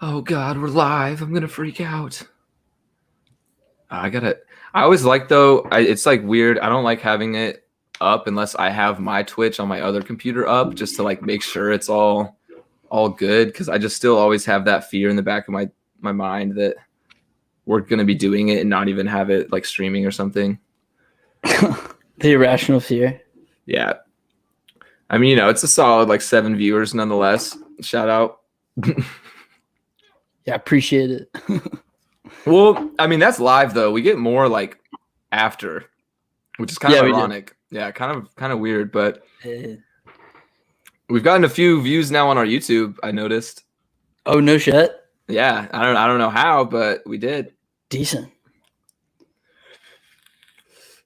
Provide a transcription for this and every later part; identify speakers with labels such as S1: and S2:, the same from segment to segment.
S1: Oh God, we're live. I'm gonna freak out. I always like though. It's like weird. I don't like having it up unless I have my Twitch on my other computer up, just to like make sure it's all good. Because I just still always have that fear in the back of my mind that we're gonna be doing it and not even have it like streaming or something.
S2: The irrational fear.
S1: Yeah. I mean, it's a solid like 7 viewers nonetheless. Shout out.
S2: Yeah, appreciate it.
S1: Well, I mean, that's live though. We get more like after, which is kind of ironic. Yeah, kind of weird, but we've gotten a few views now on our YouTube, I noticed.
S2: Oh, no shit.
S1: Yeah, I don't know how, but we did.
S2: Decent.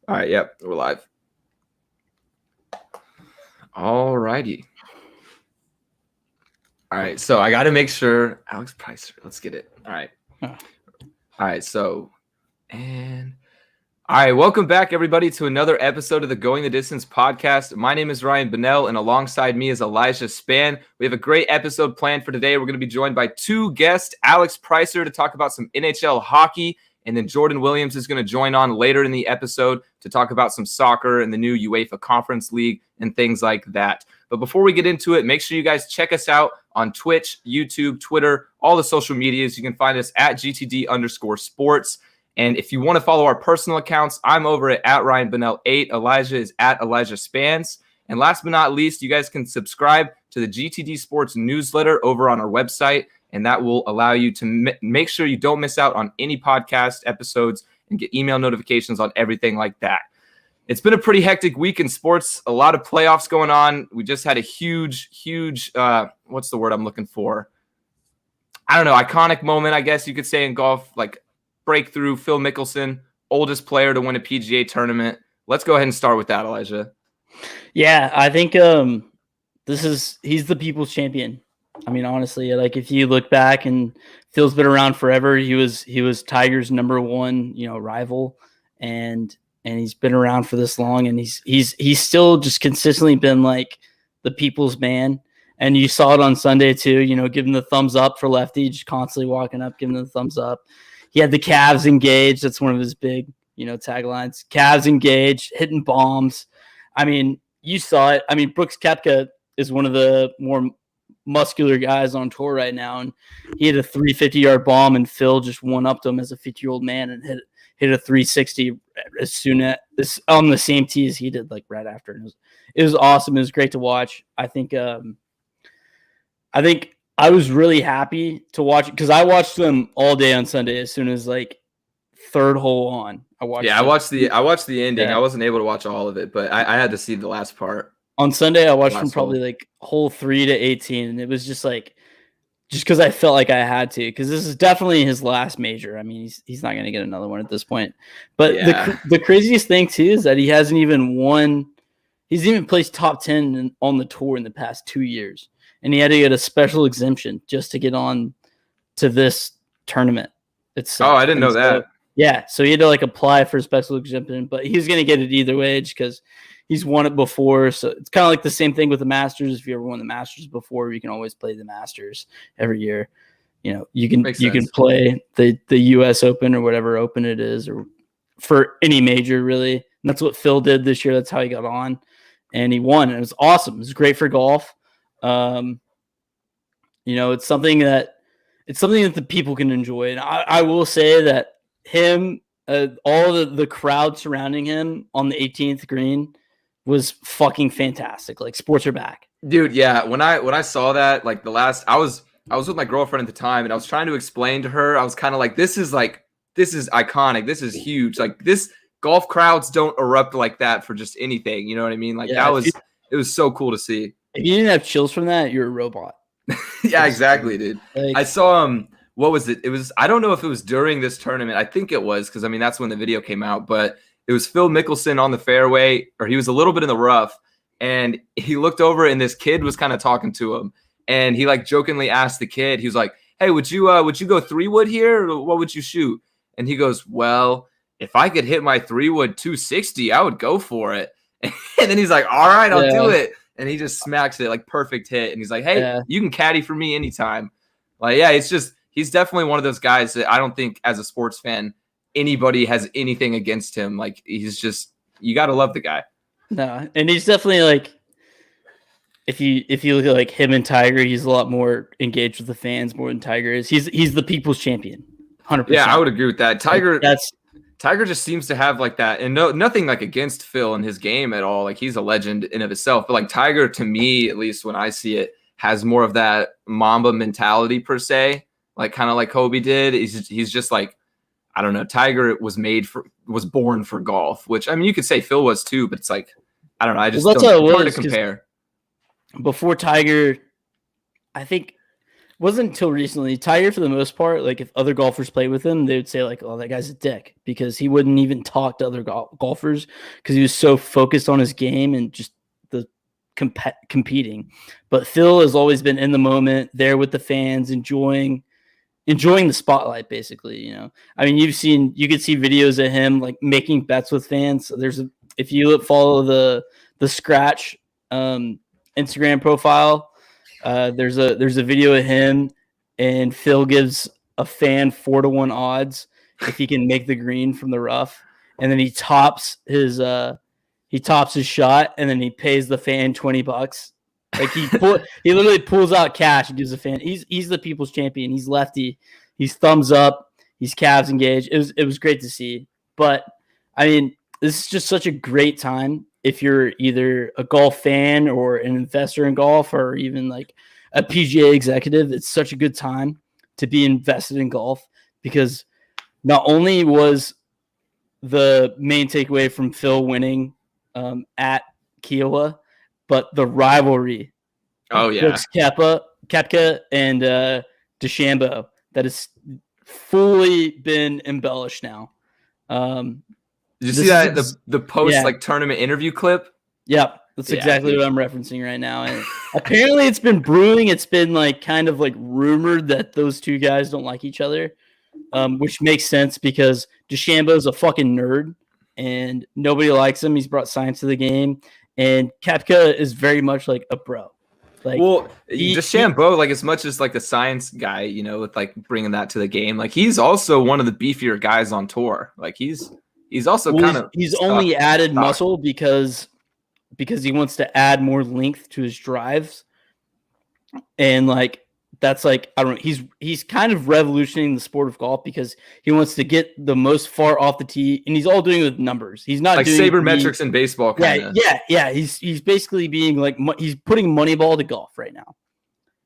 S1: All right, yep, we're live. All righty. All right, so I got to make sure Alex Pricer. Let's get it. All right. All right, so all right, welcome back, everybody, to another episode of the Going the Distance podcast. My name is Ryan Bonnell, and alongside me is Elijah Span. We have a great episode planned for today. We're going to be joined by two guests, Alex Pricer to talk about some NHL hockey, and then Jordan Williams is going to join on later in the episode to talk about some soccer and the new Uefa Conference League and things like that. But before we get into it, make sure you guys check us out on Twitch, YouTube, Twitter, all the social medias. You can find us at GTD_sports. And if you want to follow our personal accounts, I'm over at Ryan Bonnell 8. Elijah is at Elijah Spans. And last but not least, you guys can subscribe to the GTD Sports newsletter over on our website. And that will allow you to make sure you don't miss out on any podcast episodes and get email notifications on everything like that. It's been a pretty hectic week in sports. A lot of playoffs going on. We just had a huge, what's the word I'm looking for? I don't know, iconic moment, I guess you could say, in golf, like breakthrough. Phil Mickelson, oldest player to win a PGA tournament. Let's go ahead and start with that, Elijah.
S2: Yeah, I think he's the people's champion. I mean, honestly, like if you look back, and Phil's been around forever. He was Tiger's number one, rival, and he's been around for this long, and he's still just consistently been like the people's man. And you saw it on Sunday too, giving the thumbs up for Lefty, just constantly walking up, giving the thumbs up. He had the Cavs engaged. That's one of his big, taglines. Cavs engaged, hitting bombs. I mean, you saw it. I mean, Brooks Koepka is one of the more muscular guys on tour right now, and he hit a 350-yard bomb, and Phil just went up to him as a 50-year-old man and hit a 360 as soon as on the same tee as he did, like right after. And it was awesome. It was great to watch. I think I was really happy to watch it because I watched them all day on Sunday. As soon as like third hole on, I watched
S1: the ending. Yeah. I wasn't able to watch all of it, but I had to see the last part.
S2: On Sunday, I watched from probably like hole 3 to 18, and it was just because I felt like I had to, because this is definitely his last major. I mean, he's not going to get another one at this point. But the craziest thing too is that he hasn't even won. He's even placed top 10 on the tour in the past 2 years, and he had to get a special exemption just to get on to this tournament.
S1: I didn't know that.
S2: Yeah, so he had to like apply for a special exemption, but he's going to get it either way because he's won it before. So it's kind of like the same thing with the Masters. If you ever won the Masters before, you can always play the Masters every year. You can play the US Open or whatever Open it is, or for any major really. And that's what Phil did this year. That's how he got on, and he won. And it was awesome. It was great for golf. It's something that the people can enjoy. And I will say that him, all the crowd surrounding him on the 18th green was fucking fantastic. Like, sports are back,
S1: dude. Yeah, when I saw that, like I was with my girlfriend at the time, and I was trying to explain to her. I was kind of like, this is iconic. This is huge. Like, this golf crowds don't erupt like that for just anything. You know what I mean? Like, it was so cool to see.
S2: If you didn't have chills from that, you're a robot.
S1: Yeah, exactly, dude. Like, I saw what was it? It was, I don't know if it was during this tournament. I think it was, because I mean that's when the video came out, but it was Phil Mickelson on the fairway, or he was a little bit in the rough, and he looked over and this kid was kind of talking to him, and he like jokingly asked the kid, he was like, "Hey, would you go 3-wood here, or what would you shoot?" And he goes, "Well, if I could hit my 3-wood 260, I would go for it." And then he's like, "All right, I'll do it." And he just smacks it, like perfect hit. And he's like, "Hey, you can caddy for me anytime." Like, yeah, it's just he's definitely one of those guys that I don't think as a sports fan anybody has anything against him. Like he's just, you got to love the guy.
S2: No, and he's definitely like, if you look at like him and Tiger, he's a lot more engaged with the fans more than Tiger is. He's the people's champion, 100%.
S1: Yeah, I would agree with that. Tiger just seems to have like that, and nothing like against Phil and his game at all. Like he's a legend in of itself, but like Tiger, to me, at least when I see it, has more of that Mamba mentality per se, like kind of like Kobe did. He's just like, I don't know. Tiger was born for golf, which I mean you could say Phil was too, but it's like I don't know. I just don't, it's hard to compare.
S2: Before Tiger, I think wasn't until recently. Tiger, for the most part, like if other golfers played with him, they would say like, "Oh, that guy's a dick," because he wouldn't even talk to other golfers because he was so focused on his game and just the competing. But Phil has always been in the moment, there with the fans, enjoying the spotlight. Basically, you know. I mean, you could see videos of him like making bets with fans. So if you follow the Scratch Instagram profile, there's a video of him and Phil gives a fan 4-1 odds if he can make the green from the rough, and then he tops his shot, and then he pays the fan $20. Like he literally pulls out cash and gives the fan. He's the people's champion. He's lefty. He's thumbs up. He's calves engaged. It was great to see. But I mean, this is just such a great time. If you're either a golf fan or an investor in golf or even like a PGA executive, it's such a good time to be invested in golf because not only was the main takeaway from Phil winning at Kiowa, but the rivalry.
S1: Oh, yeah.
S2: Brooks Koepka and DeChambeau that has fully been embellished now.
S1: Did you see that the post like tournament interview clip?
S2: Yep, that's exactly what I'm referencing right now. And apparently, it's been brewing. It's been like kind of like rumored that those two guys don't like each other, which makes sense because DeChambeau's a fucking nerd and nobody likes him. He's brought science to the game, and Koepka is very much like a bro. Like,
S1: well, DeChambeau, like as much as like the science guy, you know, with like bringing that to the game, like he's also one of the beefier guys on tour. Like he's also
S2: he's only added muscle because he wants to add more length to his drives, and like that's like I don't know. He's kind of revolutionizing the sport of golf because he wants to get the most far off the tee, and he's all doing it with numbers. He's not
S1: like
S2: doing
S1: sabermetrics in baseball.
S2: Yeah. He's basically being like he's putting Moneyball to golf right now.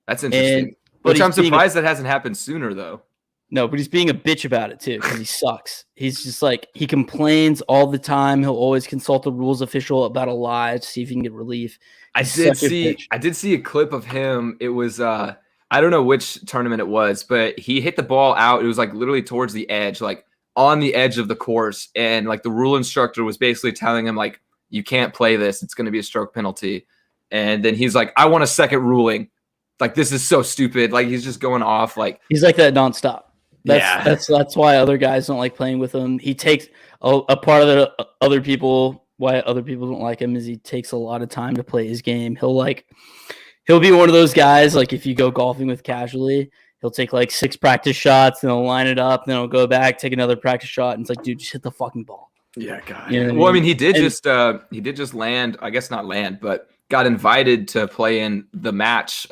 S1: That's interesting. Which I'm surprised that hasn't happened sooner though.
S2: No, but he's being a bitch about it too because he sucks. He's just like he complains all the time. He'll always consult the rules official about a lie to see if he can get relief.
S1: I did see a clip of him. It was I don't know which tournament it was, but he hit the ball out. It was like literally towards the edge, like on the edge of the course, and like the rule instructor was basically telling him like you can't play this. It's going to be a stroke penalty. And then he's like, I want a second ruling. Like this is so stupid. Like he's just going off. Like
S2: he's like that nonstop. That's why other guys don't like playing with him. He takes a part of the other people. Why other people don't like him is he takes a lot of time to play his game. He'll be one of those guys. Like if you go golfing with casually, he'll take like 6 practice shots, then he'll line it up, then he'll go back, take another practice shot, and it's like, dude, just hit the fucking ball.
S1: Yeah, God. You know I mean, he did just land. I guess not land, but got invited to play in the match,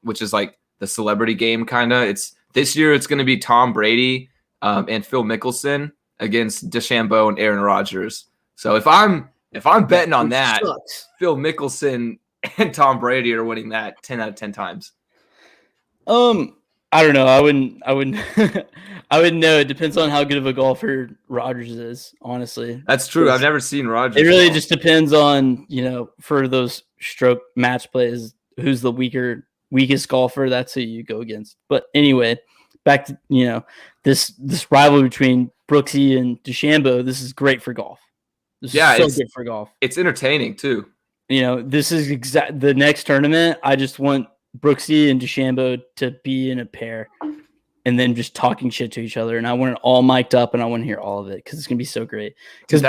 S1: which is like the celebrity game kind of. This year it's going to be Tom Brady and Phil Mickelson against DeChambeau and Aaron Rodgers. So if I'm betting on that, Phil Mickelson and Tom Brady are winning that 10 out of 10 times.
S2: I don't know. I wouldn't I wouldn't know. It depends on how good of a golfer Rodgers is, honestly.
S1: That's true. I've never seen Rodgers.
S2: It really just depends on, you know, for those stroke match plays, who's the weakest golfer, that's who you go against. But anyway, back to, you know, this rivalry between Brooksy and DeChambeau. This is great for golf. This is so good for golf.
S1: It's entertaining too. You
S2: know, this is the next tournament. I just want Brooksy and DeChambeau to be in a pair and then just talking shit to each other. And I want it all mic'd up and I want to hear all of it because it's going to be so great. Because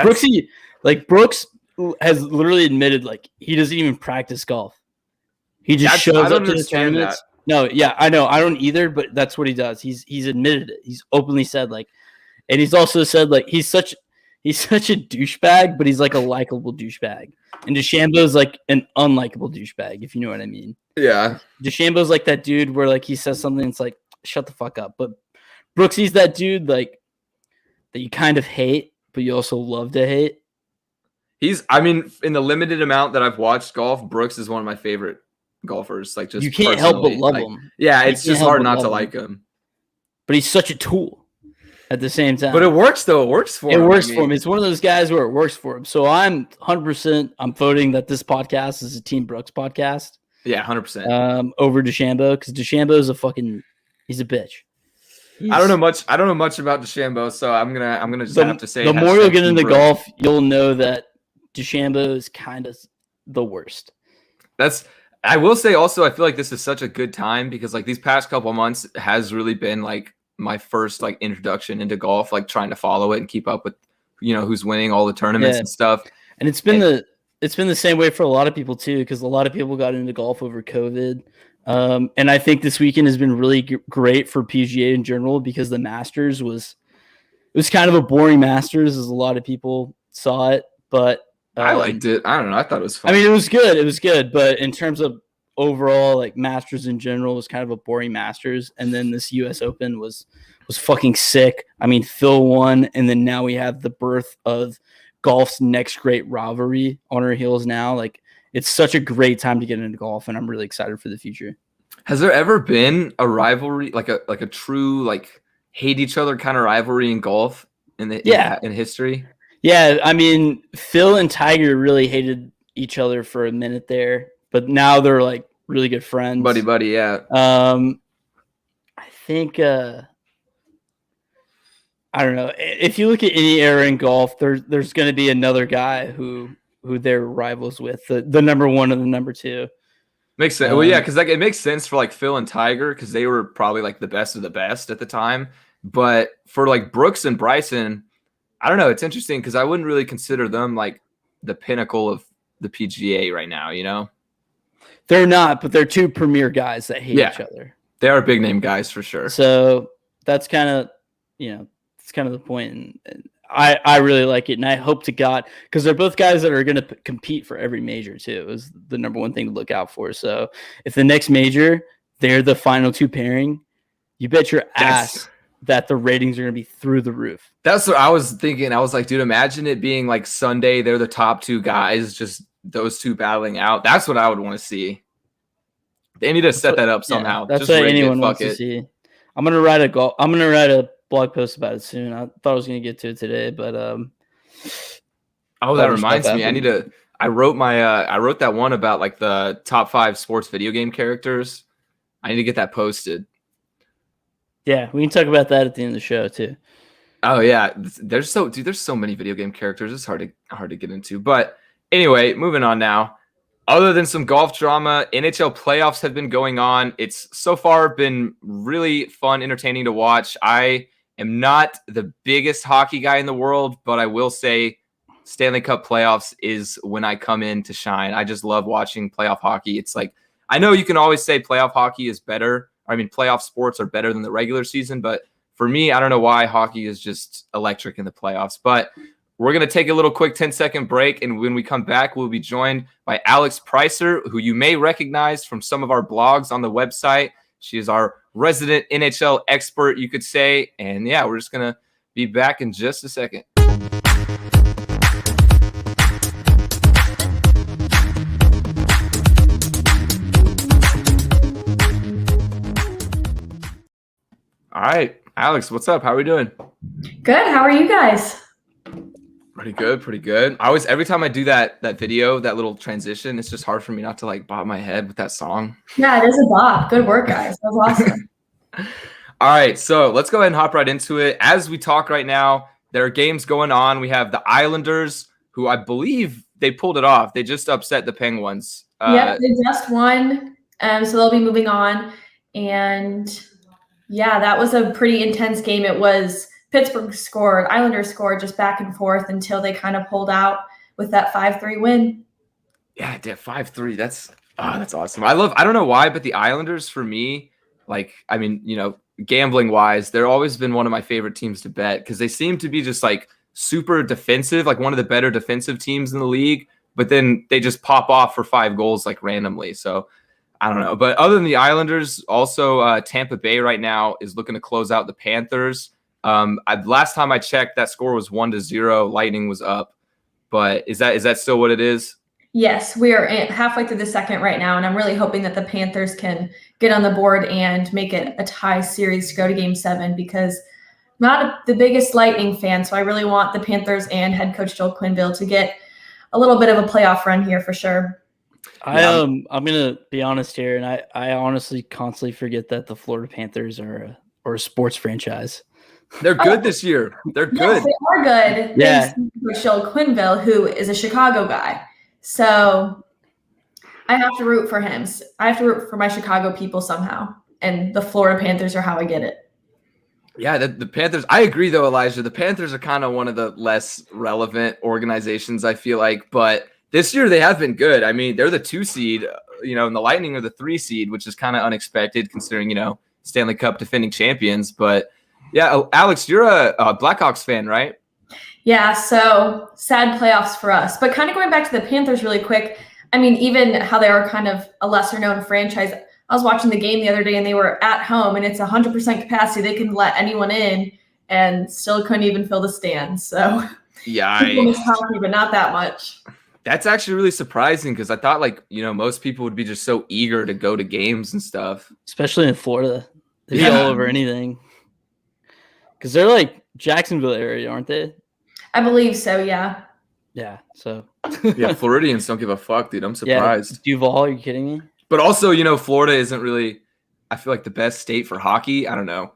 S2: Brooks has literally admitted like he doesn't even practice golf. He just shows up to the tournaments. No, yeah, I know. I don't either, but that's what he does. He's admitted it. He's openly said like, and he's also said like he's such a douchebag, but he's like a likable douchebag. And DeChambeau's like an unlikable douchebag, if you know what I mean.
S1: Yeah.
S2: DeChambeau's like that dude where like he says something, it's like shut the fuck up. But Brooksy's that dude like that you kind of hate, but you also love to hate.
S1: I mean, in the limited amount that I've watched golf, Brooks is one of my favorite golfers. Like, just
S2: you can't help but love
S1: like,
S2: him.
S1: Yeah, it's just hard not to like him.
S2: But he's such a tool at the same time.
S1: But it works though. It works for him.
S2: It works for him. It's one of those guys where it works for him. So I'm 100%. I'm voting that this podcast is a Team Brooks podcast.
S1: Yeah,
S2: 100%. Over DeChambeau, because DeChambeau is he's a bitch.
S1: I don't know much about DeChambeau, so I'm gonna just have to say
S2: the more you'll get into golf, you'll know that DeChambeau is kind of the worst.
S1: I will say also, I feel like this is such a good time because like these past couple months has really been like my first like introduction into golf, like trying to follow it and keep up with, who's winning all the tournaments and stuff.
S2: And it's been the same way for a lot of people too, because a lot of people got into golf over COVID. And I think this weekend has been really great for PGA in general because the Masters was kind of a boring Masters as a lot of people saw it, but
S1: I liked it. I don't know. I thought it was fun.
S2: I mean, it was good. It was good. But in terms of overall, like Masters in general was kind of a boring Masters. And then this US Open was fucking sick. I mean, Phil won. And then now we have the birth of golf's next great rivalry on our heels now. Like, it's such a great time to get into golf. And I'm really excited for the future.
S1: Has there ever been a rivalry, like a true, like, hate each other kind of rivalry in golf in history? Yeah, I mean, Phil and Tiger really hated each other for a minute there, but now they're like really good friends. Buddy, yeah. I think I don't know. If you look at any era in golf, there's going to be another guy who they're rivals with, the number one and the number two. Makes sense. Well, yeah, because like it makes sense for like Phil and Tiger because they were probably like the best of the best at the time. But for like Brooks and Bryson, I don't know. It's interesting because I wouldn't really consider them like the pinnacle of the PGA right now, They're not, but they're two premier guys that hate each other. They are big name guys for sure. So that's kind of, it's kind of the point. And I really like it. And I hope to God, because they're both guys that are going to compete for every major too, is the number one thing to look out for. So if the next major, they're the final two pairing, you bet your ass that the ratings are going to be through the roof. That's what I was thinking. I was like, dude, imagine it being like Sunday. They're the top two guys, just those two battling out. That's what I would want to see. They need to set that up somehow. That's just what anyone wants to see. I'm going to write a blog post about it soon. I thought I was going to get to it today, but that reminds me. I wrote that one about like the top 5 sports video game characters. I need to get that posted. Yeah, we can talk about that at the end of the show too. Oh yeah, there's so many video game characters. It's hard to get into. But anyway, moving on now. Other than some golf drama, NHL playoffs have been going on. It's so far been really fun, entertaining to watch. I am not the biggest hockey guy in the world, but I will say Stanley Cup playoffs is when I come in to shine. I just love watching playoff hockey. It's like, I know you can always say playoff hockey is better. I mean, playoff sports are better than the regular season, but for me, I don't know why hockey is just electric in the playoffs. But we're going to take a little quick 10-second break, and when we come back, we'll be joined by Alex Pricer, who you may recognize from some of our blogs on the website. She is our resident NHL expert, you could say. And yeah, we're just going to be back in just a second. All right, Alex, what's up? How are we doing?
S3: Good. How are you guys?
S1: Pretty good. Every time I do that video, that little transition, it's just hard for me not to like bob my head with that song.
S3: Yeah, it is a bop. Good work, guys. That was awesome.
S1: All right, so let's go ahead and hop right into it. As we talk right now, there are games going on. We have the Islanders, who I believe they pulled it off. They just upset the Penguins.
S3: Yep, they just won, so they'll be moving on. And yeah, that was a pretty intense game. It was Pittsburgh scored, Islanders scored just back and forth until they kind of pulled out with that 5-3 win.
S1: Yeah, it did 5-3. That's Oh, that's awesome. I don't know why, but the Islanders for me, like, I mean, gambling wise, they're always been one of my favorite teams to bet because they seem to be just like super defensive, like one of the better defensive teams in the league, but then they just pop off for 5 goals like randomly. So I don't know. But other than the Islanders, also Tampa Bay right now is looking to close out the Panthers. Last time I checked, that score was 1-0. Lightning was up. But is that still what it is?
S3: Yes, we are halfway through the second right now, and I'm really hoping that the Panthers can get on the board and make it a tie series to go to Game 7 because I'm not the biggest Lightning fan, so I really want the Panthers and head coach Joel Quenneville to get a little bit of a playoff run here for sure.
S2: I'm gonna be honest here, and I honestly constantly forget that the Florida Panthers are a sports franchise.
S1: They're good this year. They're good.
S3: Yes, they are good.
S2: Yeah.
S3: Coach Joel Quenneville, who is a Chicago guy. So I have to root for him. I have to root for my Chicago people somehow. And the Florida Panthers are how I get it.
S1: Yeah, the Panthers. I agree, though, Elijah. The Panthers are kind of one of the less relevant organizations, I feel like. But this year they have been good. I mean, they're the 2 seed, and the Lightning are the 3 seed, which is kind of unexpected considering, Stanley Cup defending champions. But yeah, Alex, you're a Blackhawks fan, right?
S3: Yeah, so sad playoffs for us. But kind of going back to the Panthers really quick, I mean, even how they are kind of a lesser-known franchise. I was watching the game the other day, and they were at home, and it's 100% capacity. They can let anyone in, and still couldn't even fill the stands. So people miss hockey, but not that much.
S1: That's actually really surprising because I thought, most people would be just so eager to go to games and stuff.
S2: Especially in Florida. They'd be all over anything. Because they're like Jacksonville area, aren't they?
S3: I believe so, yeah.
S2: Yeah, so.
S1: Yeah, Floridians don't give a fuck, dude. I'm surprised.
S2: Yeah, Duval, are you kidding me?
S1: But also, Florida isn't really, I feel like, the best state for hockey. I don't know.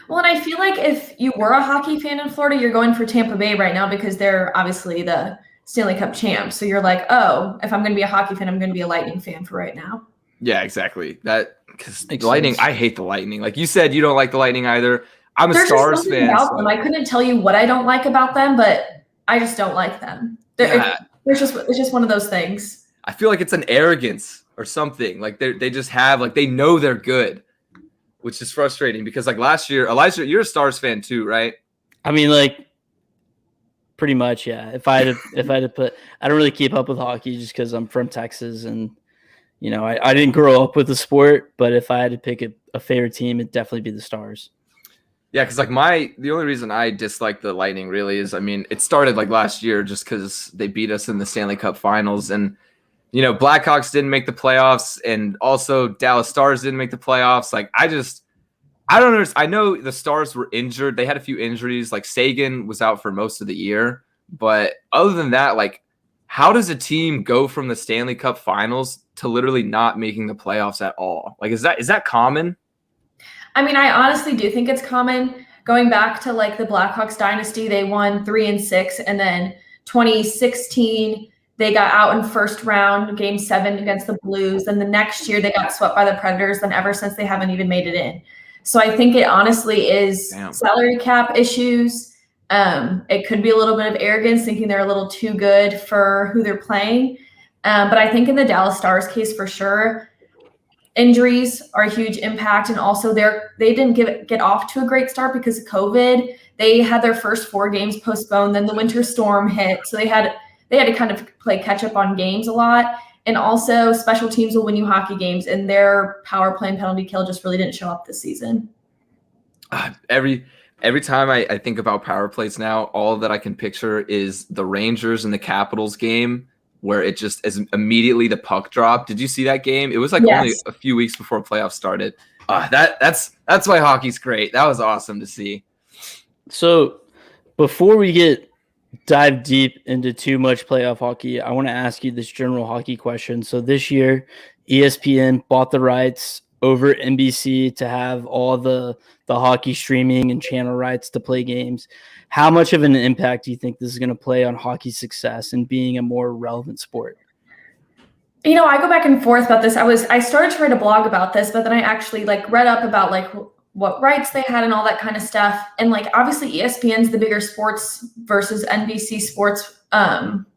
S3: Well, and I feel like if you were a hockey fan in Florida, you're going for Tampa Bay right now because they're obviously the Stanley Cup champs. So you're like, oh, if I'm going to be a hockey fan, I'm going to be a Lightning fan for right now.
S1: Yeah, exactly. Because the Lightning, I hate the Lightning. Like you said, you don't like the Lightning either. I'm a Stars fan.
S3: About them. I couldn't tell you what I don't like about them, but I just don't like them. It's just one of those things.
S1: I feel like it's an arrogance or something. Like they just have, like, they know they're good, which is frustrating because, like, last year, Elijah, you're a Stars fan too, right?
S2: I mean, like, pretty much, yeah. If I had to put, I don't really keep up with hockey just because I'm from Texas and, I didn't grow up with the sport, but if I had to pick a favorite team, it'd definitely be the Stars.
S1: Yeah, because the only reason I dislike the Lightning really is, I mean, it started like last year just because they beat us in the Stanley Cup Finals, and Blackhawks didn't make the playoffs, and also Dallas Stars didn't make the playoffs. Like I don't understand. I know the Stars were injured; they had a few injuries. Like Sagan was out for most of the year, but other than that, like, how does a team go from the Stanley Cup Finals to literally not making the playoffs at all? Like, is that common?
S3: I mean, I honestly do think it's common. Going back to like the Blackhawks dynasty, they won 3-6, and then 2016 they got out in first round, Game 7 against the Blues. Then the next year they got swept by the Predators. Then ever since they haven't even made it in. So I think it honestly is salary cap issues. It could be a little bit of arrogance, thinking they're a little too good for who they're playing. But I think in the Dallas Stars case for sure, injuries are a huge impact, and also they didn't get off to a great start because of COVID. They had their first 4 games postponed, then the winter storm hit, so they had to kind of play catch up on games a lot. And also, special teams will win you hockey games, and their power play and penalty kill just really didn't show up this season.
S1: Every time I think about power plays now, all that I can picture is the Rangers and the Capitals game, where it just is immediately the puck drop. Did you see that game? It was like only a few weeks before playoffs started. That's why hockey's great. That was awesome to see.
S2: So before we dive deep into too much playoff hockey, I want to ask you this general hockey question. So this year, ESPN bought the rights over NBC to have all the hockey streaming and channel rights to play games. How much of an impact do you think this is going to play on hockey's success and being a more relevant sport?
S3: I go back and forth about this. I started to write a blog about this, but then I actually read up about what rights they had and all that kind of stuff. And obviously ESPN's the bigger sports versus NBC Sports,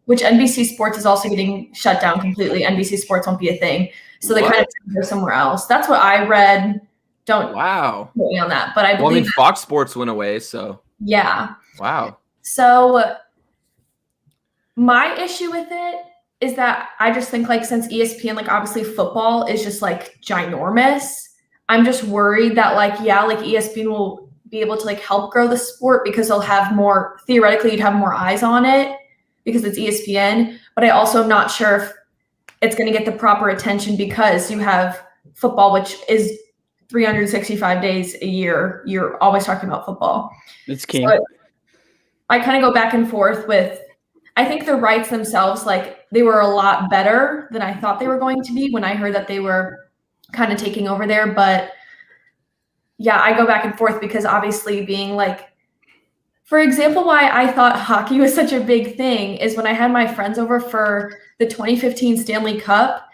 S3: which NBC Sports is also getting shut down completely. NBC Sports won't be a thing. So they kind of go somewhere else. That's what I read. Don't quote me on that, but I believe
S1: Fox Sports went away, so
S3: yeah.
S1: Wow.
S3: So my issue with it is that I just think like since ESPN, like obviously football is just like ginormous. I'm just worried that like ESPN will be able to like help grow the sport because they'll have more, theoretically you'd have more eyes on it because it's ESPN. But I also am not sure if it's going to get the proper attention because you have football, which is 365 days a year. You're always talking about football.
S2: It's king.
S3: So I kind of go back and forth with, I think the rights themselves, like they were a lot better than I thought they were going to be when I heard that they were kind of taking over there. But yeah, I go back and forth because obviously being like, for example, why I thought hockey was such a big thing is when I had my friends over for the 2015 Stanley Cup,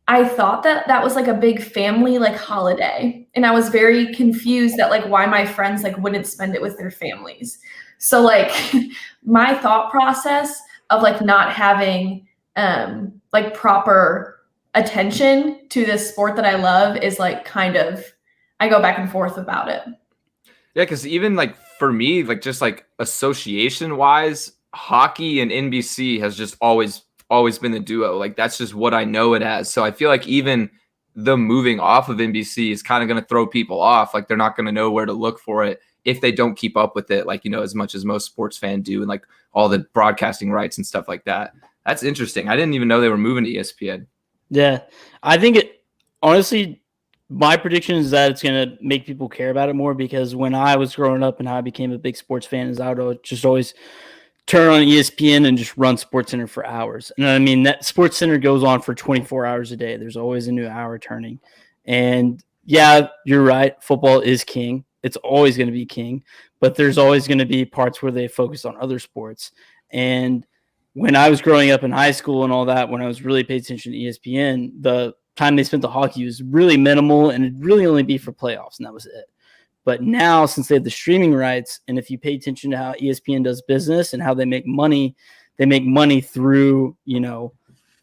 S3: I thought that that was like a big family like holiday. And I was very confused that like why my friends like wouldn't spend it with their families. So like my thought process of like not having like proper attention to this sport that I love is like kind of, I go back and forth about it.
S1: Yeah, because even like for me, like just like association wise, hockey and NBC has just always been the duo. Like that's just what I know it as. So I feel like even the moving off of NBC is kind of going to throw people off. Like they're not going to know where to look for it if they don't keep up with it, like, you know, as much as most sports fans do and like all the broadcasting rights and stuff like that. That's interesting. I didn't even know they were moving to ESPN.
S2: Yeah. I think honestly, my prediction is that it's going to make people care about it more because when I was growing up and how I became a big sports fan is I would just always turn on ESPN and just run SportsCenter for hours. And I mean, that SportsCenter goes on for 24 hours a day. There's always a new hour turning. And yeah, you're right. Football is king. It's always going to be king, but there's always going to be parts where they focus on other sports. And when I was growing up in high school and all that, when I was really paying attention to ESPN, the time they spent the hockey was really minimal and it'd really only be for playoffs. And that was it. But now since they have the streaming rights, and if you pay attention to how ESPN does business and how they make money through, you know,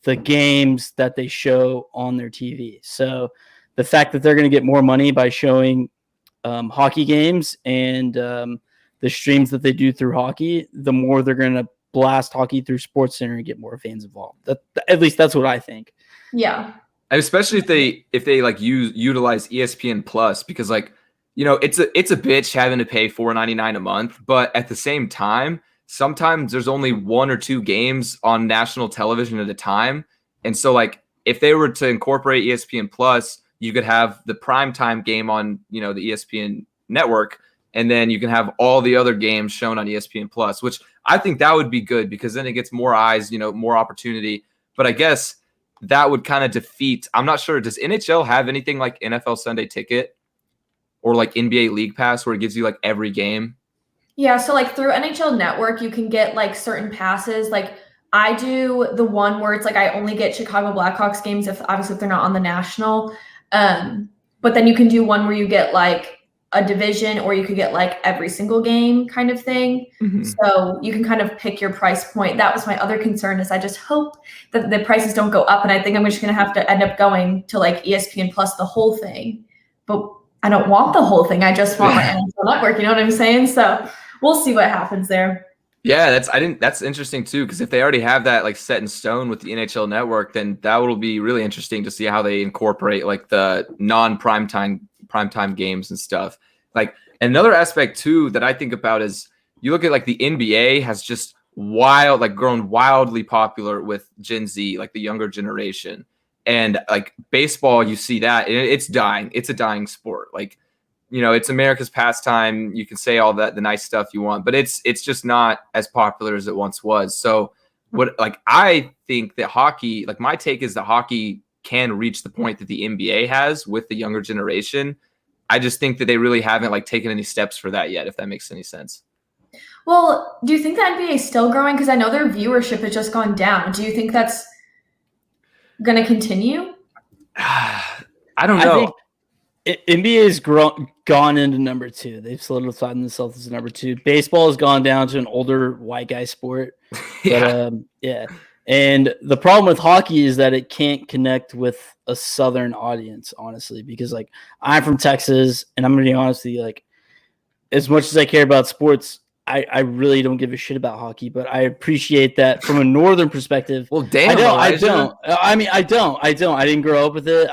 S2: the games that they show on their TV. So the fact that they're going to get more money by showing hockey games and the streams that they do through hockey, the more they're going to blast hockey through SportsCenter and get more fans involved. At least that's what I think.
S3: Yeah.
S1: And especially if they like utilize ESPN Plus, because like, you know, it's a bitch having to pay $4.99 a month, but at the same time, sometimes there's only one or two games on national television at a time. And so like if they were to incorporate ESPN Plus, you could have the primetime game on, you know, the ESPN network, and then you can have all the other games shown on ESPN Plus, which I think that would be good because then it gets more eyes, you know, more opportunity. But I guess that would kind of defeat, I'm not sure, does NHL have anything like NFL Sunday Ticket or like NBA League Pass where it gives you like every game?
S3: Yeah, so like through NHL Network, you can get like certain passes. Like I do the one where it's like I only get Chicago Blackhawks games if they're not on the national. But then you can do one where you get like a division or you could get like every single game kind of thing. Mm-hmm. So you can kind of pick your price point. That was my other concern is I just hope that the prices don't go up. And I think I'm just going to have to end up going to like ESPN Plus, the whole thing. But I don't want the whole thing. I just want my NHL Network. You know what I'm saying? So we'll see what happens there.
S1: Yeah, that's interesting too, because if they already have that like set in stone with the NHL Network, then that will be really interesting to see how they incorporate like the primetime games and stuff. Like another aspect too that I think about is you look at like the NBA has just grown wildly popular with Gen Z, like the younger generation. And like baseball, you see that it's dying. It's a dying sport. Like, you know, it's America's pastime. You can say all that, the nice stuff you want, but it's just not as popular as it once was. So I think that hockey, like my take is that hockey can reach the point that the NBA has with the younger generation. I just think that they really haven't like taken any steps for that yet, if that makes any sense.
S3: Well, do you think the NBA is still growing? Because I know their viewership has just gone down. Do you think that's going to continue?
S1: I don't know.
S2: I think NBA has gone into number 2. They've solidified themselves as number 2. Baseball has gone down to an older white guy sport.
S1: Yeah.
S2: But, yeah. And the problem with hockey is that it can't connect with a Southern audience, honestly, because like I'm from Texas, and I'm going to be honest with you, like as much as I care about sports, I really don't give a shit about hockey, but I appreciate that from a Northern perspective.
S1: Well, damn,
S2: I don't. I mean, I don't. I didn't grow up with it.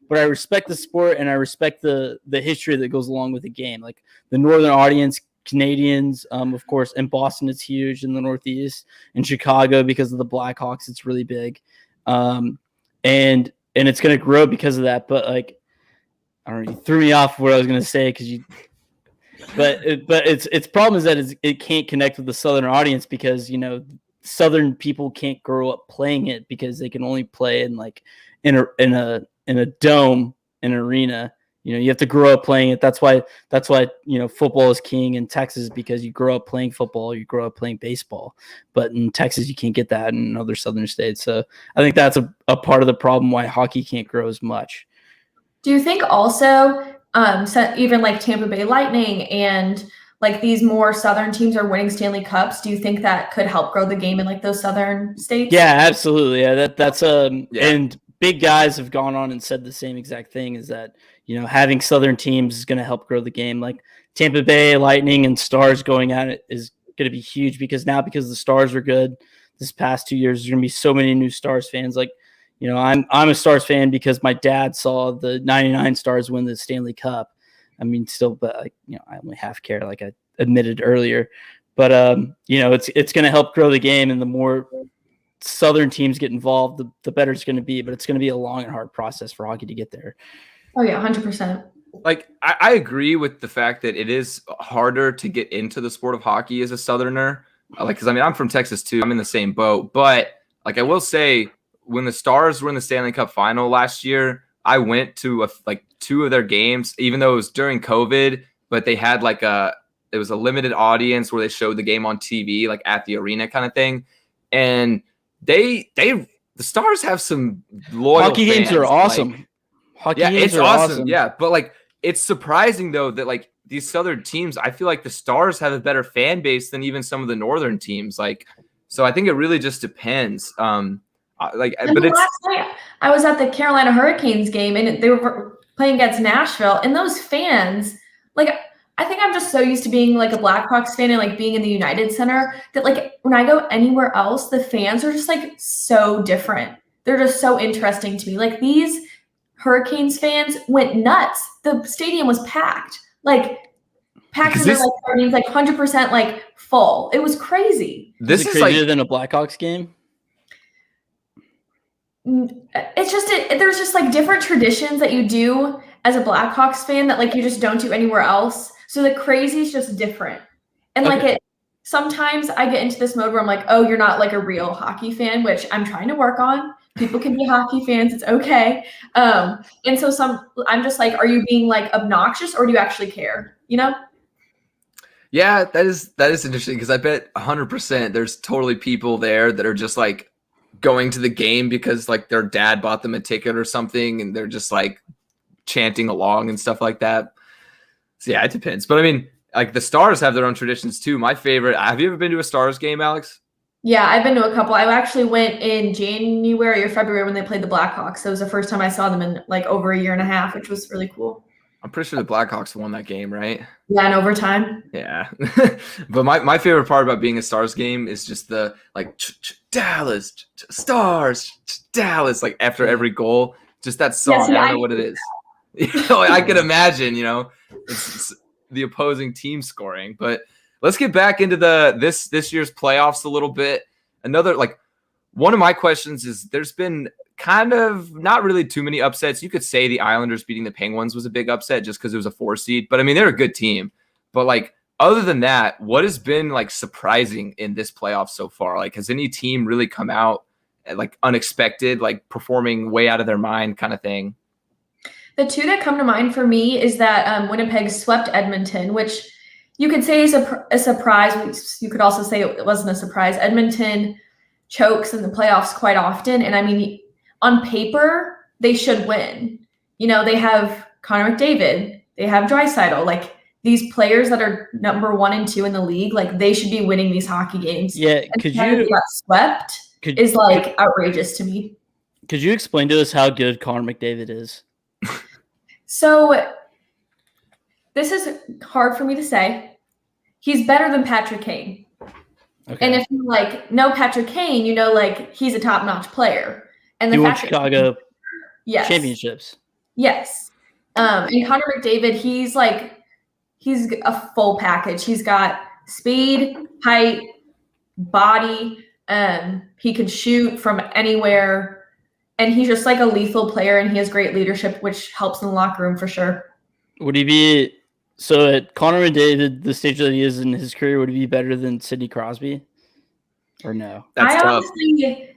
S2: But I respect the sport, and I respect the history that goes along with the game. Like the Northern audience, Canadians, of course, in Boston, it's huge. In the Northeast, in Chicago, because of the Blackhawks, it's really big, and it's going to grow because of that. But like, I don't know, you threw me off what I was going to say because you. But its problem is that it can't connect with the Southern audience because Southern people can't grow up playing it because they can only play in like in a dome, an arena. You have to grow up playing it. That's why football is king in Texas, because you grow up playing football, you grow up playing baseball. But in Texas, you can't get that in other Southern states. So I think that's a part of the problem why hockey can't grow as much.
S3: Do you think also even like Tampa Bay Lightning and like these more Southern teams are winning Stanley Cups? Do you think that could help grow the game in like those Southern states?
S2: Yeah, absolutely. Yeah, that's and big guys have gone on and said the same exact thing, is that having Southern teams is going to help grow the game. Like Tampa Bay Lightning and Stars going at it is going to be huge, because the Stars are good this past 2 years, there's going to be so many new Stars fans. Like I'm a Stars fan because my dad saw the 99 Stars win the Stanley Cup. I mean, still, but I only half care, like I admitted earlier. But it's going to help grow the game, and the more Southern teams get involved, the better it's going to be. But it's going to be a long and hard process for hockey to get there.
S3: Oh yeah, 100%.
S1: Like I agree with the fact that it is harder to get into the sport of hockey as a Southerner. Because I'm from Texas too. I'm in the same boat. But like I will say, when the Stars were in the Stanley Cup final last year, I went to two of their games, even though it was during COVID, but they had it was a limited audience where they showed the game on TV, like at the arena kind of thing. And the Stars have some loyal
S2: hockey
S1: fans.
S2: Games are awesome.
S1: Hockey games are awesome. Yeah. But it's surprising though that these Southern teams, I feel like the Stars have a better fan base than even some of the Northern teams. So I think it really just depends. But
S3: last night I was at the Carolina Hurricanes game, and they were playing against Nashville, and those fans, I think I'm just so used to being like a Blackhawks fan and being in the United Center that when I go anywhere else, the fans are just so different. They're just so interesting to me. These Hurricanes fans went nuts. The stadium was packed. Packed in their 100% full. It was crazy.
S2: This is crazier than a Blackhawks game.
S3: It's just there's just different traditions that you do as a Blackhawks fan that you just don't do anywhere else. So the crazy is just different. And sometimes I get into this mode where I'm like, oh, you're not a real hockey fan, which I'm trying to work on. People can be hockey fans. It's okay. And so I'm just are you being obnoxious, or do you actually care?
S1: Yeah, that is interesting, because I bet 100% there's totally people there that are just going to the game because their dad bought them a ticket or something, and they're just chanting along and stuff like that. So yeah, it depends. But the Stars have their own traditions too. My favorite, have you ever been to a Stars game, Alex?
S3: Yeah, I've been to a couple. I actually went in January or February when they played the Blackhawks. That was the first time I saw them in over a year and a half, which was really cool.
S1: I'm pretty sure the Blackhawks won that game, right?
S3: Yeah, in overtime.
S1: Yeah. But my favorite part about being a Stars game is just the Dallas Stars, Dallas, after every goal, just that song. I don't know what it is. I can imagine, it's the opposing team scoring. But let's get back into this year's playoffs a little bit. Another one of my questions is, there's been kind of not really too many upsets. You could say the Islanders beating the Penguins was a big upset just because it was a 4 seed, but they're a good team. But other than that, what has been surprising in this playoff so far? Has any team really come out unexpected, performing way out of their mind kind of thing?
S3: The two that come to mind for me is that Winnipeg swept Edmonton, which you could say is a surprise. You could also say it wasn't a surprise. Edmonton chokes in the playoffs quite often, and on paper they should win. They have Connor McDavid, they have Draisaitl, these players that are number 1 and 2 in the league, they should be winning these hockey games.
S1: Yeah,
S3: got swept. is like outrageous to me.
S2: Could you explain to us how good Connor McDavid is?
S3: So this is hard for me to say. He's better than Patrick Kane. Okay. And if you know Patrick Kane, he's a top-notch player. And
S2: he won Chicago championships.
S3: Yes. And Connor McDavid, he's a full package. He's got speed, height, body. He can shoot from anywhere. And he's just a lethal player, and he has great leadership, which helps in the locker room for sure.
S2: Would he be so at Connor McDavid, the stage that he is in his career, would he be better than Sidney Crosby? Or no?
S1: That's tough.
S3: Honestly,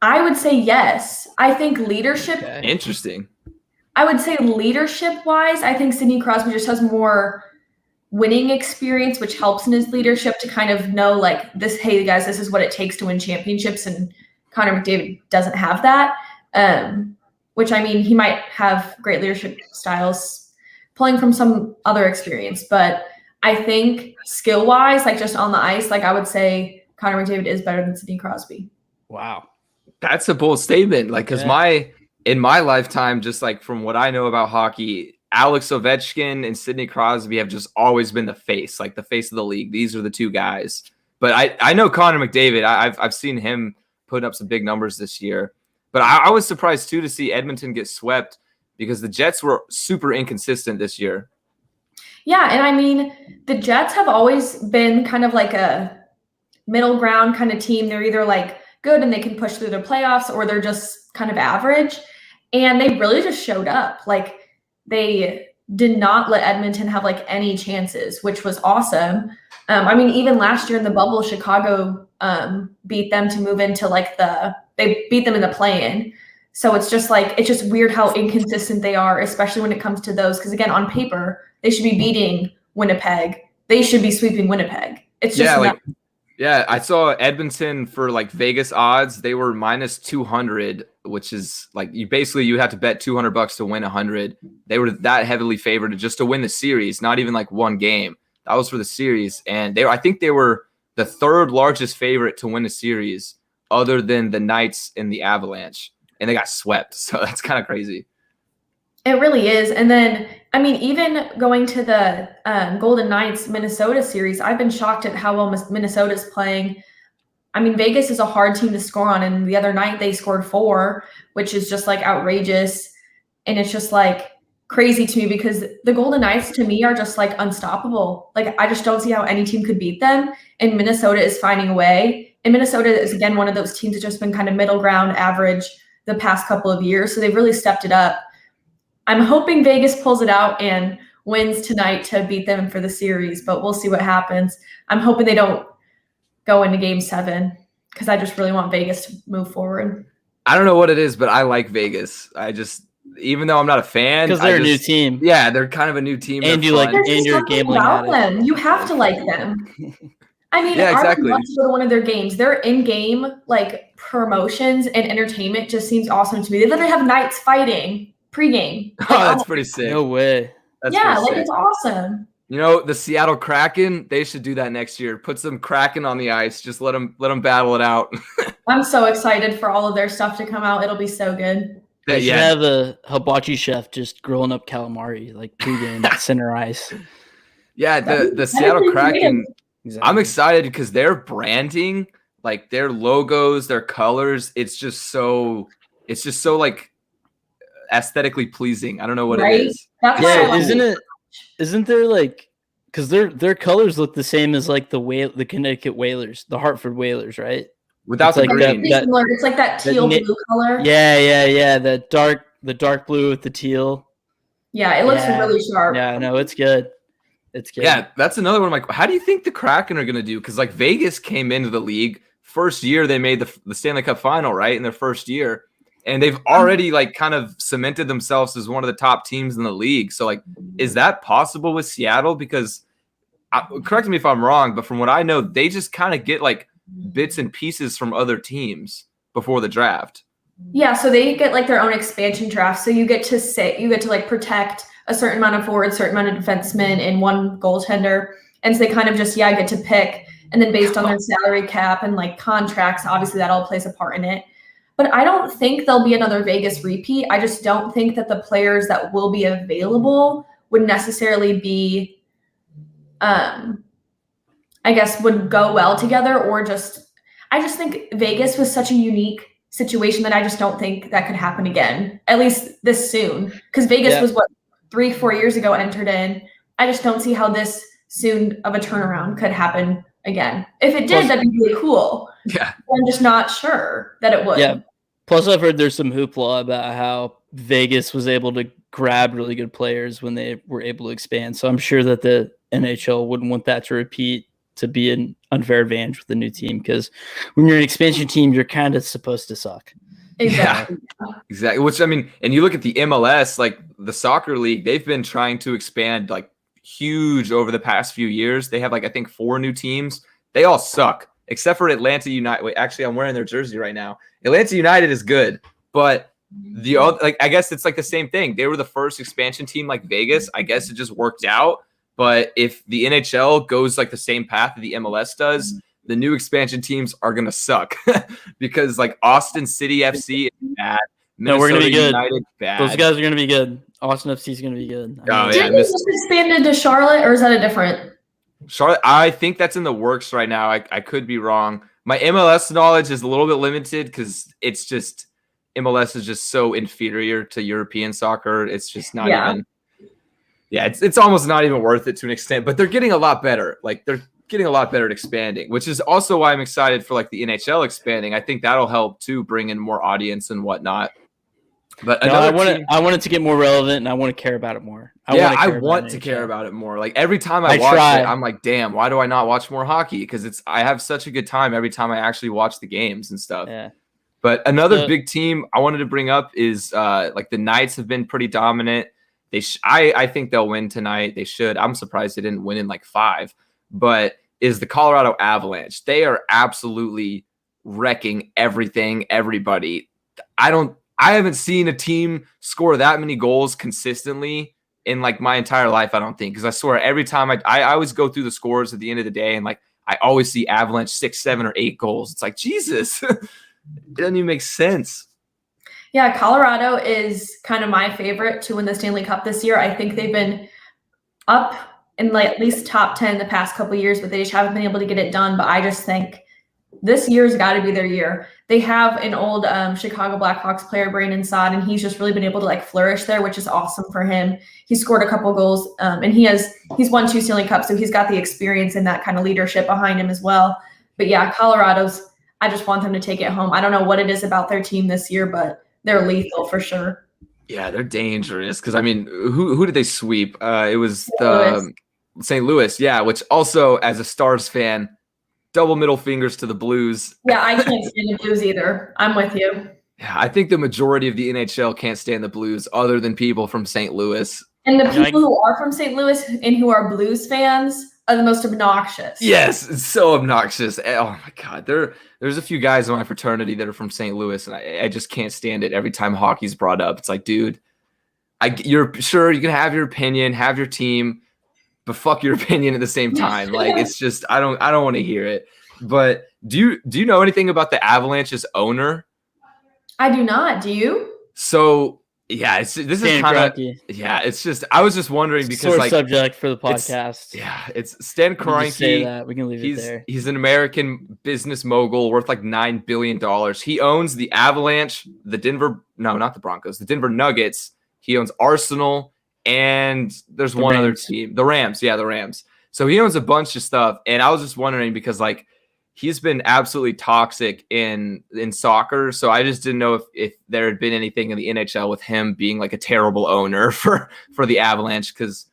S3: I would say yes. I think leadership.
S1: Okay. Interesting.
S3: I would say leadership-wise, I think Sidney Crosby just has more winning experience, which helps in his leadership to kind of know this. Hey, guys, this is what it takes to win championships, and Connor McDavid doesn't have that. Which he might have great leadership styles pulling from some other experience, but I think skill-wise, just on the ice, I would say Connor McDavid is better than Sidney Crosby.
S2: Wow.
S1: That's a bold statement. Because in my lifetime, just from what I know about hockey, Alex Ovechkin and Sidney Crosby have just always been the face of the league. These are the two guys. But I know Connor McDavid. I've seen him put up some big numbers this year. But I was surprised, too, to see Edmonton get swept because the Jets were super inconsistent this year.
S3: Yeah, and the Jets have always been kind of a middle ground kind of team. They're either good and they can push through their playoffs, or they're just kind of average. And they really just showed up. They did not let Edmonton have any chances, which was awesome. Even last year in the bubble, Chicago beat them to move into they beat them in the play-in. So it's just it's just weird how inconsistent they are, especially when it comes to those. Because again, on paper, they should be beating Winnipeg. They should be sweeping Winnipeg. It's just
S1: I saw Edmonton for Vegas odds. They were minus 200, which is you have to bet $200 to win 100. They were that heavily favored just to win the series, not even one game. That was for the series, and I think they were the third largest favorite to win the series, other than the Knights and the Avalanche, and they got swept. So that's kind of crazy.
S3: It really is. And then, even going to the Golden Knights Minnesota series, I've been shocked at how well Minnesota's playing. Vegas is a hard team to score on, and the other night they scored 4, which is just outrageous. And it's just crazy to me because the Golden Knights to me are just unstoppable. I just don't see how any team could beat them. And Minnesota is finding a way. And Minnesota is, again, one of those teams that's just been kind of middle ground average the past couple of years. So they've really stepped it up. I'm hoping Vegas pulls it out and wins tonight to beat them for the series, but we'll see what happens. I'm hoping they don't go into Game 7 because I just really want Vegas to move forward.
S1: I don't know what it is, but I like Vegas. Even though I'm not a fan,
S2: because they're a new team.
S1: Yeah, they're kind of a new team.
S2: And you're gambling
S3: about them. You have to like them.
S1: Yeah, exactly.
S3: I would love to go to one of their games. Their in-game promotions and entertainment just seems awesome to me. They literally have knights fighting pregame.
S1: Oh, that's pretty sick.
S2: No way.
S1: That's
S3: it's awesome.
S1: The Seattle Kraken, they should do that next year. Put some Kraken on the ice. Just let them battle it out.
S3: I'm so excited for all of their stuff to come out. It'll be so good.
S2: They should have a hibachi chef just grilling up calamari pregame at center ice.
S1: Yeah, the Seattle Kraken. Exactly. I'm excited because their branding, their logos, their colors, it's just so aesthetically pleasing. I don't know what it is.
S2: Isn't there because their colors look the same as the Connecticut Whalers, the Hartford Whalers, right?
S1: Without the green.
S3: It's that teal blue color.
S2: Yeah. The dark blue with the teal.
S3: Yeah, it looks really sharp.
S2: Yeah, no, it's good. It's good.
S1: Yeah, that's another one. How do you think the Kraken are going to do? Because Vegas came into the league first year they made the Stanley Cup final, right, in their first year, and they've already kind of cemented themselves as one of the top teams in the league. So is that possible with Seattle? Because correct me if I'm wrong, but from what I know, they just kind of get bits and pieces from other teams before the draft.
S3: Yeah, so they get their own expansion draft. So you get to protect a certain amount of forwards, certain amount of defensemen, and one goaltender. And so they kind of just get to pick. And then based on their salary cap and like contracts, obviously that all plays a part in it. But I don't think there'll be another Vegas repeat. I just don't think that the players that will be available would necessarily be, I guess, would go well together, or I just think Vegas was such a unique situation that I just don't think that could happen again, at least this soon. Because Vegas was 3-4 years ago entered in. I just don't see how this soon of a turnaround could happen again. If it did, that'd be really cool.
S1: Yeah.
S3: I'm just not sure that it would.
S2: Yeah. Plus, I've heard there's some hoopla about how Vegas was able to grab really good players when they were able to expand. So I'm sure that the NHL wouldn't want that to repeat, to be an unfair advantage with the new team, because when you're an expansion team, you're kind of supposed to suck.
S3: Exactly.
S1: Yeah, exactly. Which, I mean, and you look at the MLS, like the soccer league, they've been trying to expand like huge over the past few years. They have like, I think 4 new teams. They all suck except for Atlanta United. Wait, actually, I'm wearing their jersey right now. Atlanta United is good, but the other, like, I guess it's like the same thing. They were the first expansion team like Vegas. I guess it just worked out. But if the NHL goes like the same path that the MLS does, the new expansion teams are going to suck because like Austin City FC is bad.
S2: No, we're going to be good.
S1: United, bad.
S2: Those guys are going to be good. Austin FC is going to be good.
S1: Oh,
S3: Did they just expanded to Charlotte, or is that a different?
S1: Charlotte, I think that's in the works right now. I could be wrong. My MLS knowledge is a little bit limited because it's just MLS is just so inferior to European soccer. It's just not even. Yeah, it's almost not even worth it to an extent, but they're getting a lot better. Like they're getting a lot better at expanding, which is also why I'm excited for like the NHL expanding. I think that'll help too, bring in more audience and whatnot. But
S2: no, I want it to get more relevant, and I want to care about it more.
S1: I want to care about it more. Like every time I watch it, I'm like, damn, why do I not watch more hockey? Because I have such a good time every time I actually watch the games and stuff.
S2: Yeah.
S1: But another big team I wanted to bring up is like the Knights have been pretty dominant. I think they'll win tonight. They should. I'm surprised they didn't win in like 5. But is the Colorado Avalanche. They are absolutely wrecking everything, everybody. I haven't seen a team score that many goals consistently in like my entire life, I don't think. Because I swear every time I always go through the scores at the end of the day, and like I always see Avalanche 6, 7, or 8 goals. It's like, Jesus. It doesn't even make sense.
S3: Yeah, Colorado is kind of my favorite to win the Stanley Cup this year. I think they've been up in like at least top 10 the past couple of years, but they just haven't been able to get it done. But I just think this year's got to be their year. They have an old Chicago Blackhawks player, Brandon Saad, and he's just really been able to like flourish there, which is awesome for him. He scored a couple goals, and he's won 2 Stanley Cups, so he's got the experience and that kind of leadership behind him as well. But yeah, Colorado's, I just want them to take it home. I don't know what it is about their team this year, but they're lethal for sure.
S1: Yeah, they're dangerous because, I mean, who did they sweep? It was the St. Louis, yeah, which also, as a Stars fan, double middle fingers to the Blues.
S3: Yeah, I can't stand the Blues either. I'm with you.
S1: Yeah, I think the majority of the NHL can't stand the Blues other than people from St. Louis.
S3: And the people who are from St. Louis and who are Blues fans are the most obnoxious.
S1: Yes, it's so obnoxious. Oh, my God. There's a few guys in my fraternity that are from St. Louis, and I just can't stand it every time hockey's brought up. It's like, dude, you're sure you can have your opinion, have your team, but fuck your opinion at the same time. Like, it's just, I don't want to hear it. But do you know anything about the Avalanche's owner?
S3: I do not. Do you?
S1: So yeah, this is kind of, yeah, it's just, I was just wondering because
S2: sore
S1: like
S2: subject for the podcast.
S1: It's Stan Kroenke.
S2: We can leave it there.
S1: He's an American business mogul worth like $9 billion. He owns the Avalanche, not the Broncos, the Denver Nuggets. He owns Arsenal, and there's one other team, the Rams. Yeah, the Rams. So he owns a bunch of stuff, and I was just wondering because like he's been absolutely toxic in soccer. So I just didn't know if there had been anything in the NHL with him being like a terrible owner for the Avalanche. Because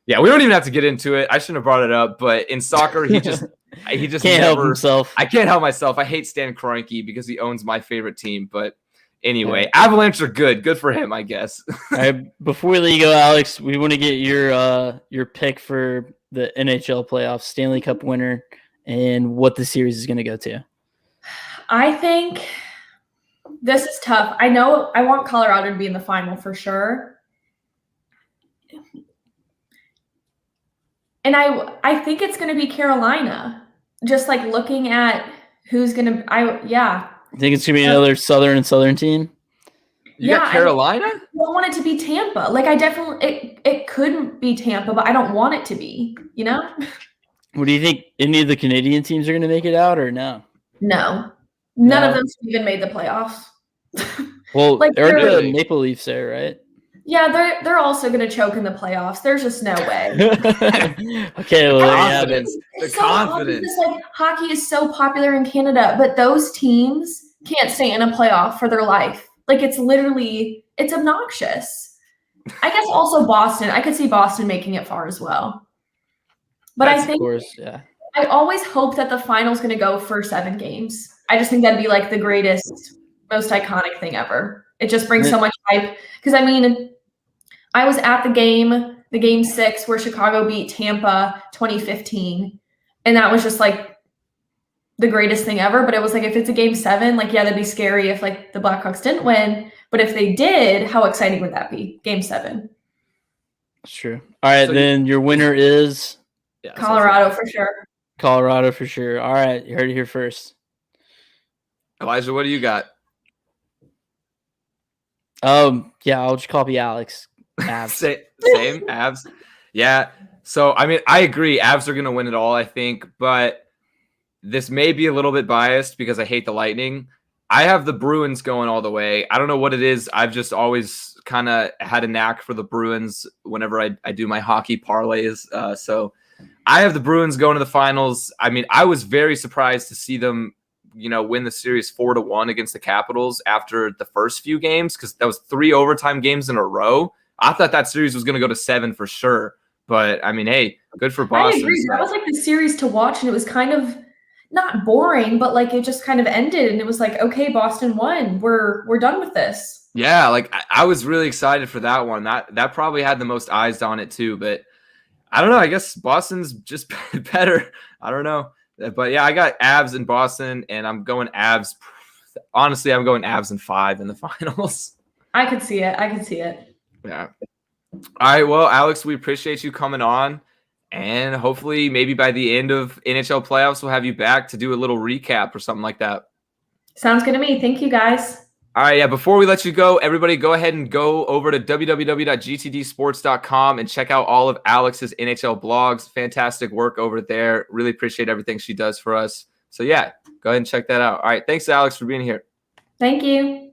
S1: yeah, we don't even have to get into it. I shouldn't have brought it up, but in soccer, he just
S2: can't help himself.
S1: I can't help myself. I hate Stan Kroenke because he owns my favorite team. But anyway, Avalanche are good. Good for him, I guess.
S2: All right, before we let you go, Alex, we want to get your pick for the NHL playoffs, Stanley Cup winner, and what the series is going to go to.
S3: I think this is tough. I know I want Colorado to be in the final for sure. And I think it's going to be Carolina. just like looking at who's gonna,
S2: I think it's gonna be another southern team.
S1: You got Carolina?
S3: I don't want it to be Tampa. Like I definitely, it couldn't be Tampa, but I don't want it to be. You know.
S2: What do you think? Any of the Canadian teams are gonna make it out or no?
S3: No, none of them even made the playoffs.
S2: Well, like they're the Maple Leafs there, right?
S3: Yeah, they're also going to choke in the playoffs. There's just no way.
S2: Okay, well,
S1: confidence. The confidence.
S3: Like hockey is so popular in Canada, but those teams can't stay in a playoff for their life. Like it's obnoxious. I guess also Boston. I could see Boston making it far as well. But I think, of course, yeah. I always hope that the final's going to go for 7 games. I just think that'd be like the greatest, most iconic thing ever. It just brings so much hype. Because I mean, I was at the game 6 where Chicago beat Tampa 2015. And that was just like the greatest thing ever. But it was like, if it's a game 7, like, yeah, that'd be scary if like the Blackhawks didn't win. But if they did, how exciting would that be? Game 7.
S2: That's true. All right, so then your winner is
S3: Colorado for sure.
S2: Colorado for sure. All right, you heard it here first.
S1: Elijah, what do you got?
S2: Yeah, I'll just copy Alex. Avs.
S1: Same, Avs. Yeah. So, I mean, I agree. Avs are going to win it all, I think. But this may be a little bit biased because I hate the Lightning. I have the Bruins going all the way. I don't know what it is. I've just always kind of had a knack for the Bruins whenever I do my hockey parlays. So I have the Bruins going to the finals. I mean, I was very surprised to see them win the series 4-1 against the Capitals after the first few games, because that was 3 overtime games in a row. I thought that series was going to go to 7 for sure. But, I mean, hey, good for Boston.
S3: I agree. That was like the series to watch, and it was kind of not boring, but like it just kind of ended, and it was like, okay, Boston won. We're done with this.
S1: Yeah, like I was really excited for that one. That probably had the most eyes on it too. But I don't know. I guess Boston's just better. I don't know. But yeah, I got Avs in Boston, and I'm going Avs. Honestly, I'm going Avs in 5 in the finals.
S3: I could see it.
S1: Yeah. All right. Well, Alex, we appreciate you coming on, and hopefully maybe by the end of NHL playoffs, we'll have you back to do a little recap or something like that.
S3: Sounds good to me. Thank you, guys.
S1: All right, yeah, before we let you go, everybody go ahead and go over to www.gtdsports.com and check out all of Alex's NHL blogs. Fantastic work over there. Really appreciate everything she does for us. So, yeah, go ahead and check that out. All right, thanks, Alex, for being here.
S3: Thank you.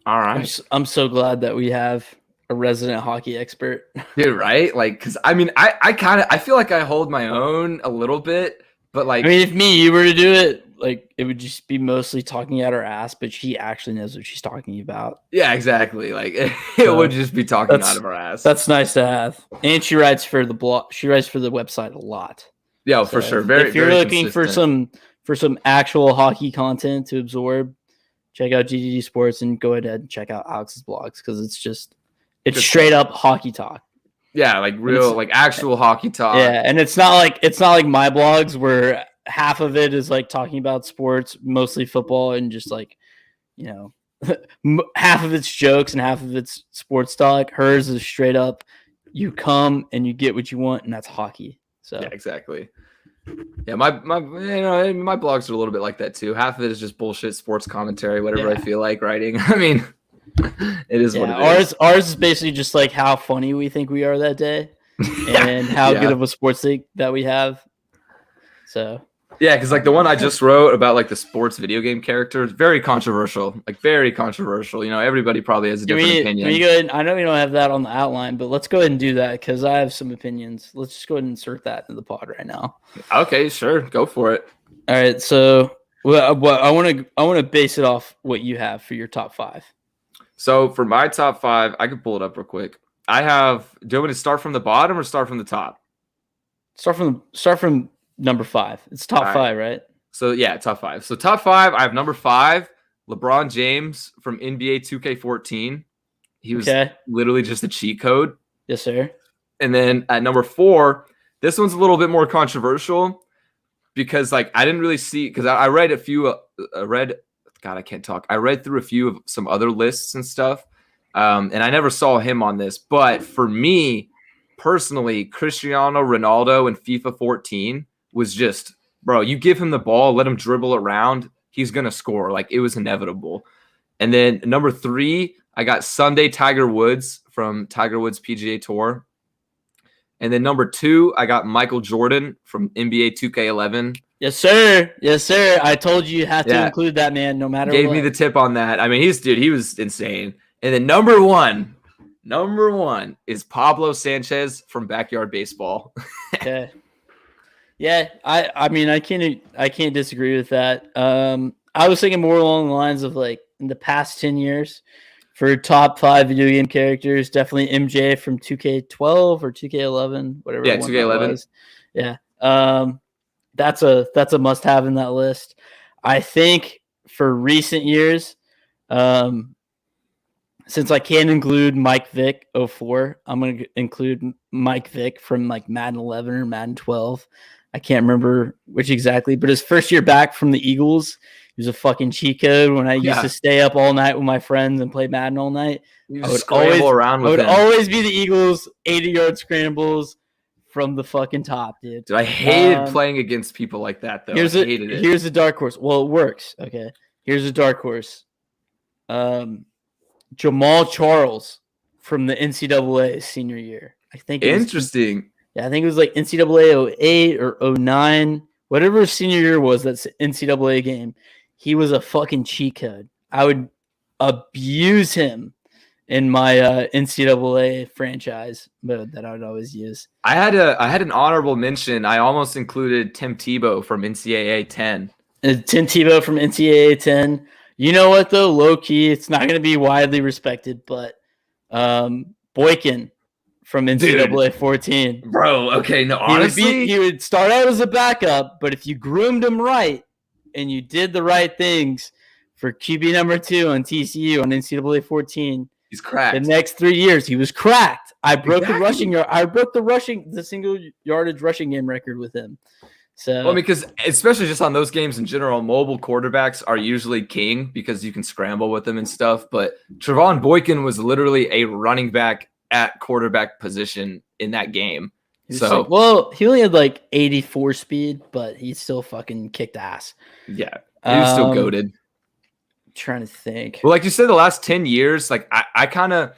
S1: All right.
S2: I'm so glad that we have a resident hockey expert.
S1: Dude, right? Like, because I mean, I feel like I hold my own a little bit, but like,
S2: I mean, if you were to do it, like, it would just be mostly talking out her ass, but she actually knows what she's talking about.
S1: Yeah, exactly. Like, it would just be talking out of her ass.
S2: That's nice to have. And she writes for the blog. She writes for the website a lot.
S1: Yeah, so for sure.
S2: If you're looking for some actual hockey content to absorb, check out GTD Sports and go ahead and check out Alex's blogs, because it's straight up hockey talk.
S1: Yeah, like real, like actual hockey talk.
S2: Yeah, and it's not like my blogs where half of it is like talking about sports, mostly football, and just like, half of it's jokes and half of it's sports talk. Hers is straight up, you come and you get what you want, and that's hockey. So
S1: yeah, exactly. Yeah, my blogs are a little bit like that too. Half of it is just bullshit sports commentary, whatever I feel like writing. I mean, it is what it is.
S2: Ours is basically just like how funny we think we are that day, and how good of a sports take that we have. So
S1: yeah, because like the one I just wrote about like the sports video game characters, very controversial. Like very controversial. Everybody probably has a different opinion.
S2: Can we go ahead, I know we don't have that on the outline, but let's go ahead and do that because I have some opinions. Let's just go ahead and insert that in the pod right now.
S1: Okay, sure, go for it.
S2: All right, so I want to base it off what you have for your top 5.
S1: So for my top 5, I can pull it up real quick. I have. Do you want me to start from the bottom or start from the top?
S2: Start from number 5. It's top 5, right?
S1: So yeah, top 5. So top 5, I have number 5, LeBron James from NBA 2K14. He was literally just a cheat code.
S2: Yes, sir.
S1: And then at number 4, this one's a little bit more controversial because like I didn't really see, because I read a God, I can't talk. I read through a few of some other lists and stuff, and I never saw him on this. But for me personally, Cristiano Ronaldo in FIFA 14 was just, bro, you give him the ball, let him dribble around, he's going to score. Like, it was inevitable. And then number 3, I got Sunday Tiger Woods from Tiger Woods PGA Tour. And then number 2, I got Michael Jordan from NBA 2K11.
S2: Yes, sir. Yes, sir. I told you had to include that man no matter what.
S1: Gave me the tip on that. I mean, he was insane. And then number one is Pablo Sanchez from Backyard Baseball.
S2: Okay. Yeah, I mean, I can't disagree with that. I was thinking more along the lines of like in the past 10 years for top 5 video game characters, definitely MJ from 2K12 or 2K11, whatever.
S1: Yeah, 2K11.
S2: Yeah. That's a must-have in that list. I think for recent years, since I can't include Mike Vick 04, I'm going to include Mike Vick from like Madden 11 or Madden 12. I can't remember which exactly, but his first year back from the Eagles, he was a fucking cheat code when I used to stay up all night with my friends and play Madden all night.
S1: I would always
S2: be the Eagles 80-yard scrambles from the fucking top, dude.
S1: Dude, I hated playing against people like that, though.
S2: Here's a dark horse. Well, it works. Okay. Here's a dark horse. Jamal Charles from the NCAA senior year. I think
S1: interesting.
S2: I think it was like NCAA 08 or 09, whatever his senior year was. That's NCAA game. He was a fucking cheat code. I would abuse him in my NCAA franchise mode that I would always use.
S1: I had an honorable mention. I almost included Tim Tebow from NCAA 10.
S2: Tim Tebow from NCAA 10. You know what, though? Low-key, it's not going to be widely respected, but Boykin from NCAA 14.
S1: Bro, okay, no, honestly.
S2: He would start out as a backup, but if you groomed him right and you did the right things for QB number 2 on TCU on NCAA 14,
S1: he's cracked.
S2: The next 3 years, he was cracked. I broke the rushing yard. I broke the single yardage rushing game record with him. So,
S1: because especially just on those games in general, mobile quarterbacks are usually king because you can scramble with them and stuff. But Trevon Boykin was literally a running back at quarterback position in that game. So,
S2: he only had like 84 speed, but he still fucking kicked ass.
S1: Yeah, he was still goated.
S2: Trying to think.
S1: Well, like you said, the last 10 years, like I kind of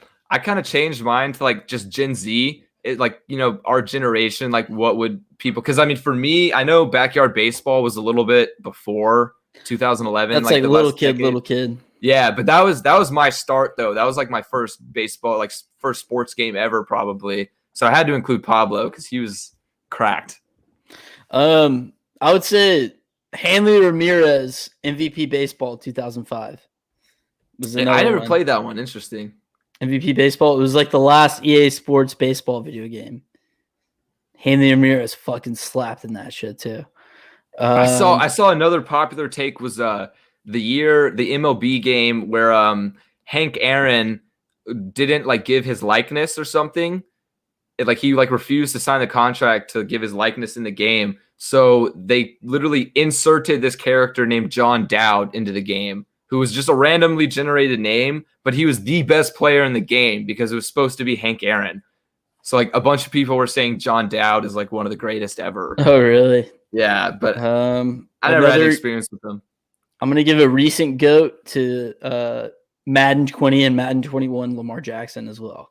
S1: changed mine to like just Gen Z. It, like, you know, our generation, like what would people, because I mean, for me, I know Backyard Baseball was a little bit before 2011.
S2: That's like little kid.
S1: Yeah, but that was my start though. That was like my first baseball, like first sports game ever probably. So I had to include Pablo because he was cracked.
S2: I would say Hanley Ramirez MVP Baseball 2005.
S1: I never played that one. Interesting.
S2: MVP Baseball. It was like the last EA Sports baseball video game. Hanley Ramirez fucking slapped in that shit too.
S1: I saw another popular take was the MLB game where Hank Aaron didn't like give his likeness or something. He refused to sign the contract to give his likeness in the game. So they literally inserted this character named John Dowd into the game, who was just a randomly generated name, but he was the best player in the game because it was supposed to be Hank Aaron. So like a bunch of people were saying John Dowd is like one of the greatest ever.
S2: Oh, really?
S1: Yeah, but I never had experience with him.
S2: I'm going to give a recent GOAT to Madden 20 and Madden 21 Lamar Jackson as well.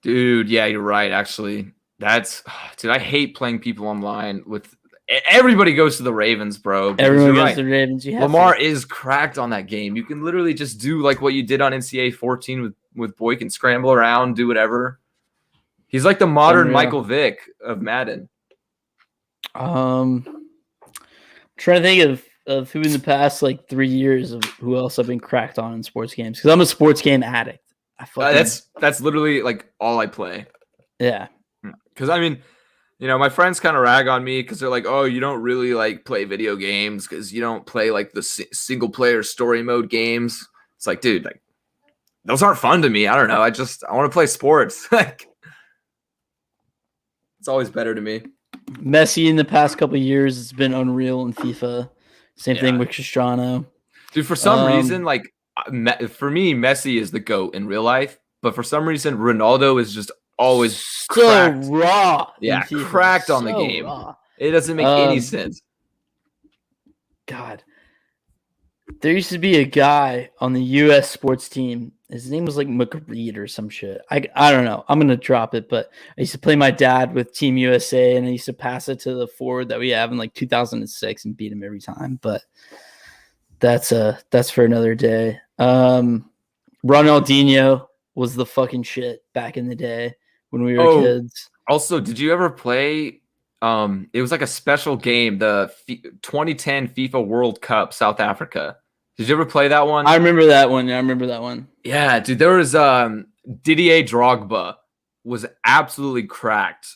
S1: Dude, yeah, you're right, actually. Dude, I hate playing people online with everybody goes to the Ravens, bro.
S2: Everyone goes to the Ravens.
S1: Lamar is cracked on that game. You can literally just do like what you did on NCAA 14 with Boykin, scramble around, do whatever. He's like the modern Michael Vick of Madden.
S2: Trying to think of who in the past like 3 years of who else I've been cracked on in sports games because I'm a sports game addict.
S1: That's literally like all I play.
S2: Yeah.
S1: Because I mean, you know, my friends kind of rag on me because they're like, "Oh, you don't really like play video games because you don't play like the single player story mode games." It's like, dude, like those aren't fun to me. I don't know. I want to play sports. Like, it's always better to me.
S2: Messi in the past couple of years has been unreal in FIFA. Same thing with Cristiano.
S1: Dude, for some reason, like for me, Messi is the GOAT in real life, but for some reason, Ronaldo is just always cracked.
S2: Raw.
S1: Yeah, cracked on the game. Raw. It doesn't make any sense.
S2: God. There used to be a guy on the U.S. sports team. His name was like McReed or some shit. I don't know. I'm going to drop it, but I used to play my dad with Team USA, and I used to pass it to the forward that we have in like 2006 and beat him every time. But that's for another day. Ronaldinho was the fucking shit back in the day when we were kids.
S1: Also, did you ever play it was like a special game, the 2010 FIFA World Cup, South Africa. Did you ever play that one?
S2: I remember that one. Yeah, I remember that one.
S1: Yeah, dude, there was Didier Drogba was absolutely cracked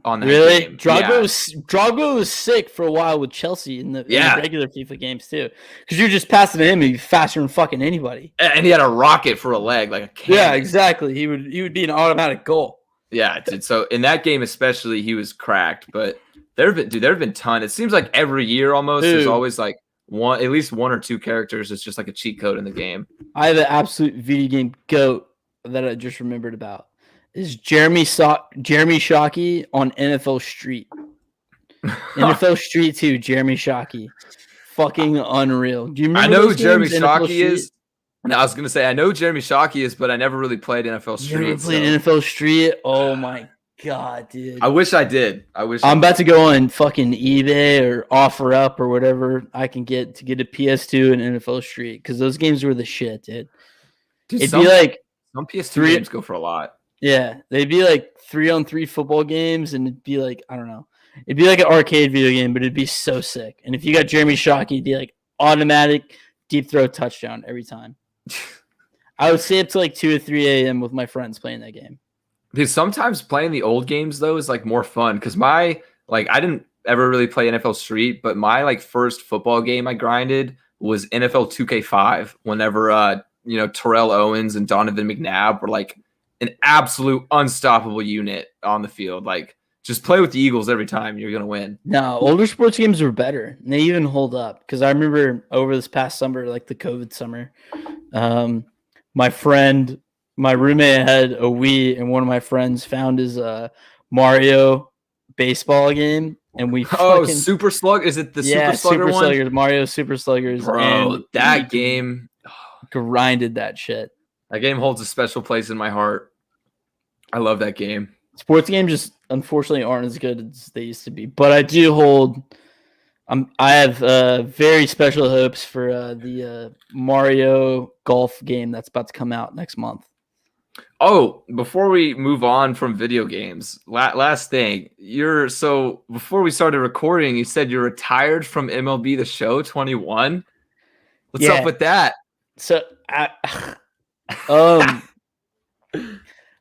S1: on that game.
S2: Drogba was sick for a while with Chelsea in the regular FIFA games too, because you're just passing to him, he'd be faster than fucking anybody.
S1: And he had a rocket for a leg, like a cannon.
S2: Yeah, exactly. He would be an automatic goal.
S1: Yeah, dude. So in that game especially, he was cracked. But there have been ton. It seems like every year almost there's always like at least one or two characters that's just like a cheat code in the game.
S2: I have an absolute video game GOAT that I just remembered about. Is Jeremy Shockey on NFL Street. NFL Street 2, Jeremy Shockey. Fucking unreal. Do you remember?
S1: I know who Jeremy Shockey is. No, I was gonna say I know Jeremy Shockey is, but I never really played NFL Street.
S2: You never played NFL Street? Oh my god, dude!
S1: I wish I did. I'm
S2: about to go on fucking eBay or OfferUp or whatever I can get to get a PS2 and NFL Street, because those games were the shit, dude. It'd be like
S1: some PS2 games go for a lot.
S2: Yeah, they'd be like 3-on-3 football games, and it'd be like, I don't know, it'd be like an arcade video game, but it'd be so sick. And if you got Jeremy Shockey, it'd be like automatic deep throw touchdown every time. I would stay up to like 2 or 3 a.m. with my friends playing that game.
S1: Dude, sometimes playing the old games though is like more fun, because I didn't ever really play NFL Street, but my like first football game I grinded was NFL 2K5. Whenever Terrell Owens and Donovan McNabb were like an absolute unstoppable unit on the field. Like, just play with the Eagles every time, you're gonna win.
S2: No, older sports games were better. And they even hold up, because I remember over this past summer, like the COVID summer, my roommate had a Wii, and one of my friends found his Mario baseball game, and we
S1: Super Slug. Is it the Super Slugger one?
S2: Sluggers, Mario Super Sluggers.
S1: Bro, and that game
S2: grinded that shit.
S1: That game holds a special place in my heart. I love that game.
S2: Sports games just unfortunately aren't as good as they used to be, but I do hold. I have very special hopes for the Mario Golf game that's about to come out next month.
S1: Oh, before we move on from video games, last thing. Before we started recording, you said you're retired from MLB The Show 21. What's up with that?
S2: So I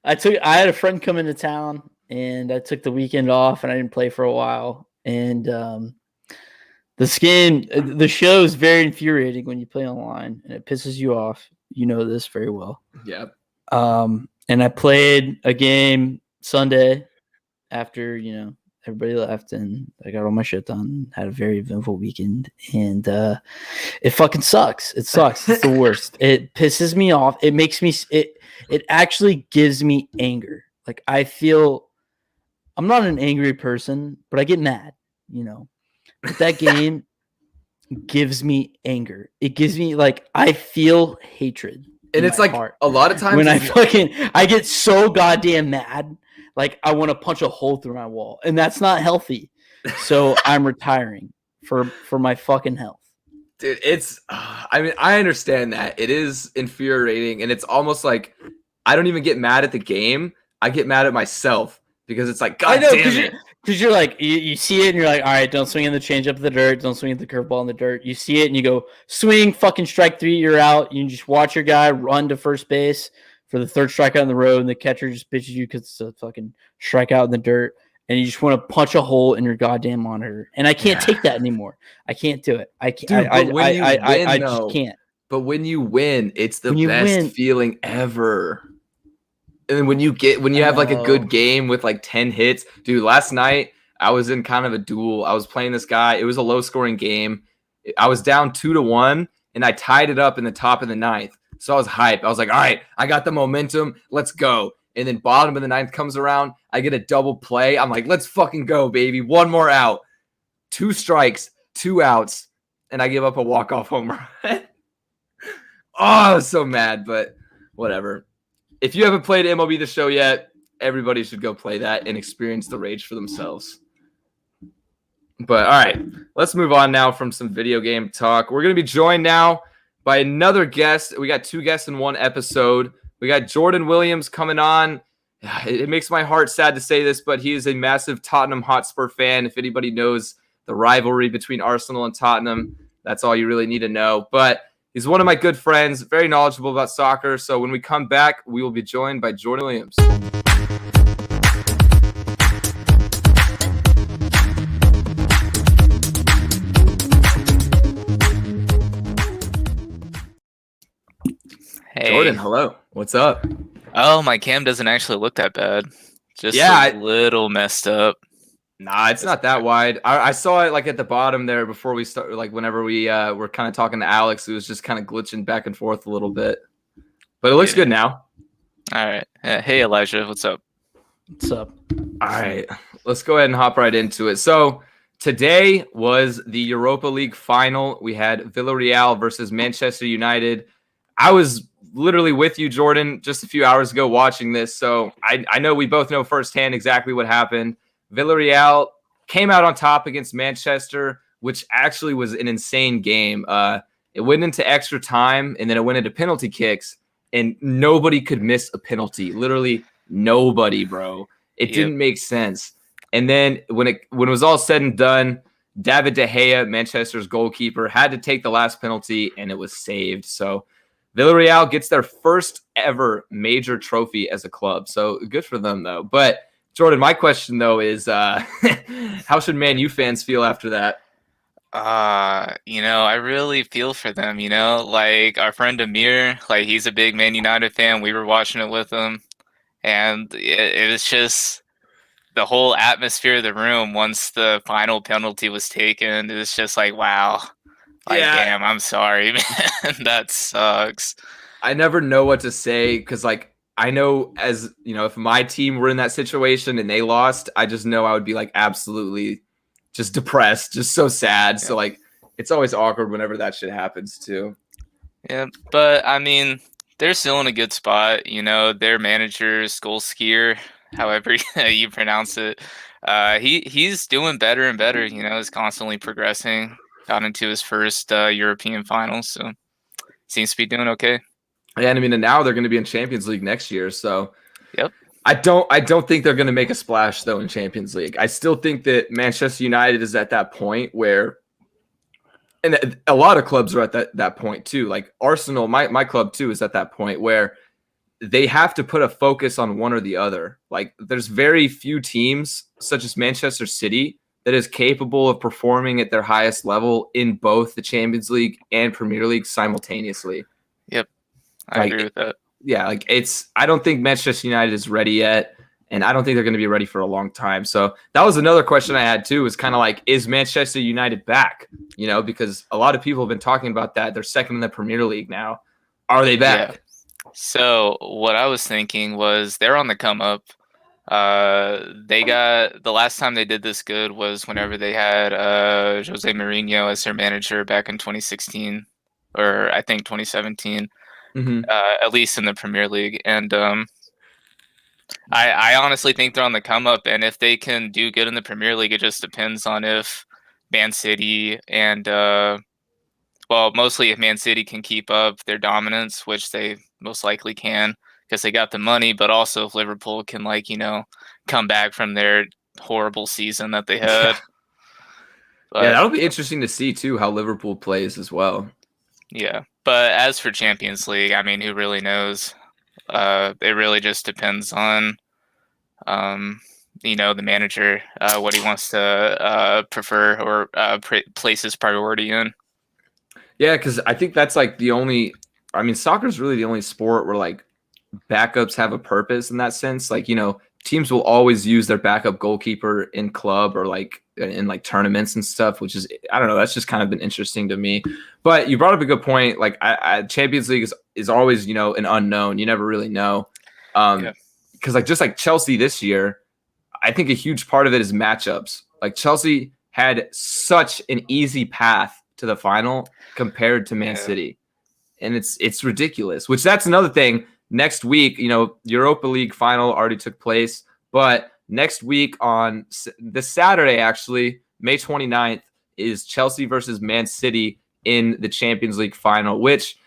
S2: had a friend come into town, and I took the weekend off, and I didn't play for a while. And the show is very infuriating when you play online, and it pisses you off. You know this very well.
S1: Yep.
S2: And I played a game Sunday after, everybody left, and I got all my shit done, had a very eventful weekend, and it fucking sucks. It sucks. It's the worst. It pisses me off. It makes me, it actually gives me anger. Like, I feel, I'm not an angry person, but I get mad, But that game gives me anger. It gives me, like, I feel hatred.
S1: And it's like heart. A lot of times
S2: when I get so goddamn mad, like I want to punch a hole through my wall, and that's not healthy. So I'm retiring for my fucking health.
S1: Dude, I understand that. It is infuriating, and it's almost like I don't even get mad at the game. I get mad at myself, because it's like, God damn it.
S2: Because you're like, you see it and you're like, all right, don't swing in the change up in the dirt. Don't swing at the curveball in the dirt. You see it and you go, swing, fucking strike 3, you're out. You just watch your guy run to first base for the third strikeout in the road, and the catcher just bitches you because it's a fucking strikeout in the dirt. And you just want to punch a hole in your goddamn monitor. And I can't take that anymore. I can't do it. I can't. Dude, I just can't.
S1: But when you win, it's the best feeling ever. And when you have like a good game with like 10 hits, dude, last night I was in kind of a duel. I was playing this guy. It was a low scoring game. I was down 2-1, and I tied it up in the top of the ninth. So I was hyped. I was like, all right, I got the momentum. Let's go. And then bottom of the ninth comes around. I get a double play. I'm like, let's fucking go, baby. One more out. 2 strikes, 2 outs, and I give up a walk-off home run. I was so mad, but whatever. If you haven't played MLB The Show yet, everybody should go play that and experience the rage for themselves. But all right, let's move on now from some video game talk. We're going to be joined now by another guest. We got 2 guests in one episode. We got Jordan Williams coming on. It makes my heart sad to say this, but he is a massive Tottenham Hotspur fan. If anybody knows the rivalry between Arsenal and Tottenham, that's all you really need to know. But he's one of my good friends, very knowledgeable about soccer. So when we come back, we will be joined by Jordan Williams.
S4: Hey.
S1: Jordan, hello. What's up?
S4: Oh, my cam doesn't actually look that bad. Just a little messed up.
S1: Nah, it's not that wide. I saw it like at the bottom there before we start. Like whenever we were kind of talking to Alex, it was just kind of glitching back and forth a little bit. But it looks good now.
S4: All right. Hey, Elijah, what's up?
S2: What's up?
S1: All right, let's go ahead and hop right into it. So today was the Europa League final. We had Villarreal versus Manchester United. I was literally with you, Jordan, just a few hours ago watching this. So I know we both know firsthand exactly what happened. Villarreal came out on top against Manchester, which actually was an insane game. It went into extra time, and then it went into penalty kicks, and nobody could miss a penalty. Literally nobody, bro. It didn't make sense. And then when it was all said and done, David De Gea, Manchester's goalkeeper, had to take the last penalty, and it was saved. So Villarreal gets their first ever major trophy as a club. So good for them, though. But Jordan, my question, though, is how should Man U fans feel after that?
S4: I really feel for them, like our friend Amir, like he's a big Man United fan. We were watching it with him, and it was just the whole atmosphere of the room once the final penalty was taken. It was just like, wow. Like, damn, I'm sorry, man. That sucks.
S1: I never know what to say because, like, I know if my team were in that situation and they lost, I just know I would be, like, absolutely just depressed, just so sad. Yeah. So, like, it's always awkward whenever that shit happens, too.
S4: Yeah, but, I mean, they're still in a good spot. Their manager, Solskjaer, however you pronounce it, he's doing better and better, he's constantly progressing. Got into his first European finals, so seems to be doing okay.
S1: Yeah, and I mean, and now they're going to be in Champions League next year, so
S4: yep.
S1: I don't think they're going to make a splash though in Champions League. I still think that Manchester United is at that point where, and a lot of clubs are at that point too. Like Arsenal, my club too, is at that point where they have to put a focus on one or the other. Like there's very few teams, such as Manchester City, that is capable of performing at their highest level in both the Champions League and Premier League simultaneously.
S4: Yep. I agree with that.
S1: Yeah, like I don't think Manchester United is ready yet, and I don't think they're going to be ready for a long time. So that was another question I had too, was kind of like, is Manchester United back? Because a lot of people have been talking about that. They're second in the Premier League now. Are they back?
S4: Yeah. So what I was thinking was they're on the come up. They got the last time they did this good was whenever they had Jose Mourinho as their manager back in 2016, or I think 2017, at least in the Premier League. And I honestly think they're on the come up, and if they can do good in the Premier League, it just depends on if Man City and mostly if Man City can keep up their dominance, which they most likely can, because they got the money, but also if Liverpool can, come back from their horrible season that they had.
S1: Yeah, that'll be interesting to see, too, how Liverpool plays as well.
S4: Yeah, but as for Champions League, I mean, who really knows? It really just depends on, the manager, what he wants to prefer or place his priority in.
S1: Yeah, because I think that's, soccer is really the only sport where, backups have a purpose in that sense. teams will always use their backup goalkeeper in club or like in like tournaments and stuff, which is, I don't know, that's just kind of been interesting to me. But you brought up a good point. Like Champions League is always, you know, an unknown. You never really know. Because like just like Chelsea this year, I think a huge part of it is matchups. Like Chelsea had such an easy path to the final compared to Man City. And it's ridiculous, which that's another thing. Next week, you know, Europa League final already took place, but next week on this Saturday, actually, May 29th, is Chelsea versus Man City in the Champions League final, which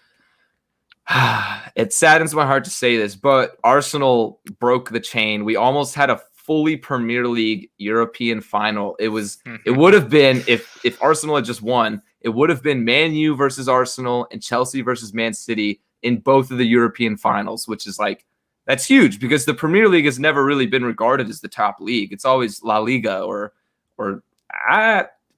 S1: it saddens my heart to say this, but Arsenal broke the chain. We almost had a fully Premier League European final. It would have been, if Arsenal had just won, it would have been Man U versus Arsenal and Chelsea versus Man City in both of the European finals, which is like, that's huge because the Premier League has never really been regarded as the top league. It's always La Liga or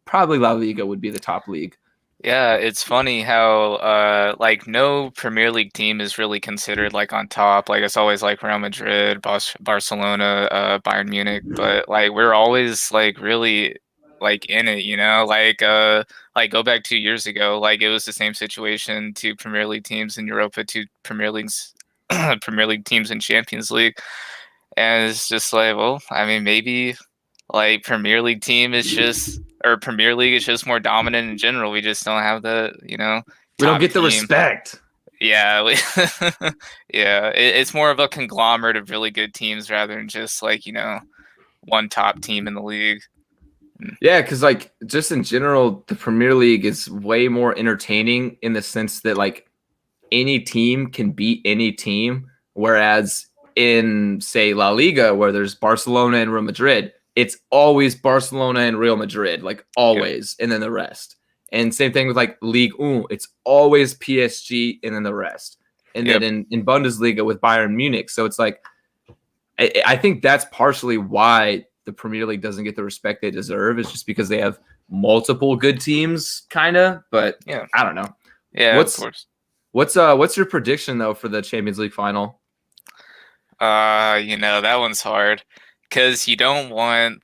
S1: probably La Liga would be the top league.
S4: Yeah, it's funny how like no Premier League team is really considered like on top. Like it's always like Real Madrid, Barcelona, Bayern Munich, but like we're always like really like in it, you know? Like go back 2 years ago, like it was the same situation, 2 Premier League teams in Europa, 2 Premier League teams in Champions League. And it's just like, well, I mean, maybe like Premier League is just more dominant in general. We just don't have the, you know,
S1: we don't get the respect.
S4: Yeah. It's more of a conglomerate of really good teams rather than just like, you know, one top team in the league.
S1: Yeah, because like just in general, the Premier League is way more entertaining in the sense that like any team can beat any team, whereas in say La Liga, where there's Barcelona and Real Madrid, it's always Barcelona and Real Madrid, like always, and then the rest. And same thing with like Ligue 1, it's always PSG and then the rest. And then in Bundesliga with Bayern Munich. So it's like, I think that's partially why the Premier League doesn't get the respect they deserve. It's just because they have multiple good teams, kind of. But I don't know.
S4: Yeah, of course.
S1: What's your prediction though for the Champions League final?
S4: You know, that one's hard because you don't want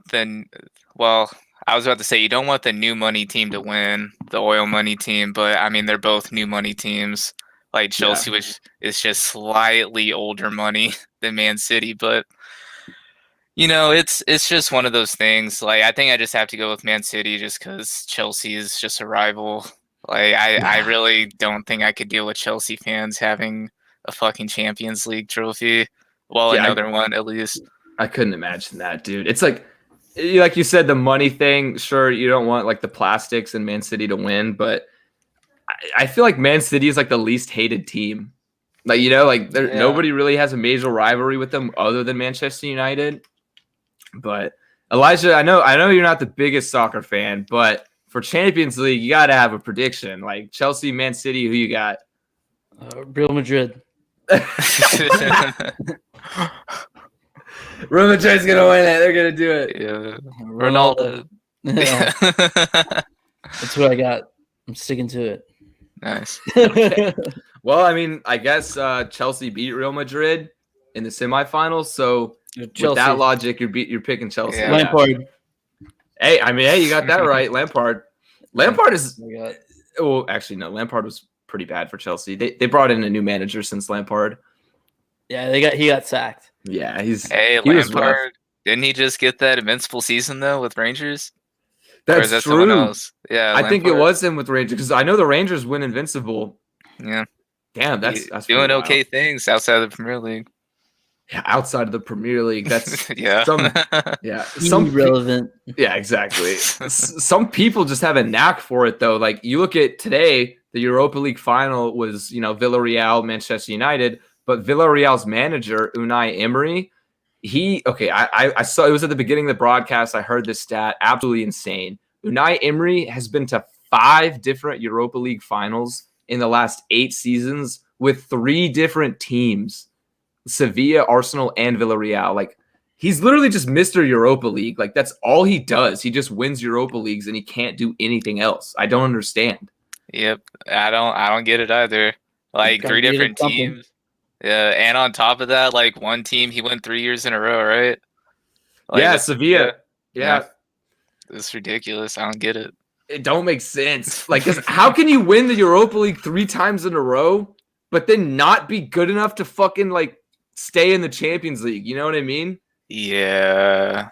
S4: I was about to say you don't want the new money team to win, the oil money team, but I mean they're both new money teams. Like Chelsea, which is just slightly older money than Man City, but you know, it's just one of those things. Like I think I just have to go with Man City just because Chelsea is just a rival. Like I really don't think I could deal with Chelsea fans having a fucking Champions League trophy. Well, another one at least.
S1: I couldn't imagine that, dude. It's like you said, the money thing. Sure, you don't want like the plastics and Man City to win, but I feel like Man City is like the least hated team. Like, you know, like nobody really has a major rivalry with them other than Manchester United. But Elijah, I know you're not the biggest soccer fan, but for Champions League, you got to have a prediction. Like Chelsea, Man City, who you got?
S2: Real Madrid.
S1: Real Madrid's gonna win it. They're gonna do it.
S4: Yeah, Ronaldo.
S2: That's what I got. I'm sticking to it.
S4: Nice.
S1: Okay. Well, I mean, I guess Chelsea beat Real Madrid in the semifinals. So
S2: Chelsea.
S1: With that logic, you're picking Chelsea.
S2: Yeah. Lampard.
S1: Hey, you got that right. Lampard is. Well, actually, no. Lampard was pretty bad for Chelsea. They brought in a new manager since Lampard.
S2: Yeah, he got sacked.
S1: Yeah,
S4: Lampard. Didn't he just get that invincible season though with Rangers?
S1: That's
S4: that
S1: true.
S4: Someone else? Yeah,
S1: I think it was him with Rangers because I know the Rangers win invincible.
S4: Yeah.
S1: Damn, that's
S4: doing okay things outside of the Premier League.
S1: Yeah, outside of the Premier League, that's
S2: some relevant.
S1: Yeah, exactly. Some people just have a knack for it, though. Like you look at today, the Europa League final was, you know, Villarreal, Manchester United, but Villarreal's manager Unai Emery, I saw it was at the beginning of the broadcast. I heard this stat, absolutely insane. Unai Emery has been to 5 different Europa League finals in the last 8 seasons with 3 different teams. Sevilla, Arsenal, and Villarreal. Like he's literally just Mr. Europa League. Like that's all he does. He just wins Europa Leagues and he can't do anything else. I don't understand.
S4: Yep. I don't get it either. Like 3 different teams. Yeah, and on top of that, like one team, he won 3 years in a row, right? Like,
S1: Yeah,
S4: with
S1: Sevilla. Yeah.
S4: It's ridiculous. I don't get it.
S1: It don't make sense. Like, 'cause how can you win the Europa League 3 times in a row, but then not be good enough to fucking like stay in the Champions League? You know what I mean?
S4: Yeah.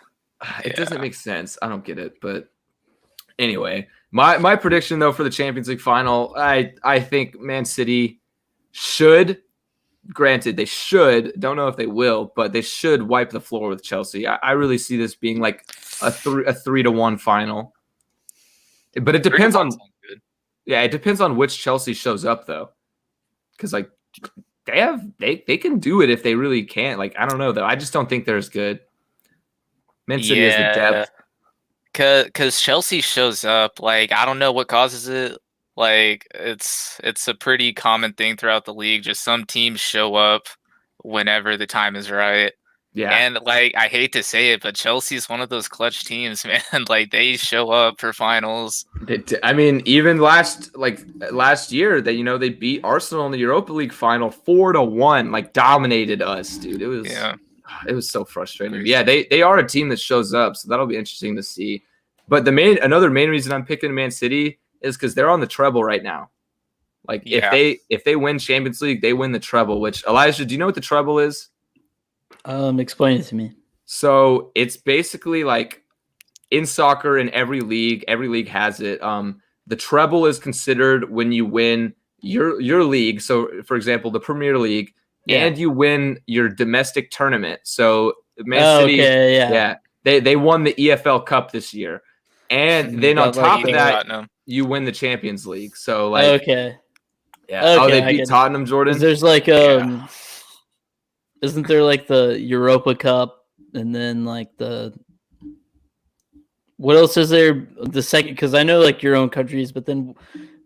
S1: It doesn't make sense. I don't get it. But anyway, my prediction though for the Champions League final, I think Man City should. Granted, they should. Don't know if they will, but they should wipe the floor with Chelsea. I really see this being like a 3-1 final. But it depends on. Yeah, it depends on which Chelsea shows up though, because like they can do it if they really can. Like I don't know though. I just don't think they're as good. Man City has the depth.
S4: Cause Chelsea shows up. Like I don't know what causes it. Like it's a pretty common thing throughout the league. Just some teams show up whenever the time is right.
S1: Yeah.
S4: And like I hate to say it, but Chelsea's one of those clutch teams, man. Like they show up for finals.
S1: I mean, even last year that they beat Arsenal in the Europa League final 4-1, like dominated us, dude. It was so frustrating. Crazy. Yeah, they are a team that shows up, so that'll be interesting to see. But another main reason I'm picking Man City is because they're on the treble right now. Like if they win Champions League, they win the treble. Which Elijah, do you know what the treble is?
S2: Explain it to me.
S1: So it's basically like in soccer in every league has it. The treble is considered when you win your league. So for example, the Premier League, and you win your domestic tournament. So Man City, they won the EFL Cup this year. And then on top of that, you win the Champions League. So like
S2: they
S1: beat Tottenham, Jordan.
S2: There's like isn't there like the Europa Cup and then like the what else is there? The second, because I know like your own countries, but then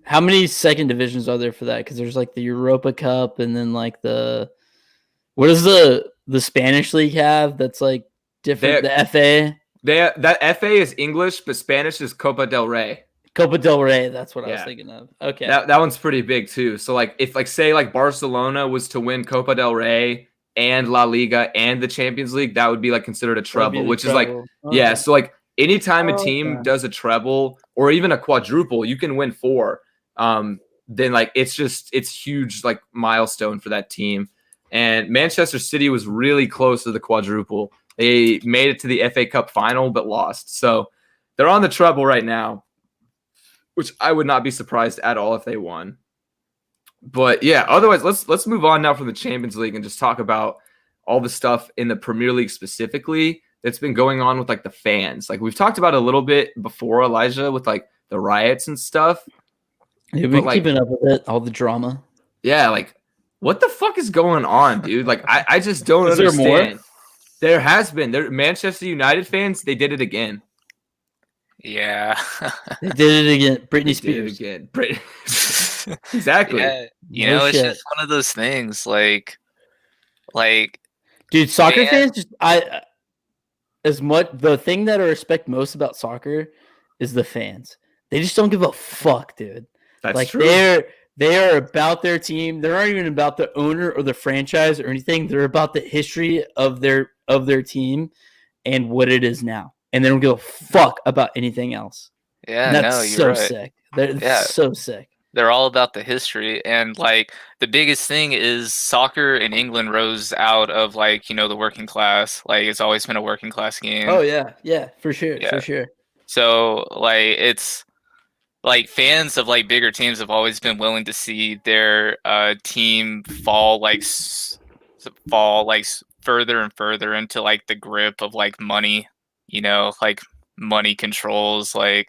S2: how many second divisions are there for that? Because there's like the Europa Cup and then like what does the Spanish league have that's like different? The FA.
S1: That FA is English, but Spanish is Copa del Rey.
S2: Copa del Rey, that's what I was thinking of. Okay,
S1: that one's pretty big too. So like if say Barcelona was to win Copa del Rey and La Liga and the Champions League, that would be like considered a treble, which is like So like anytime a team does a treble or even a quadruple, you can win 4. Then like it's huge like milestone for that team. And Manchester City was really close to the quadruple. They made it to the FA Cup final but lost. So they're on the treble right now, which I would not be surprised at all if they won. But yeah, otherwise let's move on now from the Champions League and just talk about all the stuff in the Premier League specifically that's been going on with like the fans. Like we've talked about a little bit before, Elijah, with like the riots and stuff.
S2: Yeah, we're keeping up with it, all the drama.
S1: Yeah, like what the fuck is going on, dude? Like I just don't understand.
S2: There more?
S1: There has been. Manchester United fans, they did it again.
S4: Yeah.
S2: They did it again. Britney Spears.
S1: Again. Exactly.
S4: Yeah. It's just one of those things. Like
S2: dude, soccer fans the thing that I respect most about soccer is the fans. They just don't give a fuck, dude.
S1: That's true.
S2: They are about their team. They're not even about the owner or the franchise or anything. They're about the history of their team and what it is now. And they don't give a fuck about anything else.
S4: Yeah,
S2: and that's
S4: you're
S2: so
S4: right.
S2: sick. They're so sick.
S4: They're all about the history. And like the biggest thing is soccer in England rose out of like, the working class. Like it's always been a working class game.
S2: Oh yeah. Yeah, for sure.
S4: Yeah.
S2: For sure.
S4: So like it's like fans of like bigger teams have always been willing to see their team fall further and further into like the grip of like money, like money controls, like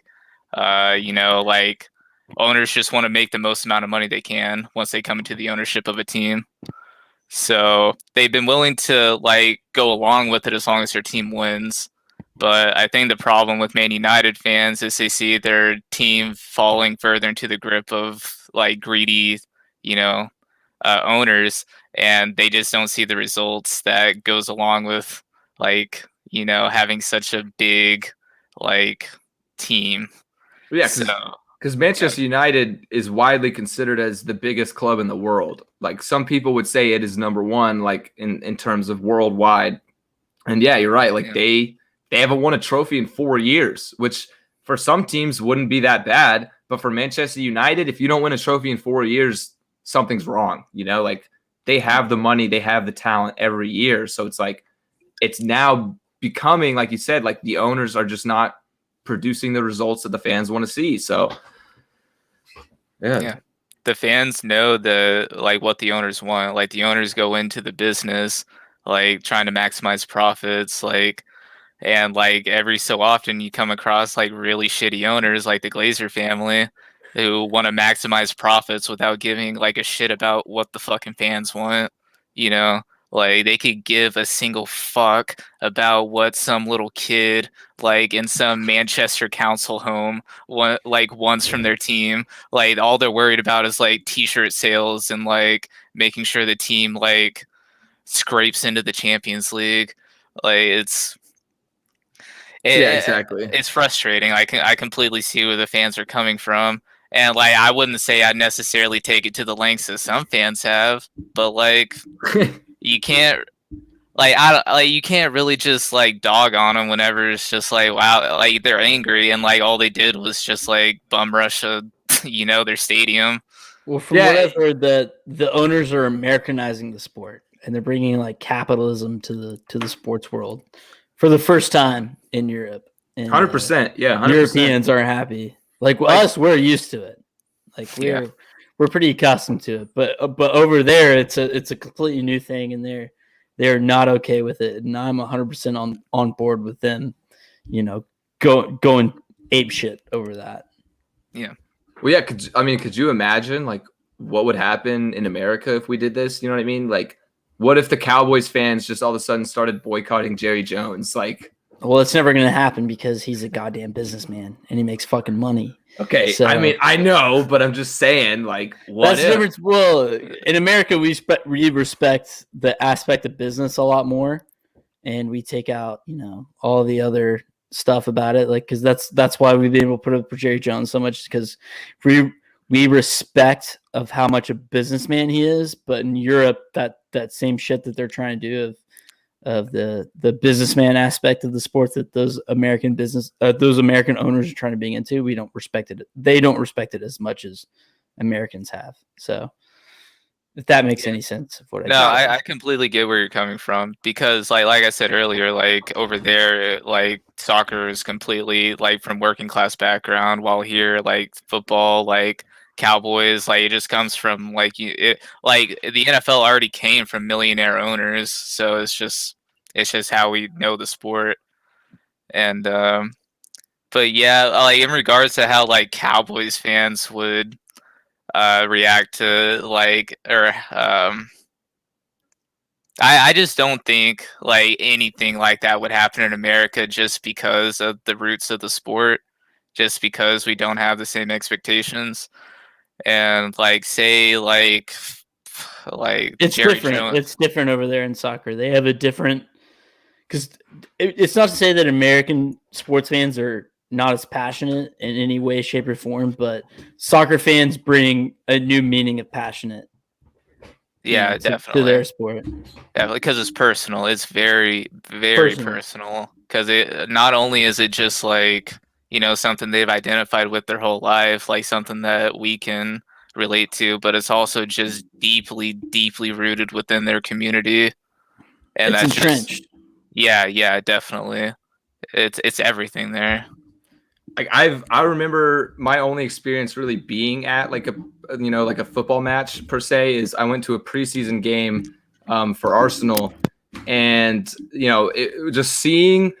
S4: like owners just want to make the most amount of money they can once they come into the ownership of a team. So they've been willing to like go along with it as long as their team wins. But I think the problem with Man United fans is they see their team falling further into the grip of like greedy, owners, and they just don't see the results that goes along with like, having such a big like team.
S1: Yeah, Because Manchester United is widely considered as the biggest club in the world. Like some people would say it is number one, like in terms of worldwide. And yeah, you're right. Like they haven't won a trophy in 4 years, which for some teams wouldn't be that bad. But for Manchester United, if you don't win a trophy in 4 years, something's wrong. You know, like they have the money, they have the talent every year. So it's like it's now becoming, like you said, like the owners are just not producing the results that the fans want to see. So yeah.
S4: The fans know what the owners want. Like the owners go into the business like trying to maximize profits, and every so often you come across like really shitty owners like the Glazer family who want to maximize profits without giving like a shit about what the fucking fans want, you know? Like they could give a single fuck about what some little kid like in some Manchester council home wants from their team. Like all they're worried about is like t-shirt sales and like making sure the team like scrapes into the Champions League. Like
S1: Exactly.
S4: It's frustrating. I completely see where the fans are coming from. And like I wouldn't say I'd necessarily take it to the lengths that some fans have, but like you can't you can't really just like dog on them whenever it's just like wow, like they're angry and like all they did was just like bum rush their stadium.
S2: Well, from what I've heard, that the owners are Americanizing the sport and they're bringing like capitalism to the sports world for the first time in Europe.
S1: 100%, yeah. 100%.
S2: Europeans aren't happy. Like us, we're used to it. Like we're pretty accustomed to it. But over there, it's a completely new thing, and they're not okay with it. And I'm 100% on board with them. You know, going ape shit over that.
S4: Yeah.
S1: Well, yeah. Could you imagine like what would happen in America if we did this? You know what I mean? Like, what if the Cowboys fans just all of a sudden started boycotting Jerry Jones? Like,
S2: well, it's never going to happen because he's a goddamn businessman and he makes fucking money.
S1: Okay, so, I mean, I know, but I'm just saying, like, what
S2: that's the difference. Well, in America, we respect the aspect of business a lot more, and we take out, all the other stuff about it, like, because that's why we've been able to put up for Jerry Jones so much, because we respect of how much a businessman he is. But in Europe, that same shit that they're trying to do of the businessman aspect of the sport that those American owners are trying to bring into, we don't respect it. They don't respect it as much as Americans have. So if that makes any sense.
S4: I completely get where you're coming from, because like I said earlier, like over there, like soccer is completely like from working class background, while here, like football, like Cowboys, like it just comes from like the NFL already came from millionaire owners, so it's just how we know the sport. And but yeah, like in regards to how like Cowboys fans would react to I just don't think like anything like that would happen in America, just because of the roots of the sport, just because we don't have the same expectations. And like say like
S2: it's
S4: Jerry
S2: different.
S4: Jones.
S2: It's different over there in soccer. They have a different, because it's not to say that American sports fans are not as passionate in any way, shape, or form, but soccer fans bring a new meaning of passionate.
S4: Yeah, definitely
S2: to their sport.
S4: Definitely, because it's personal. It's very, very personal. Because it not only is it just like, something they've identified with their whole life, like something that we can relate to, but it's also just deeply, deeply rooted within their community. And
S2: it's
S4: that's
S2: entrenched.
S4: Yeah, definitely. It's everything there.
S1: Like I remember my only experience really being at like a football match per se is I went to a preseason game for Arsenal, and just seeing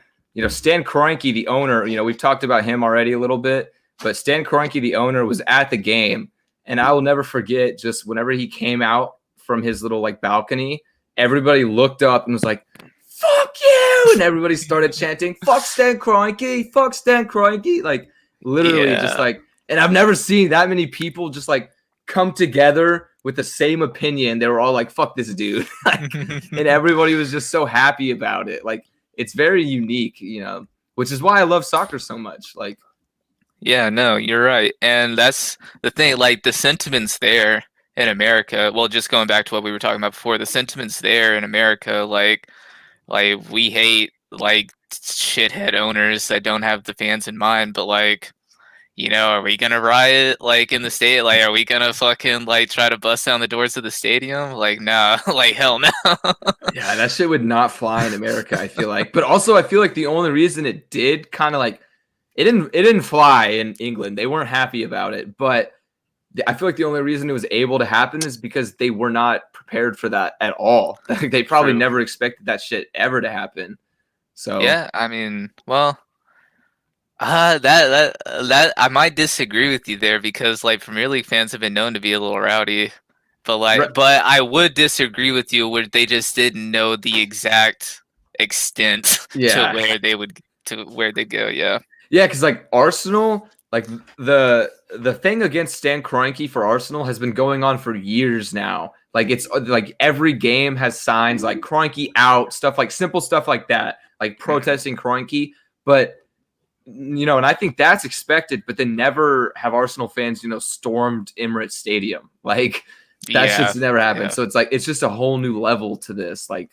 S1: Stan Kroenke, the owner, we've talked about him already a little bit, but Stan Kroenke, the owner, was at the game, and I will never forget just whenever he came out from his little like balcony, everybody looked up and was like, "Fuck you!" and everybody started chanting, "Fuck Stan Kroenke! Fuck Stan Kroenke!" Like literally, just like, and I've never seen that many people just like come together with the same opinion. They were all like, "Fuck this dude," and everybody was just so happy about it. Like it's very unique, which is why I love soccer so much. Like,
S4: Yeah, no, you're right. And that's the thing, like the sentiments there in America. Well, just going back to what we were talking about before, the sentiments there in America, like we hate like shithead owners that don't have the fans in mind, but like, are we gonna riot like in the state? Like, are we gonna fucking like try to bust down the doors of the stadium? Like, nah, like hell no.
S1: Yeah, that shit would not fly in America, I feel like. But also I feel like the only reason it did kind of like it didn't fly in England. They weren't happy about it, but I feel like the only reason it was able to happen is because they were not prepared for that at all. They probably
S4: True.
S1: never expected that shit ever to happen. So
S4: Yeah, I mean, well, that I might disagree with you there because like Premier League fans have been known to be a little rowdy, but
S1: Right.
S4: but I would disagree with you where they just didn't know the exact extent
S1: Yeah.
S4: to where they go. Yeah.
S1: Yeah, because like Arsenal, like the thing against Stan Kroenke for Arsenal has been going on for years now. Like it's like every game has signs like Kroenke out, stuff like simple stuff like that, like protesting Kroenke. But and I think that's expected. But then never have Arsenal fans, stormed Emirates Stadium. Like that's
S4: Yeah,
S1: just never happened.
S4: yeah.
S1: So it's like it's just a whole new level to this, like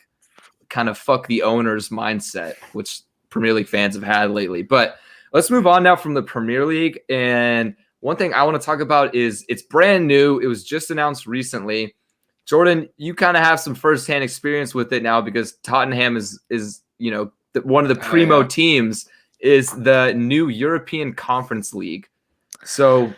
S1: kind of fuck the owners mindset, which Premier League fans have had lately. But let's move on now from the Premier League. And one thing I want to talk about is it's brand new. It was just announced recently. Jordan, you kind of have some firsthand experience with it now because Tottenham is one of the primo teams is the new European Conference League. So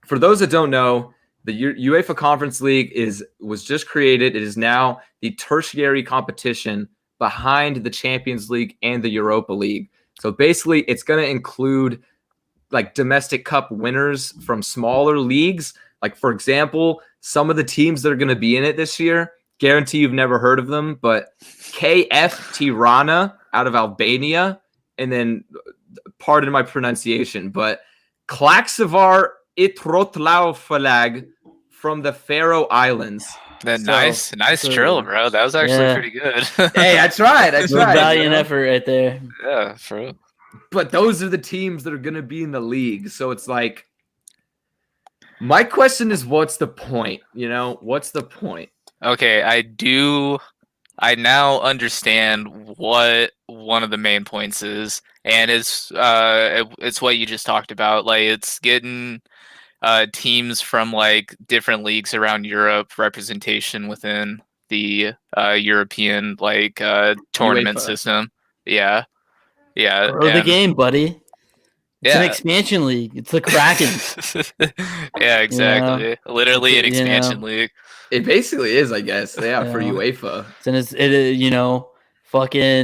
S1: for those that don't know, the UEFA Conference League was just created. It is now the tertiary competition behind the Champions League and the Europa League. So basically, it's going to include like domestic cup winners from smaller leagues. Like, for example, some of the teams that are going to be in it this year, guarantee you've never heard of them, but KF Tirana out of Albania, and then, pardon my pronunciation, but Klaxavar Itrotlauflag from the Faroe Islands.
S4: Nice drill, bro. That was actually pretty good.
S1: Hey, I tried.
S2: Valiant effort right there.
S4: Yeah, for real.
S1: But those are the teams that are going to be in the league. So it's like, my question is, what's the point? What's the point?
S4: Okay, I now understand what one of the main points is, and it's what you just talked about. Like, it's getting teams from like different leagues around Europe representation within the European like tournament
S1: UEFA
S4: system. Yeah.
S2: Grow the game, buddy. It's an expansion league. It's the Kraken.
S4: Yeah, exactly. Literally an expansion league.
S1: It basically is, I guess. Yeah, for UEFA.
S2: And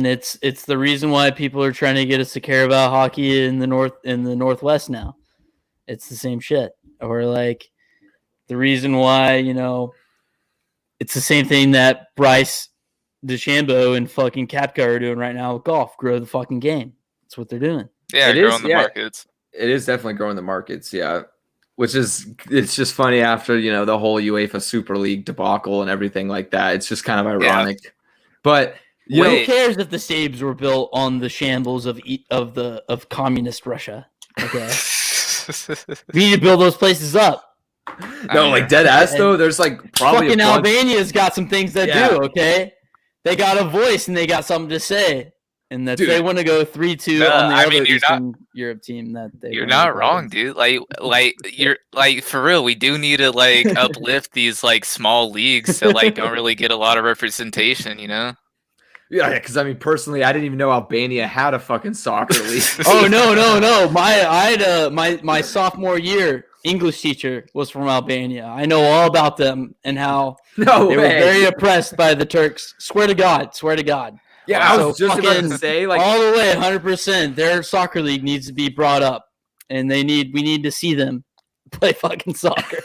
S2: it's the reason why people are trying to get us to care about hockey in the Northwest now. It's the same shit. Or like the reason why, it's the same thing that Bryce DeChambeau and fucking Kapka are doing right now with golf. Grow the fucking game. That's what they're doing.
S4: Yeah, growing the markets.
S1: It is definitely growing the markets, yeah. It's just funny after, the whole UEFA Super League debacle and everything like that. It's just kind of ironic. Yeah. But
S2: who cares if the stadiums were built on the shambles of communist Russia? Okay. We need to build those places up.
S1: No, like dead ass though. There's like probably
S2: fucking Albania's got some things that do. Okay, they got a voice and they got something to say, and that they want to go 3-2 on the other Eastern Europe team.
S4: You're not wrong, dude. Like you're like for real. We do need to like uplift these like small leagues that like don't really get a lot of representation.
S1: Yeah, because I mean, personally, I didn't even know Albania had a fucking soccer league.
S2: Oh no! My sophomore year English teacher was from Albania. I know all about them and how they were very oppressed by the Turks. Swear to God.
S1: Yeah, I was just about to say, like,
S2: all the way, 100%. Their soccer league needs to be brought up, and we need to see them play fucking soccer.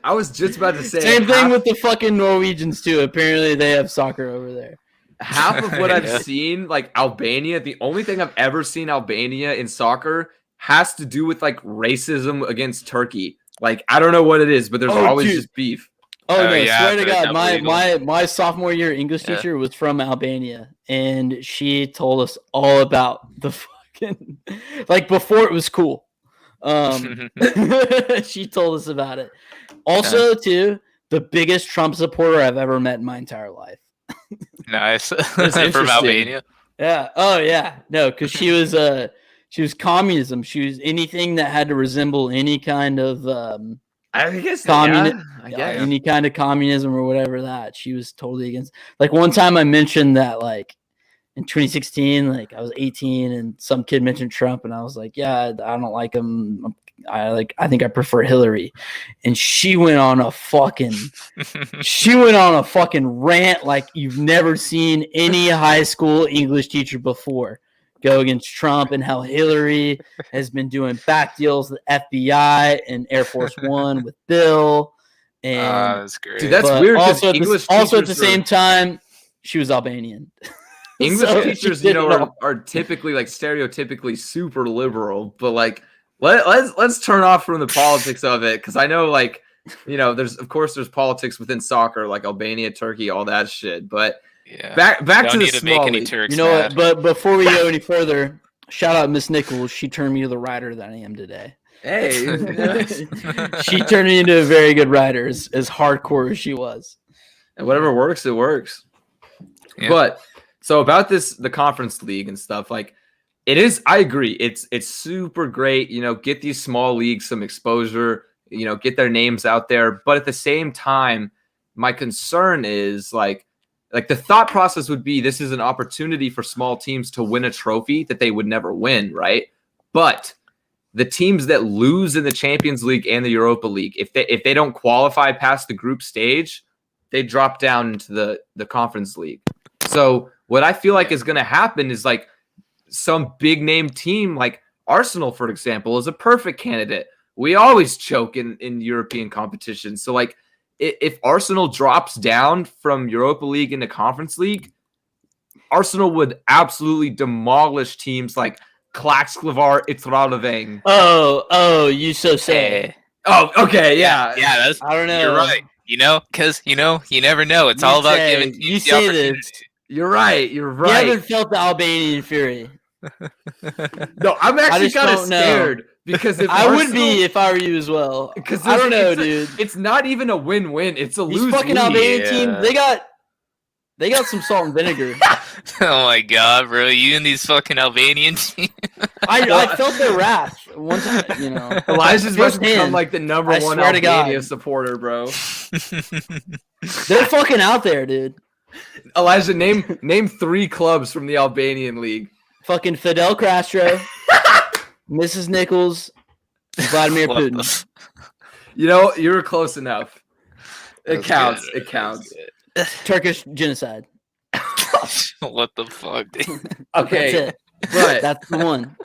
S1: I was just about to say
S2: same thing with the fucking Norwegians too. Apparently, they have soccer over there.
S1: Half of what I've seen, like Albania, the only thing I've ever seen Albania in soccer has to do with like racism against Turkey. Like, I don't know what it is, but there's always just beef.
S2: Swear to God, my sophomore year English teacher was from Albania, and she told us all about the fucking like before it was cool. She told us about it. Also, too, the biggest Trump supporter I've ever met in my entire life.
S4: Nice.
S1: That's
S4: From
S1: interesting.
S4: Albania.
S2: Yeah. Oh, yeah. No, because she was communism. She was anything that had to resemble any kind of
S1: I guess
S2: any kind of communism or whatever that she was totally against. Like one time I mentioned that like in 2016, like I was 18 and some kid mentioned Trump and I was like, yeah, I don't like him. I think I prefer Hillary. And she went on a fucking rant like you've never seen any high school English teacher before go against Trump and how Hillary has been doing back deals with FBI and Air Force One with Bill. And
S4: that's great.
S1: Dude, that's weird.
S2: Also at the same time, she was Albanian.
S1: English teachers, are typically like stereotypically super liberal, but like let's turn off from the politics of it because I know like there's politics within soccer like Albania, Turkey, all that shit. But back to the small league.
S4: Turks
S2: you know what? But before we go any further, shout out Miss Nichols. She turned me to the writer that I am today.
S1: Hey,
S2: she turned me into a very good writer, as hardcore as she was.
S1: And whatever works, it works. Yeah. But so about the conference league and stuff, like it is. I agree. It's super great. Get these small leagues some exposure. Get their names out there. But at the same time, my concern is like the thought process would be this is an opportunity for small teams to win a trophy that they would never win, right? But the teams that lose in the Champions League and the Europa League, if they don't qualify past the group stage, they drop down into the Conference League. So what I feel like is going to happen is like some big name team like Arsenal, for example, is a perfect candidate. We always choke in European competition. So like if Arsenal drops down from Europa League into Conference League, Arsenal would absolutely demolish teams like Klaxklavar Itraleveng.
S2: Oh, you so say.
S1: Oh, okay, yeah.
S4: Yeah, that's,
S2: I don't know.
S4: You're right. Because, you never know. It's all about giving teams the opportunity.
S1: You're right. You're right.
S2: You haven't felt the Albanian fury.
S1: No, I'm actually kind of scared because if
S2: I would be if I were you as well. Because I don't know, dude.
S1: It's not even a win-win. It's a lose.
S2: These fucking Albanian team, they got some salt and vinegar.
S4: Oh my god, bro! You and these fucking Albanian teams.
S2: I felt their wrath one time.
S1: Elijah's about to become like the number one Albania supporter, bro.
S2: They're fucking out there, dude.
S1: Elijah, name 3 clubs from the Albanian league.
S2: Fucking Fidel Castro, Mrs. Nichols, Vladimir Putin.
S1: You were close enough. It counts.
S4: Good.
S1: It counts.
S2: Turkish genocide.
S4: What the fuck, dude?
S1: Okay,
S2: that's it.
S1: But
S2: that's the one.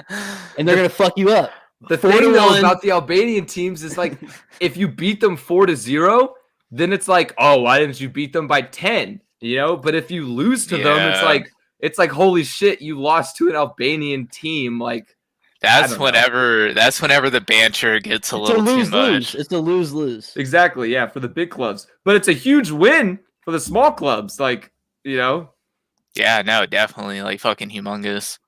S2: And they're gonna fuck you up.
S1: The thing though about the Albanian teams is like if you beat them 4-0, then it's like, oh, why didn't you beat them by 10? But if you lose to them, it's like holy shit, you lost to an Albanian team. Like
S4: that's whenever the banter gets a little too much.
S2: It's a lose-lose.
S1: Exactly, yeah, for the big clubs. But it's a huge win for the small clubs, like,
S4: Yeah, no, definitely, like fucking humongous.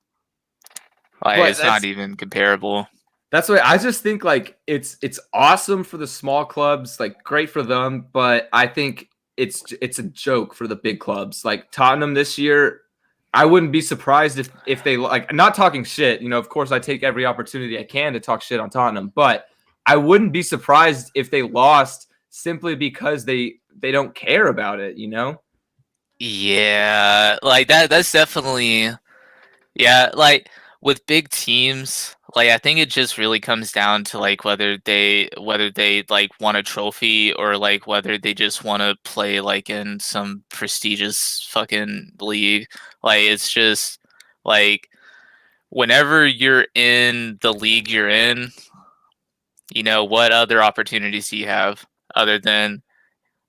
S4: Like it's not even comparable.
S1: That's why I just think like it's awesome for the small clubs, like great for them, but I think it's a joke for the big clubs. Like Tottenham this year, I wouldn't be surprised if they like not talking shit. Of course I take every opportunity I can to talk shit on Tottenham, but I wouldn't be surprised if they lost simply because they don't care about it,
S4: Yeah, like that's definitely like with big teams, like I think it just really comes down to like whether they like want a trophy or like whether they just want to play like in some prestigious fucking league. Like it's just like whenever you're in the league you're in, what other opportunities do you have other than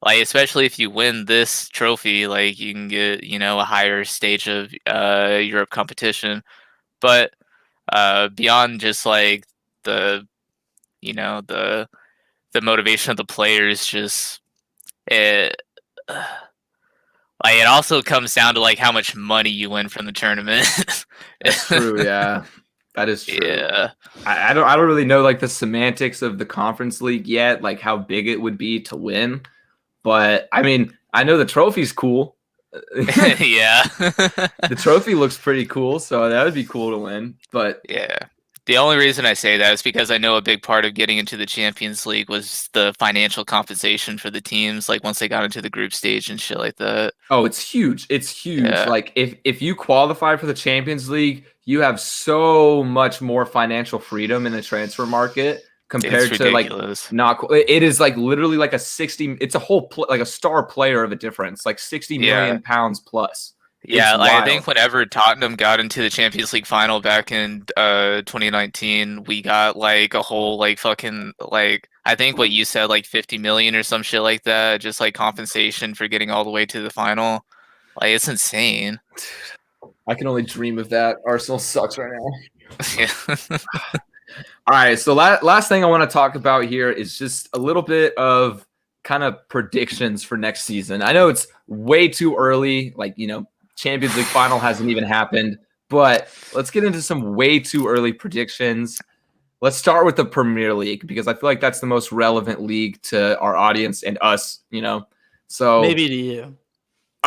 S4: like, especially if you win this trophy, like you can get, a higher stage of Europe competition. But beyond just like the motivation of the players, just it also comes down to like how much money you win from the tournament.
S1: That's true, yeah. That is true.
S4: Yeah.
S1: I don't really know like the semantics of the conference league yet, like how big it would be to win. But I mean, I know the trophy's cool.
S4: Yeah.
S1: The trophy looks pretty cool, so that would be cool to win. But
S4: yeah. The only reason I say that is because I know a big part of getting into the Champions League was the financial compensation for the teams, like once they got into the group stage and shit like that.
S1: oh, it's huge. It's huge.
S4: Yeah.
S1: Like if you qualify for the Champions League, you have so much more financial freedom in the transfer market compared
S4: It's
S1: to like
S4: ridiculous.
S1: it is like literally like a 60. It's a whole like a star player of a difference, like 60 million pounds plus.
S4: Yeah,
S1: It's
S4: like, I
S1: wild.
S4: think whenever Tottenham got into the Champions League final back in 2019, we got like a whole like fucking like I think what you said like 50 million or some shit like that, just like compensation for getting all the way to the final. Like it's insane.
S1: I can only dream of that. Arsenal sucks right now.
S4: Yeah.
S1: All right, so last thing I want to talk about here is just a little bit of kind of predictions for next season. I know it's way too early, like, you know, Champions League final hasn't even happened, but let's get into some way too early predictions. Let's start with the Premier League because I feel like that's the most relevant league to our audience and us, you know. So
S2: Maybe to you.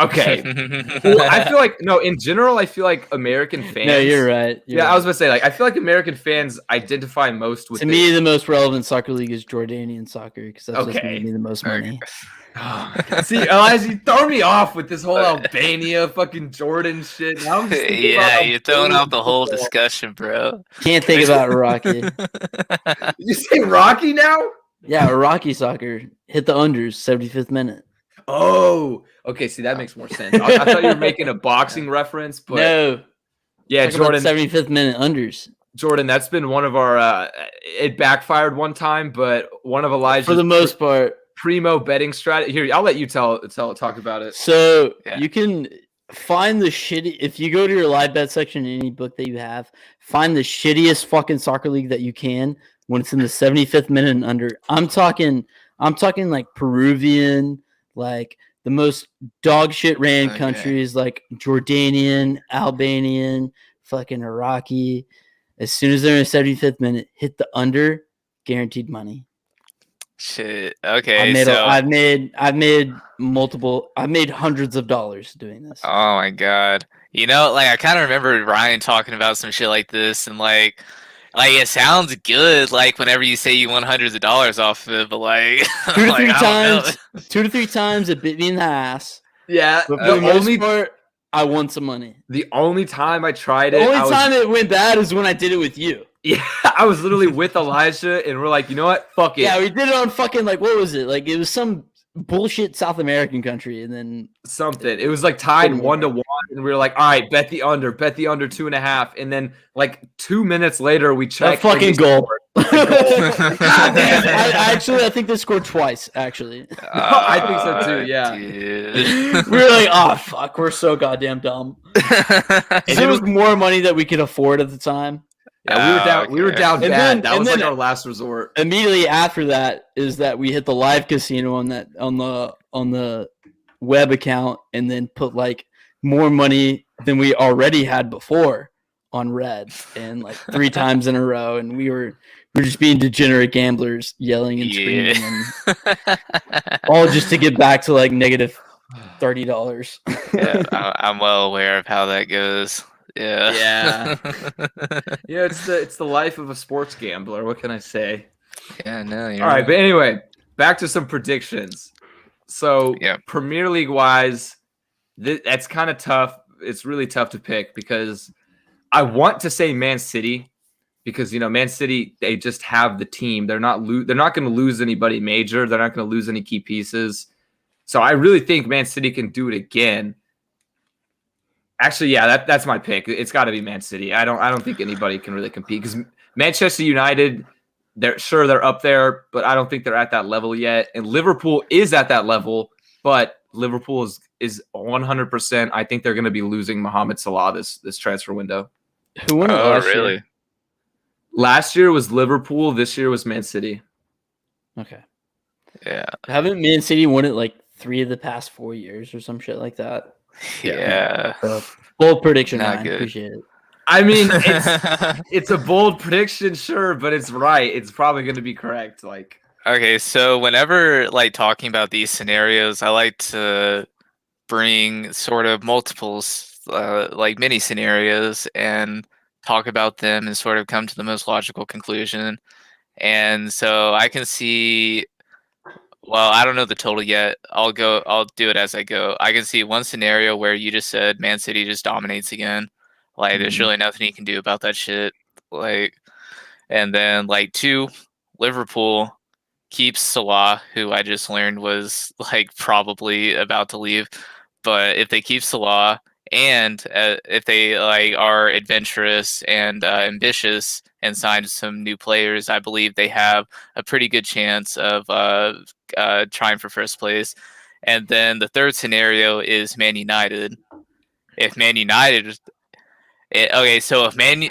S1: okay. Well, I feel like in general, I feel like American fans.
S2: No, you're right. You're
S1: I was
S2: right.
S1: about to say, like, I feel like American fans identify most with
S2: To me, the most relevant soccer league is Jordanian soccer because that's just
S1: Okay.
S2: making me the most money.
S1: Oh, see, Elias, you throw me off with this whole Albania fucking Jordan shit. Now I'm just thinking
S4: Yeah,
S1: about
S4: you're throwing off the whole
S1: football.
S4: discussion, bro.
S2: Can't think about Rocky.
S1: Did you say Rocky now?
S2: Yeah, Rocky soccer hit the unders 75th minute.
S1: Oh, okay. See, that makes more sense. I thought you were making a boxing reference, but
S2: No,
S1: yeah,
S2: talk about
S1: Jordan.
S2: 75th minute unders.
S1: Jordan, that's been one of our. It backfired one time, but one of Elijah's
S2: For the most part.
S1: primo betting strategy. Here, I'll let you talk about it.
S2: So
S4: Yeah.
S2: you can find the shitty. If you go to your live bet section in any book that you have, find the shittiest fucking soccer league that you can when it's in the 75th minute and under. I'm talking like Peruvian, like the most dog shit ran
S4: Okay.
S2: countries like Jordanian, Albanian, fucking Iraqi. As soon as they're in the 75th minute, hit the under, guaranteed money.
S4: Shit. Okay.
S2: I've made hundreds of dollars doing this.
S4: Oh my god. You know, like I kind of remember Ryan talking about some shit like this, and like it sounds good, like whenever you say you won hundreds of dollars off of it, but like
S2: Two to
S4: like,
S2: three
S4: I don't know.
S2: times. 2 to 3 times it bit me in the ass.
S1: Yeah,
S2: But for the most part, I won some money.
S1: the only time I tried
S2: The
S1: it,
S2: only time it went bad is when I did it with you.
S1: yeah, I was literally with Elijah, and we're like, you know what? Fuck it.
S2: Yeah, we did it on fucking like what was it? Like it was some bullshit South American country, and then
S1: Something. It was like tied 1-1, and we were like, all right, bet the under 2.5, and then like 2 minutes later, we
S2: that
S1: checked
S2: fucking goal.
S1: God damn it.
S2: I think they scored twice. Actually,
S1: I think so too, yeah.
S4: Dude.
S2: we were like, oh fuck, we're so goddamn dumb.
S1: And
S2: There was more money that we could afford at the time.
S1: Yeah, we were down
S2: And
S1: bad.
S2: then-
S1: That
S2: and
S1: was
S2: then-
S1: like our last resort.
S2: Immediately after that is that we hit the live casino on the web account and then put like more money than we already had before on red and like 3 times in a row, and we were just being degenerate gamblers yelling and screaming and all just to get back to like negative $30.
S4: Yeah, I'm well aware of how that goes. Yeah.
S1: Yeah. Yeah, it's the life of a sports gambler. What can I say?
S4: Yeah, no, you're
S1: All right, but anyway, back to some predictions. So,
S4: Yeah.
S1: Premier League wise, that's kind of tough. It's really tough to pick because I want to say Man City because Man City, they just have the team. They're not going to lose anybody major. They're not going to lose any key pieces. So I really think Man City can do it again. Actually, yeah, that's my pick. It's got to be Man City. I don't think anybody can really compete because Manchester United, they're up there, but I don't think they're at that level yet. And Liverpool is at that level, but Liverpool is 100%. I think they're going to be losing Mohamed Salah this transfer window.
S2: Who won it
S4: Oh,
S2: last
S4: really?
S2: year?
S1: Last year was Liverpool. This year was Man City.
S2: Okay.
S4: Yeah.
S2: Haven't Man City won it like 3 of the past 4 years or some shit like that?
S4: Yeah.
S2: Bold prediction.
S4: Not
S2: Ryan.
S4: good.
S2: Appreciate it.
S1: I mean, it's a bold prediction, sure, but it's right. It's probably going to be correct. Like,
S4: okay, so whenever like talking about these scenarios, I like to bring sort of multiples, like mini scenarios, and talk about them and sort of come to the most logical conclusion. And so I can see. Well, I don't know the total yet. I'll do it as I go. I can see one scenario where you just said Man City just dominates again. Like, there's
S1: Mhm.
S4: really nothing you can do about that shit. Like, and then like 2, Liverpool keeps Salah, who I just learned was like probably about to leave. But if they keep Salah and if they like are adventurous and ambitious and sign some new players, I believe they have a pretty good chance of trying for first place. And then the third scenario is Man United. If Man United, okay, so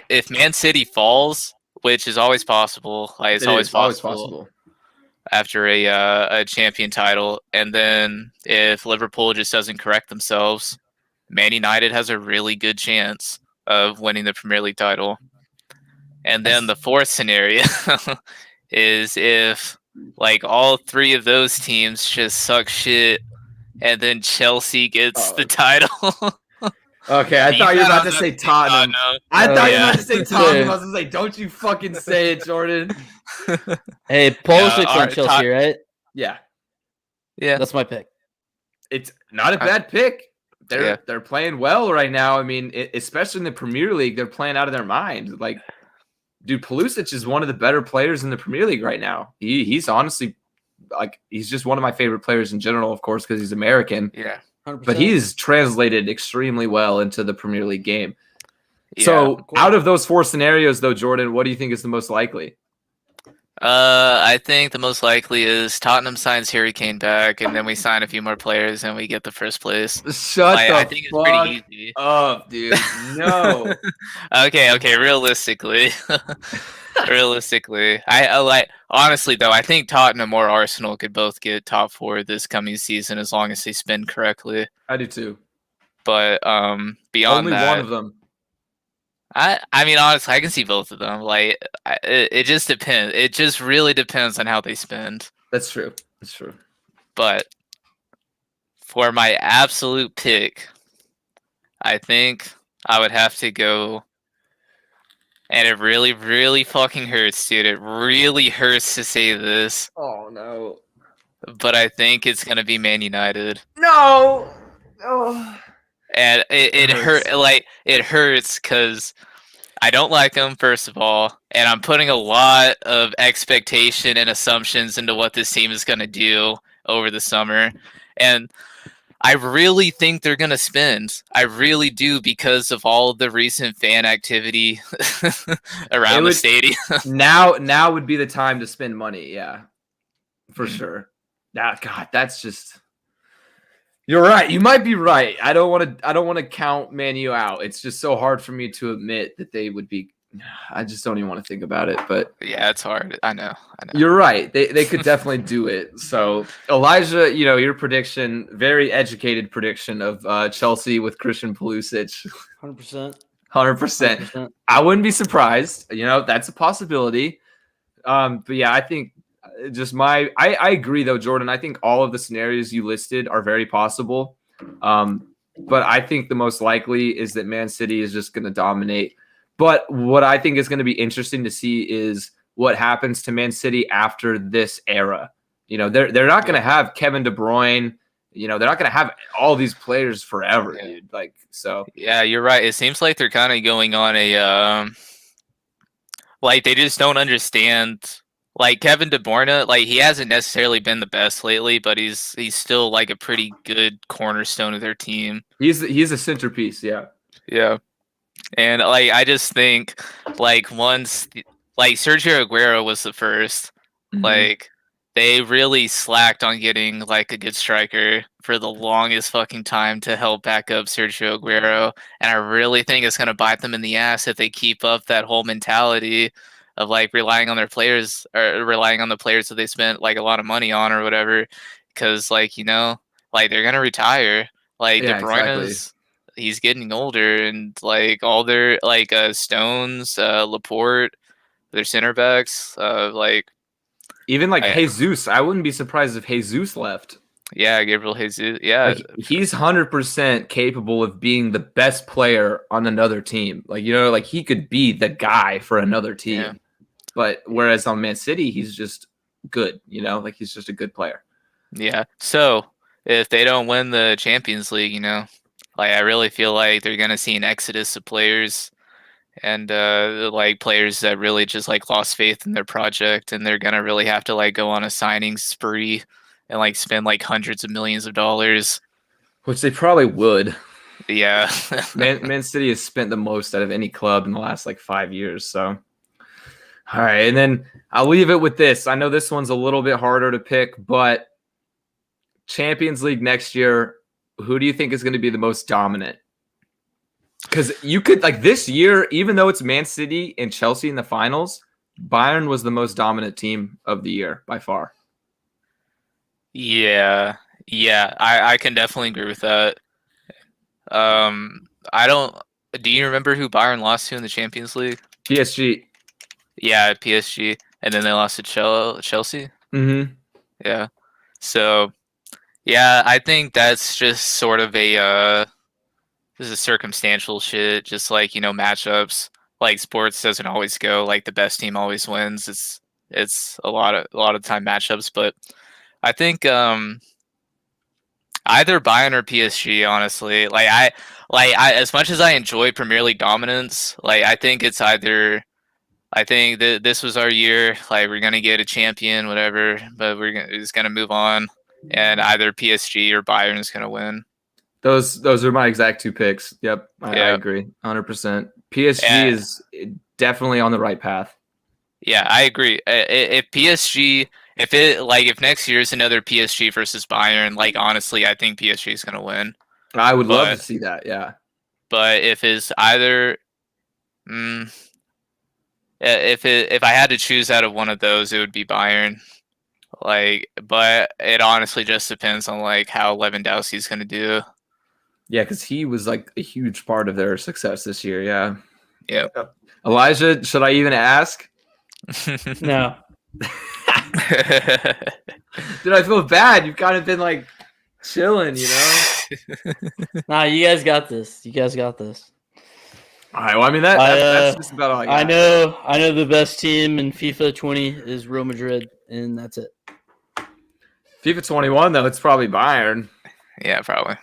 S4: if Man City falls, which is always possible, like it's always possible after a champion title, and then if Liverpool just doesn't correct themselves, Man United has a really good chance of winning the Premier League title. And then the fourth scenario is if like all 3 of those teams just suck shit, and then Chelsea gets the title.
S1: Okay, I thought you were about to say Tottenham. I thought you were about to say Tottenham. I was going to say, don't you fucking say it, Jordan.
S2: Hey, Pulisic on Chelsea, right?
S1: Yeah.
S2: That's my pick.
S1: It's not a bad pick. They're playing well right now. I mean, especially in the Premier League, they're playing out of their mind. Like, dude, Pulisic is one of the better players in the Premier League right now. He's honestly, like, he's just one of my favorite players in general, of course, because he's American.
S4: Yeah.
S2: 100%.
S1: But he's translated extremely well into the Premier League game. Yeah, so out of those 4 scenarios, though, Jordan, what do you think is the most likely?
S4: I think the most likely is Tottenham signs Harry Kane back, and then we sign a few more players, and we get the first place.
S1: I think it's pretty easy. Oh, dude, no.
S4: Okay. Realistically, I like honestly though. I think Tottenham or Arsenal could both get top 4 this coming season as long as they spin correctly.
S1: I do too.
S4: But beyond
S1: only
S4: that,
S1: one of them.
S4: I mean, honestly, I can see both of them. Like, it just depends. It just really depends on how they spend.
S1: That's true.
S4: But for my absolute pick, I think I would have to go. And it really, really fucking hurts, dude. It really hurts to say this.
S1: Oh, no.
S4: But I think it's going to be Man United.
S1: No! Oh.
S4: And it hurts. Like, it hurts because I don't like them, first of all. And I'm putting a lot of expectation and assumptions into what this team is going to do over the summer. And I really think they're going to spend. I really do, because of all of the recent fan activity around the stadium.
S1: now would be the time to spend money. Yeah, for sure. God, that's just. You're right. You might be right. I don't want to count Man U out. It's just so hard for me to admit that they would be. I just don't even want to think about it. But
S4: yeah, it's hard. I know.
S1: You're right. They could definitely do it. So Elijah, your prediction, very educated prediction of Chelsea with Christian Pulisic.
S2: 100%.
S1: 100%. I wouldn't be surprised. That's a possibility. But yeah, I think. I agree though, Jordan. I think all of the scenarios you listed are very possible. But I think the most likely is that Man City is just going to dominate. But what I think is going to be interesting to see is what happens to Man City after this era. They're not going to have Kevin De Bruyne. They're not going to have all these players forever, dude. Like, so.
S4: Yeah, you're right. It seems like they're kind of going on a like they just don't understand. Like Kevin De Bruyne, like he hasn't necessarily been the best lately, but he's still like a pretty good cornerstone of their team.
S1: He's a centerpiece, yeah.
S4: Yeah. And like I just think like once like Sergio Aguero was the first, like they really slacked on getting like a good striker for the longest fucking time to help back up Sergio Aguero, and I really think it's gonna bite them in the ass if they keep up that whole mentality of like relying on their players or relying on the players that they spent like a lot of money on or whatever, because like like they're gonna retire. Like De Bruyne is, he's getting older, and like all their like Stones, Laporte, their center backs, like
S1: even like Jesus. I wouldn't be surprised if Jesus left.
S4: Yeah, Gabriel Jesus. Yeah,
S1: like, he's 100% capable of being the best player on another team. Like, you know, like he could be the guy for another team. Yeah. But whereas on Man City, he's just good. You know, like he's just a good player.
S4: Yeah. So if they don't win the Champions League, you know, like I really feel like they're gonna see an exodus of players, and like players that really just like lost faith in their project, and they're gonna really have to like go on a signing spree and like spend like hundreds of millions of dollars,
S1: which they probably would.
S4: Yeah.
S1: Man City has spent the most out of any club in the last like 5 years. So, all right, and then I'll leave it with this. I know this one's a little bit harder to pick, but Champions League next year, who do you think is going to be the most dominant? Because you could like this year, even though it's Man City and Chelsea in the finals, Bayern was the most dominant team of the year by far.
S4: Yeah, I can definitely agree with that. I don't. Do you remember who Bayern lost to in the Champions League?
S1: PSG.
S4: Yeah, PSG, and then they lost to Chelsea.
S1: Mm-hmm.
S4: Yeah. So, yeah, I think that's just sort of a this is circumstantial shit. Just like, you know, matchups. Like sports doesn't always go like the best team always wins. It's a lot of time matchups, but I think either Bayern or PSG, honestly. I as much as I enjoy Premier League dominance, like I think it's either. I think that this was our year. Like we're gonna get a champion, whatever, but it's gonna move on, and either PSG or Bayern is gonna win.
S1: Those are my exact two picks. Yep, I agree, 100%. PSG is definitely on the right path.
S4: Yeah, I agree. If PSG. If next year is another PSG versus Bayern, like honestly, I think PSG is gonna win.
S1: I would love to see that, yeah.
S4: But if it's either, if I had to choose out of one of those, it would be Bayern. Like, but it honestly just depends on like how Lewandowski's gonna do.
S1: Yeah, because he was like a huge part of their success this year. Yeah.
S4: Yeah.
S1: Elijah, should I even ask?
S2: No.
S1: Dude, I feel bad. You've kind of been like chilling, you know?
S2: Nah, you guys got this. All
S1: right. Well, I mean that's just about all I got.
S2: I know the best team in FIFA 20 is Real Madrid, and that's it.
S1: FIFA 21 though, it's probably Bayern.
S4: Yeah, probably.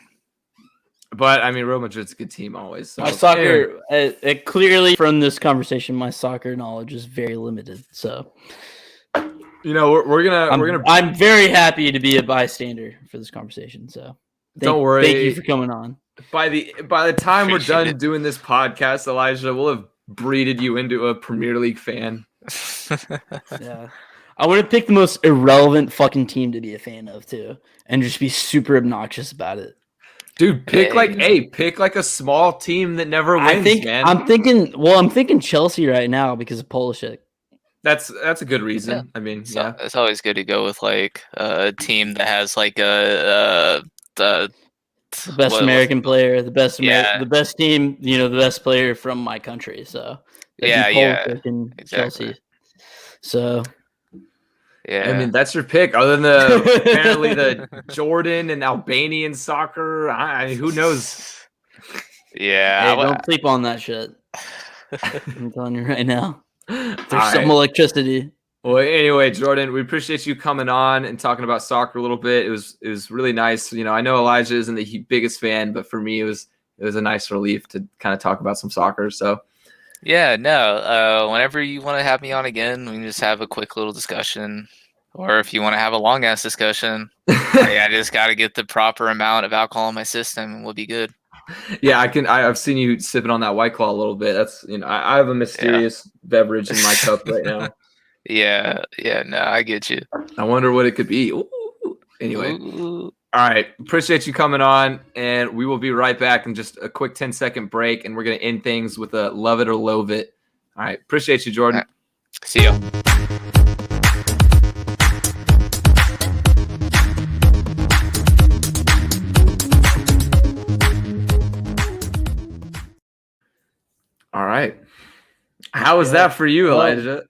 S1: But I mean, Real Madrid's a good team always. So.
S2: My soccer, clearly from this conversation, my soccer knowledge is very limited. So.
S1: You know, we're gonna.
S2: I'm very happy to be a bystander for this conversation. So,
S1: don't worry.
S2: Thank you for coming on.
S1: By the time we're done doing this podcast, Elijah, we'll have breeded you into a Premier League fan.
S2: Yeah, I want to pick the most irrelevant fucking team to be a fan of too, and just be super obnoxious about it.
S1: Dude, pick like a small team that never wins, man.
S2: I'm thinking Chelsea right now because of Pulisic.
S1: That's a good reason. Yeah. I mean,
S4: it's always good to go with like a team that has like the
S2: best American player, the best team, you know, the best player from my country. So
S4: exactly.
S2: Chelsea. So
S4: yeah,
S1: I mean that's your pick. Other than apparently the Jordan and Albanian soccer, who knows?
S4: Yeah,
S2: hey, don't sleep on that shit. I'm telling you right now. There's some electricity.
S1: Well, anyway, Jordan, we appreciate you coming on and talking about soccer a little bit. It was really nice. You know, I know Elijah isn't the biggest fan, but for me, it was a nice relief to kind of talk about some soccer. So,
S4: yeah, no. Whenever you want to have me on again, we can just have a quick little discussion, or if you want to have a long ass discussion, I just got to get the proper amount of alcohol in my system, and we'll be good.
S1: Yeah, I've seen you sipping on that White Claw a little bit. That's, you know, I have a mysterious beverage in my cup right now.
S4: Yeah, no, I get you.
S1: I wonder what it could be. Ooh. Anyway, all right. Appreciate you coming on, and we will be right back in just a quick 10-second break, and we're gonna end things with a love it or loathe it. All right. Appreciate you, Jordan.
S4: Right. See ya.
S1: How was that for you, Elijah?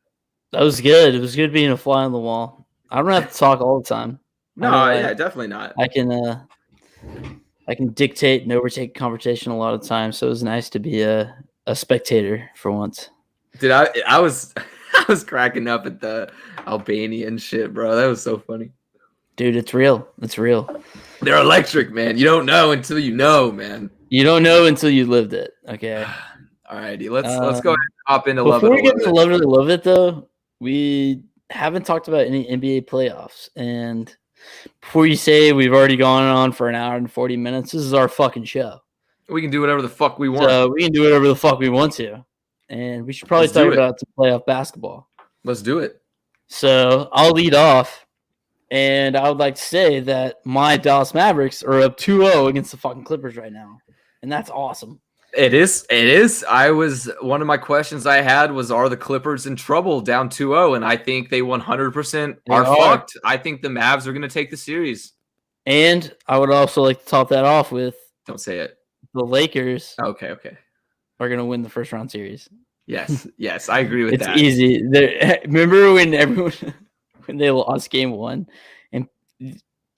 S2: That was good. It was good being a fly on the wall. I don't have to talk all the time.
S1: No, yeah, definitely not.
S2: I can dictate and overtake conversation a lot of times. So it was nice to be a spectator for once.
S1: Dude, I was I was cracking up at the Albanian shit, bro. That was so funny.
S2: Dude, it's real. It's real.
S1: They're electric, man. You don't know until you know, man.
S2: You don't know until you lived it. Okay.
S1: All righty. Let's go ahead and hop into
S2: Before
S1: Love
S2: we
S1: It.
S2: get to Love It, though, we haven't talked about any NBA playoffs. And before you say we've already gone on for an hour and 40 minutes, this is our fucking show.
S1: We can do whatever the fuck we want.
S2: So we can do whatever the fuck we want to. And we should probably talk about some playoff basketball.
S1: Let's do it.
S2: So I'll lead off. And I would like to say that my Dallas Mavericks are up 2-0 against the fucking Clippers right now. And that's awesome.
S1: It is. One of my questions I had was, are the Clippers in trouble down 2-0? And I think they 100% are fucked. I think the Mavs are going to take the series.
S2: And I would also like to top that off with,
S1: don't say it,
S2: the Lakers.
S1: Okay.
S2: Are going to win the first round series.
S1: Yes, I agree with that.
S2: It's easy. Remember when everyone when they lost game 1? And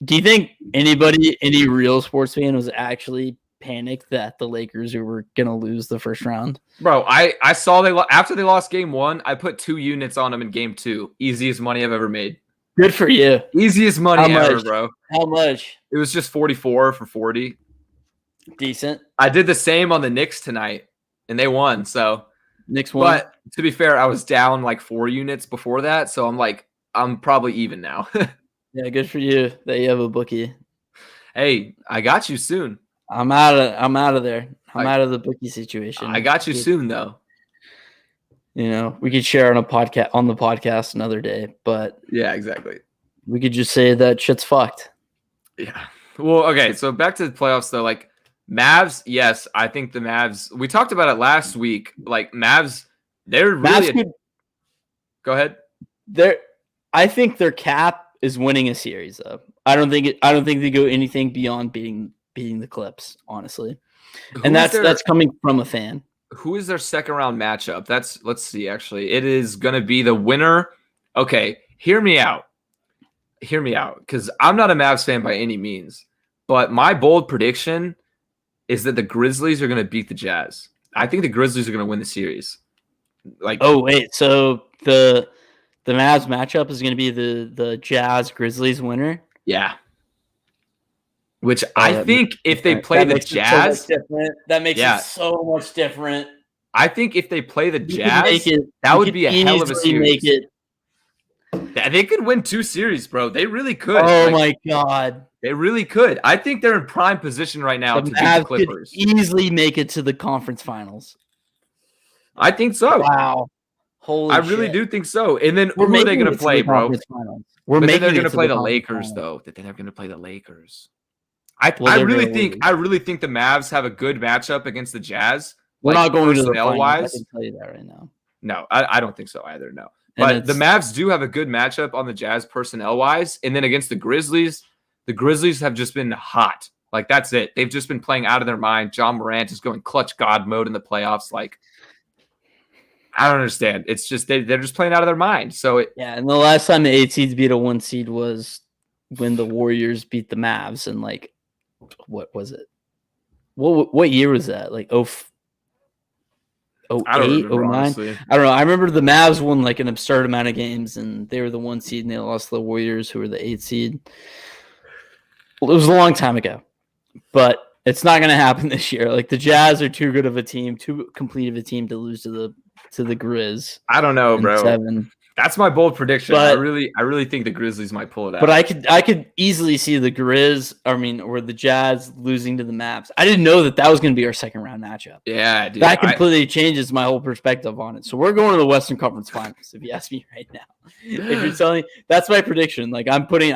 S2: do you think any real sports fan was actually panicked that the Lakers were going to lose the first round?
S1: Bro, I saw after they lost game 1, I put 2 units on them in game 2. Easiest money I've ever made.
S2: Good for you.
S1: Easiest money ever, bro.
S2: How much?
S1: It was just 44 for 40.
S2: Decent.
S1: I did the same on the Knicks tonight, and they won. So
S2: Knicks won.
S1: But to be fair, I was down like 4 units before that, so I'm probably even now.
S2: Yeah, good for you that you have a bookie.
S1: Hey, I got you soon.
S2: I'm out of there. I'm out of the bookie situation.
S1: I got you soon, though.
S2: You know, we could share on the podcast another day, but
S1: yeah, exactly.
S2: We could just say that shit's fucked.
S1: Yeah. Well, okay. So back to the playoffs, though. Like Mavs, yes, I think the Mavs. We talked about it last week. Like Mavs, they're really. Go ahead.
S2: I think their cap is winning a series, though. I don't think they go anything beyond beating the Clips, honestly. And that's coming from a fan.
S1: Who is their second round matchup? Let's see. Actually, it is going to be the winner. Okay, hear me out, because I'm not a Mavs fan by any means, but my bold prediction is that the Grizzlies are going to beat the Jazz. I think the Grizzlies are going to win the series.
S2: Oh wait, so the Mavs matchup is going to be the Jazz Grizzlies winner?
S1: Yeah. Which I think if they play the Jazz,
S2: that makes it so much different.
S1: I think if they play the Jazz, that would be a hell of a series. They could win 2 series, bro. They really could.
S2: Oh my god,
S1: they really could. I think they're in prime position right now to beat the Clippers.
S2: Could easily make it to the conference finals.
S1: I think so.
S2: Wow. Holy
S1: I really do think so. And then who are they going to play, bro? They're going to play the Lakers, though. Then they're going to play the Lakers. I really think the Mavs have a good matchup against the Jazz.
S2: We're not going to the
S1: finals.
S2: I can tell you that right now.
S1: No, I don't think so either. No, but the Mavs do have a good matchup on the Jazz personnel wise, and then against the Grizzlies have just been hot. Like that's it. They've just been playing out of their mind. John Morant is going clutch God mode in the playoffs. Like I don't understand. It's just they're just playing out of their mind. So
S2: and the last time the 8 seeds beat a 1 seed was when the Warriors beat the Mavs, and like. What was it? What year was that? Like 08, 09? I don't know. I remember the Mavs won like an absurd amount of games, and they were the 1 seed, and they lost to the Warriors, who were the 8 seed. Well, it was a long time ago, but it's not going to happen this year. Like the Jazz are too good of a team, too complete of a team to lose to the Grizz.
S1: I don't know, bro.
S2: 7.
S1: That's my bold prediction. But, I really think the Grizzlies might pull it out.
S2: But I could easily see the or the Jazz losing to the Mavs. I didn't know that was going to be our second round matchup.
S1: Yeah, dude.
S2: That completely changes my whole perspective on it. So we're going to the Western Conference Finals, if you ask me right now. If you're telling me, that's my prediction. Like I'm putting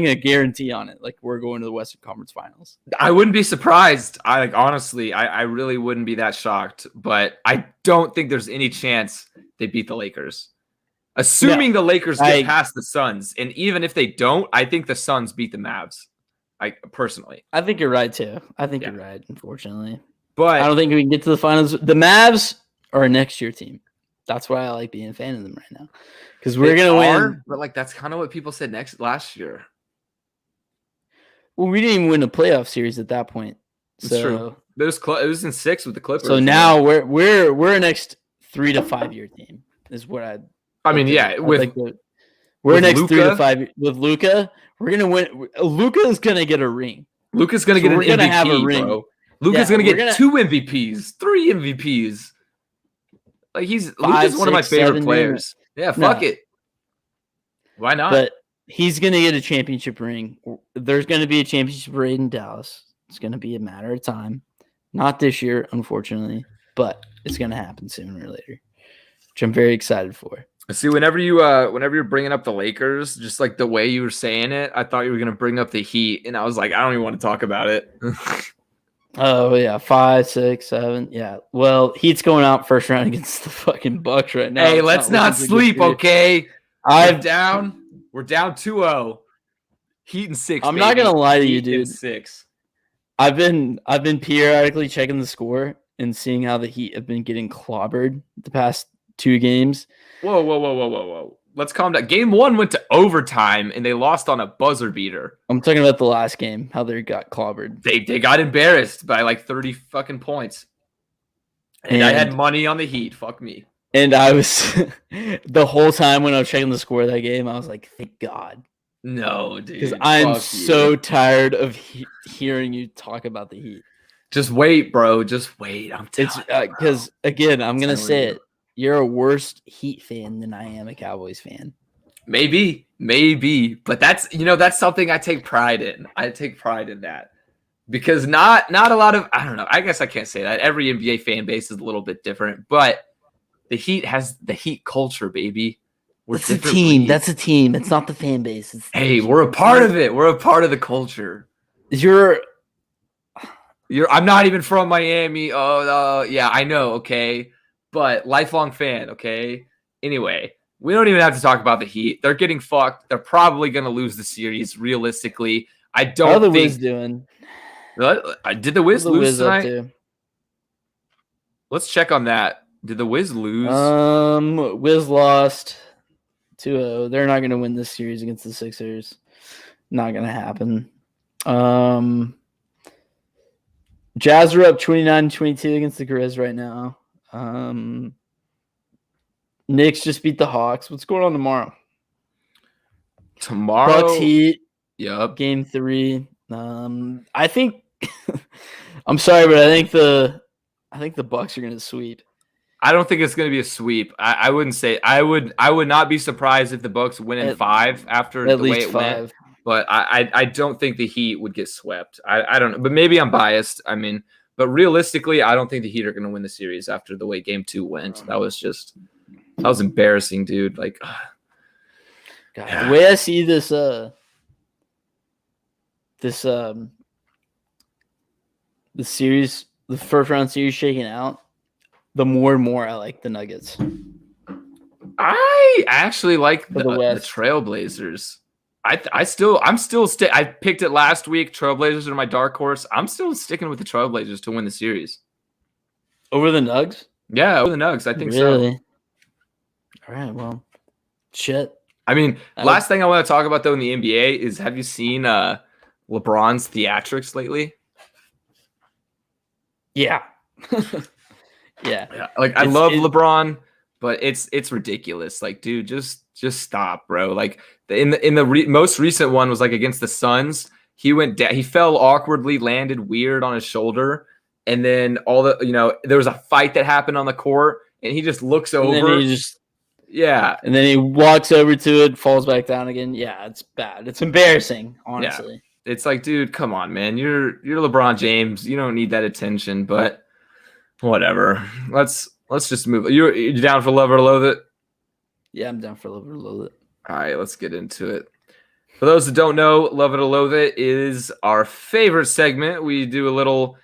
S2: a guarantee on it. Like we're going to the Western Conference Finals.
S1: I wouldn't be surprised. Honestly, I really wouldn't be that shocked. But I don't think there's any chance they beat the Lakers. Assuming the Lakers get past the Suns, and even if they don't, I think the Suns beat the Mavs. Personally,
S2: I think you're right too. I think you're right. Unfortunately,
S1: but
S2: I don't think we can get to the finals. The Mavs are a next year team. That's why I like being a fan of them right now. Because we're gonna win.
S1: But like that's kind of what people said last year.
S2: Well, we didn't even win a playoff series at that point.
S1: It's true. It was in 6 with the Clippers.
S2: So now we're a next 3 to 5 year team. Is what
S1: I mean, yeah. We're
S2: next
S1: Luka,
S2: 3 to 5 with Luka. We're gonna win. Luka is gonna get a ring.
S1: Luka's gonna get an MVP, have a ring. Bro. Luka's gonna get 2 MVPs, 3 MVPs. Like Luka's one of my favorite players. Yeah, fuck it. Why not?
S2: But he's gonna get a championship ring. There's gonna be a championship parade in Dallas. It's gonna be a matter of time. Not this year, unfortunately, but it's gonna happen sooner or later, which I'm very excited for.
S1: See, whenever you're bringing up the Lakers, just like the way you were saying it, I thought you were gonna bring up the Heat, and I was like, I don't even want to talk about it.
S2: Oh yeah, 5, 6, 7. Yeah. Well, Heat's going out first round against the fucking Bucks right now.
S1: Hey, let's not sleep, okay? We're down 2-0. Heat and 6.
S2: I'm not gonna lie to you, dude.
S1: 6.
S2: I've been periodically checking the score and seeing how the Heat have been getting clobbered the past 2 games.
S1: Whoa. Let's calm down. Game 1 went to overtime, and they lost on a buzzer beater.
S2: I'm talking about the last game, how they got clobbered.
S1: They got embarrassed by like 30 fucking points. And I had money on the Heat. Fuck me.
S2: And I was the whole time when I was checking the score of that game, I was like, thank God.
S1: No, dude.
S2: Because I'm so tired of hearing you talk about the Heat.
S1: Just wait, bro. Just wait. I'm telling you.
S2: Because, again, I'm going to say it. You're a worse Heat fan than I am a Cowboys fan.
S1: Maybe. But that's something I take pride in. I take pride in that. Because not a lot of, I don't know. I guess I can't say that. Every NBA fan base is a little bit different. But the Heat has the Heat culture, baby.
S2: It's a team. That's a team. It's not the fan base.
S1: We're a part of it. We're a part of the culture. I'm not even from Miami. Yeah, I know. Okay. But lifelong fan, okay? Anyway, we don't even have to talk about the Heat. They're getting fucked. They're probably going to lose the series, realistically. I don't think...
S2: How are the Wiz doing?
S1: Did the Wiz lose tonight? Let's check on that. Did the Wiz lose?
S2: Wiz lost 2-0. They're not going to win this series against the Sixers. Not going to happen. Jazz are up 29-22 against the Grizz right now. Knicks just beat the Hawks. What's going on tomorrow? Bucks Heat.
S1: Yep.
S2: Game 3. I think I'm sorry, but I think the Bucks are going to sweep.
S1: I don't think it's going to be a sweep. I wouldn't say I would not be surprised if the Bucks win in 5 after the way it went. But I don't think the Heat would get swept. I don't know, but maybe I'm biased. I mean, but realistically, I don't think the Heat are going to win the series after the way Game 2 went. That was embarrassing, dude. Like,
S2: God, the way I see this series, the first round series shaking out, the more and more I like the Nuggets.
S1: I actually like the Trailblazers. I picked it last week. Trailblazers are my dark horse. I'm still sticking with the Trailblazers to win the series.
S2: Over the Nugs?
S1: Yeah, over the Nugs. I think
S2: so.
S1: All
S2: right, well, shit.
S1: I mean, last thing I want to talk about, though, in the NBA is, have you seen LeBron's theatrics lately?
S2: Yeah. Yeah.
S1: Like, I love LeBron, but it's ridiculous. Like, dude, just stop, bro. Like, in the most recent one was like against the Suns. He went down. He fell awkwardly, landed weird on his shoulder, and then there was a fight that happened on the court, and he just looks over.
S2: And then he walks over to it, falls back down again. Yeah, it's bad. It's embarrassing, honestly.
S1: Yeah. It's like, dude, come on, man. You're LeBron James. You don't need that attention, but whatever. Let's just move. You're down for Love It or Loathe It?
S2: Yeah, I'm down for Love It or Loathe It.
S1: All right, let's get into it. For those that don't know, Love It or Loathe It is our favorite segment. We do a little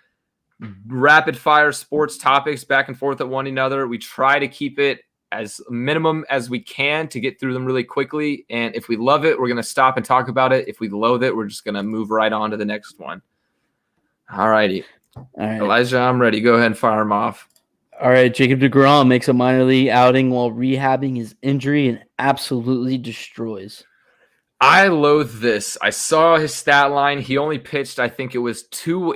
S1: rapid fire sports topics back and forth at one another. We try to keep it as minimum as we can to get through them really quickly. And if we love it, we're going to stop and talk about it. If we loathe it, we're just going to move right on to the next one. All righty.
S2: All right.
S1: Elijah, I'm ready. Go ahead and fire them off.
S2: All right, Jacob deGrom makes a minor league outing while rehabbing his injury and absolutely destroys.
S1: I loathe this. I saw his stat line. He only pitched, I think it was 2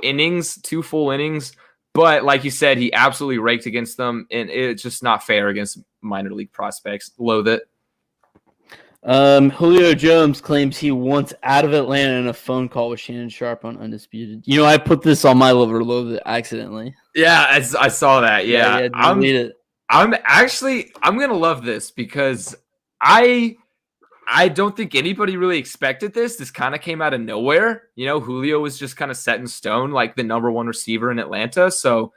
S1: full innings. But like you said, he absolutely raked against them, and it's just not fair against minor league prospects. Loathe it.
S2: Julio Jones claims he wants out of Atlanta in a phone call with Shannon Sharp on Undisputed. You know, I put this on my loathe it accidentally.
S1: Yeah, I saw that. Yeah,
S2: delete it.
S1: I'm gonna love this because I don't think anybody really expected this. This kind of came out of nowhere. You know, Julio was just kind of set in stone, like the number 1 receiver in Atlanta. So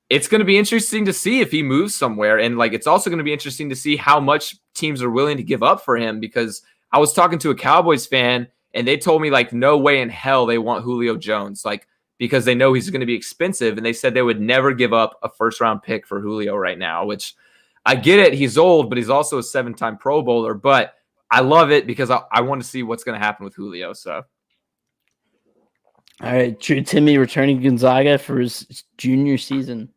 S1: it's going to be interesting to see if he moves somewhere. And like, it's also going to be interesting to see how much teams are willing to give up for him, because I was talking to a Cowboys fan and they told me like, no way in hell they want Julio Jones, like, because they know he's going to be expensive. And they said they would never give up a first-round pick for Julio right now, which I get it. He's old, but he's also a 7-time Pro Bowler. But I love it because I want to see what's going to happen with Julio. So,
S2: all right, Drew Timmy returning Gonzaga for his junior season.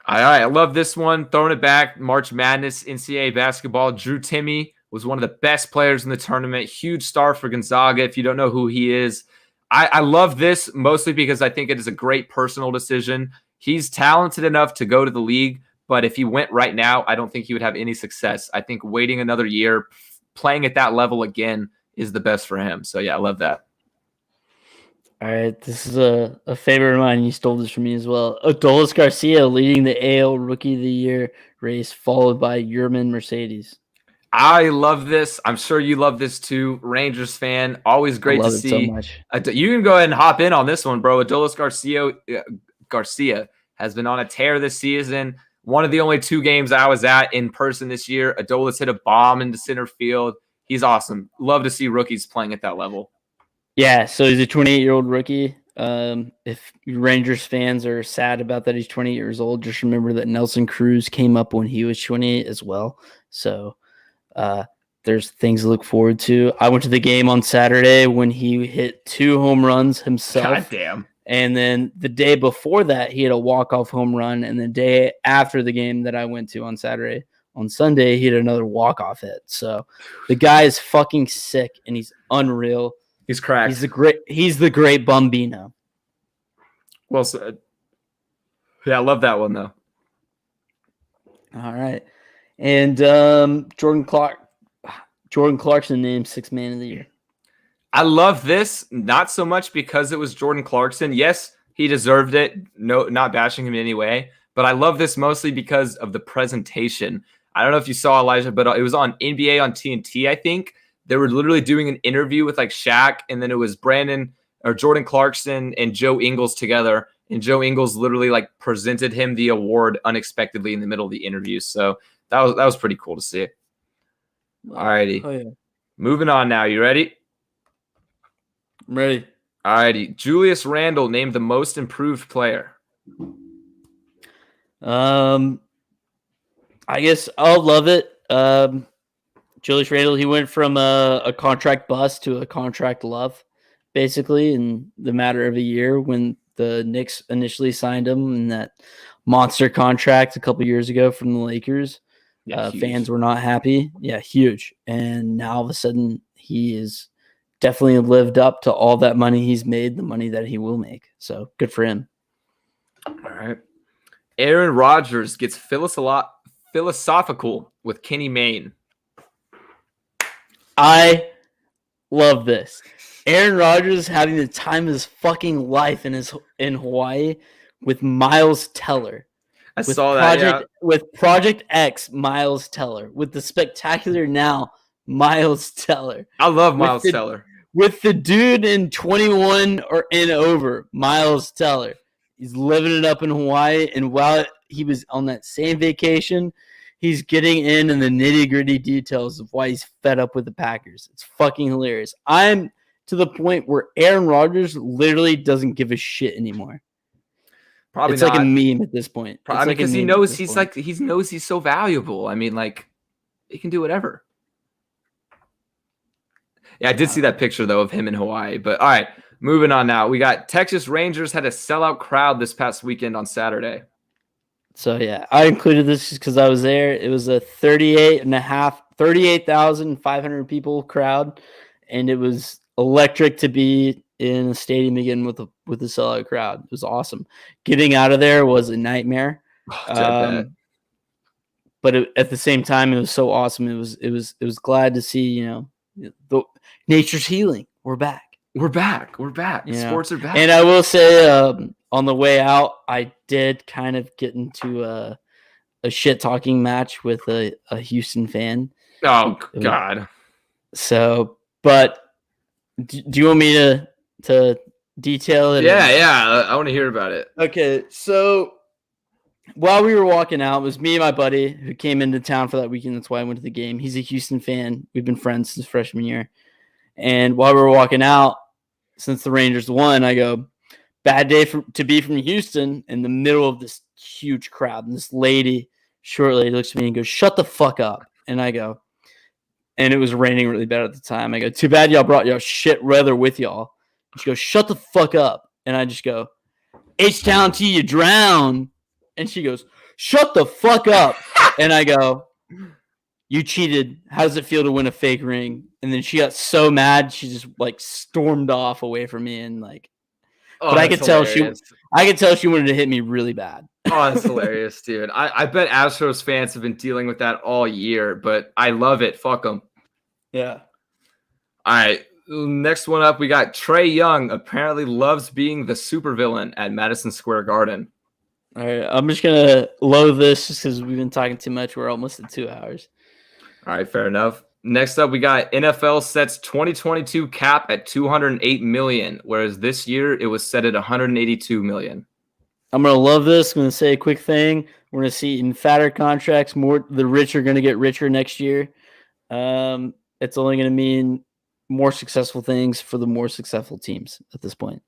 S1: All right, I love this one. Throwing it back, March Madness, NCAA basketball. Drew Timmy was one of the best players in the tournament. Huge star for Gonzaga. If you don't know who he is, I love this mostly because I think it is a great personal decision. He's talented enough to go to the league, but if he went right now, I don't think he would have any success. I think waiting another year, playing at that level again, is the best for him. So, yeah, I love that.
S2: All right, this is a favorite of mine. You stole this from me as well. Adolis Garcia leading the AL Rookie of the Year race, followed by Yerman Mercedes.
S1: I love this. I'm sure you love this too. Rangers fan, always great to see.
S2: So much.
S1: You can go ahead and hop in on this one, bro. Adolis Garcia has been on a tear this season. One of the only 2 games I was at in person this year. Adolis hit a bomb into center field. He's awesome. Love to see rookies playing at that level.
S2: Yeah, so he's a 28-year-old rookie. If Rangers fans are sad about that he's 28 years old, just remember that Nelson Cruz came up when he was 28 as well. So there's things to look forward to. I went to the game on Saturday when he hit 2 home runs himself.
S1: God damn.
S2: And then the day before that, he had a walk-off home run. And the day after the game that I went to on Saturday, on Sunday, he had another walk-off hit. So the guy is fucking sick, and he's unreal.
S1: He's cracked.
S2: He's the great Bambino.
S1: Well said. Yeah, I love that one though.
S2: All right. And Jordan Clarkson named 6th man of the year.
S1: I love this, not so much because it was Jordan Clarkson. Yes, he deserved it. No, not bashing him in any way. But I love this mostly because of the presentation. I don't know if you saw, Elijah, but it was on NBA on TNT, I think. They were literally doing an interview with like Shaq, and then it was Jordan Clarkson and Joe Ingles together. And Joe Ingles literally like presented him the award unexpectedly in the middle of the interview. So that was pretty cool to see. All righty.
S2: Oh, yeah.
S1: Moving on now. You ready?
S2: I'm ready.
S1: All righty. Julius Randle named the most improved player.
S2: I guess I'll love it. Julius Randle, he went from a contract bust to a contract love, basically, in the matter of a year when the Knicks initially signed him in that monster contract a couple years ago from the Lakers.
S1: Yeah,
S2: fans were not happy. Yeah, huge. And now all of a sudden he is definitely lived up to all that money he's made, the money that he will make. So good for him.
S1: All right. Aaron Rodgers gets philosophical with Kenny Mayne.
S2: I love this. Aaron Rodgers having the time of his fucking life in Hawaii with Miles Teller.
S1: I saw that, yeah.
S2: With Project X, Miles Teller. With the Spectacular Now, Miles Teller.
S1: I love Miles Teller.
S2: With the dude in 21 or and over, Miles Teller. He's living it up in Hawaii, and while he was on that same vacation, he's getting in the nitty-gritty details of why he's fed up with the Packers. It's fucking hilarious. I'm to the point where Aaron Rodgers literally doesn't give a shit anymore.
S1: Probably
S2: it's
S1: not.
S2: like a meme at this point.
S1: Probably because he knows he knows he's so valuable. I mean, like, he can do whatever. Yeah, I did see that picture though of him in Hawaii. But all right, moving on now. We got Texas Rangers had a sellout crowd this past weekend on Saturday.
S2: So yeah, I included this just because I was there. It was a 38,500 people crowd, and it was electric to be in a stadium again with a sellout crowd. It was awesome. Getting out of there was a nightmare. But at the same time, it was so awesome. It was glad to see, the nature's healing. We're back.
S1: We're back. Sports are back.
S2: And I will say, on the way out, I did kind of get into a shit talking match with a Houston fan.
S1: Oh God.
S2: So, but do you want me to detail it?
S1: Yeah. I want to hear about it.
S2: Okay, so while we were walking out, it was me and my buddy who came into town for that weekend. That's why I went to the game. He's a Houston fan. We've been friends since freshman year. And while we were walking out, since the Rangers won, I go, bad day to be from Houston, in the middle of this huge crowd. And this short lady, looks at me and goes, "Shut the fuck up." And I go, and it was raining really bad at the time. I go, "Too bad y'all brought y'all shit weather with y'all." And she goes, "Shut the fuck up." And I just go, "H-Town till you drown." And she goes, "Shut the fuck up." And I go, "You cheated. How does it feel to win a fake ring?" And then she got so mad, she just stormed off away from me, and but I could tell she wanted to hit me really bad.
S1: Oh, that's hilarious, dude. I bet Astros fans have been dealing with that all year, but I love it. Fuck them.
S2: Yeah.
S1: All right. Next one up, we got Trae Young apparently loves being the supervillain at Madison Square Garden.
S2: All right. I'm just going to load this just because we've been talking too much. We're almost at 2 hours.
S1: All right. Fair enough. Next up, we got NFL sets 2022 cap at $208 million, whereas this year it was set at $182 million.
S2: I'm going to love this. I'm going to say a quick thing. We're going to see in fatter contracts, the rich are going to get richer next year. It's only going to mean more successful things for the more successful teams at this point.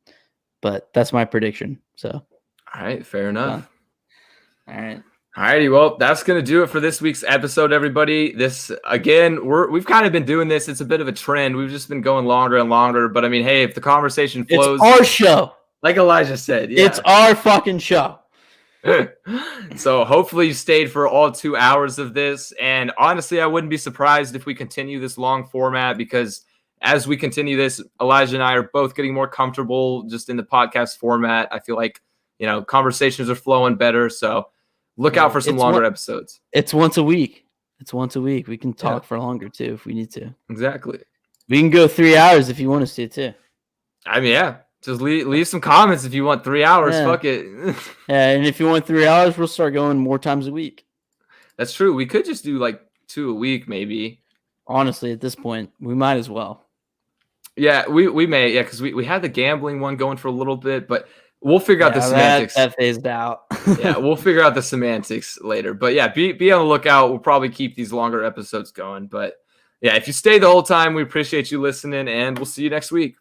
S2: But that's my prediction. So,
S1: all right, fair enough.
S2: All right.
S1: Alrighty, well, that's going to do it for this week's episode, everybody. This, again, we've kind of been doing this. It's a bit of a trend. We've just been going longer and longer. But, I mean, hey, if the conversation flows.
S2: It's our show.
S1: Like Elijah said. Yeah.
S2: It's our fucking show.
S1: So, hopefully you stayed for all 2 hours of this. And, honestly, I wouldn't be surprised if we continue this long format because as we continue this, Elijah and I are both getting more comfortable just in the podcast format. I feel like, conversations are flowing better. So, look out for some longer episodes.
S2: It's once a week. We can talk for longer, too, if we need to.
S1: Exactly.
S2: We can go 3 hours if you want us to, too.
S1: I mean, yeah. Just leave some comments if you want 3 hours.
S2: Yeah.
S1: Fuck it.
S2: Yeah, and if you want 3 hours, we'll start going more times a week.
S1: That's true. We could just do 2 a week, maybe.
S2: Honestly, at this point, we might as well.
S1: Yeah, we may. Yeah, because we had the gambling one going for a little bit, but we'll figure out the semantics.
S2: That phased out.
S1: Yeah, we'll figure out the semantics later. But yeah, be on the lookout. We'll probably keep these longer episodes going. But yeah, if you stay the whole time, we appreciate you listening, and we'll see you next week.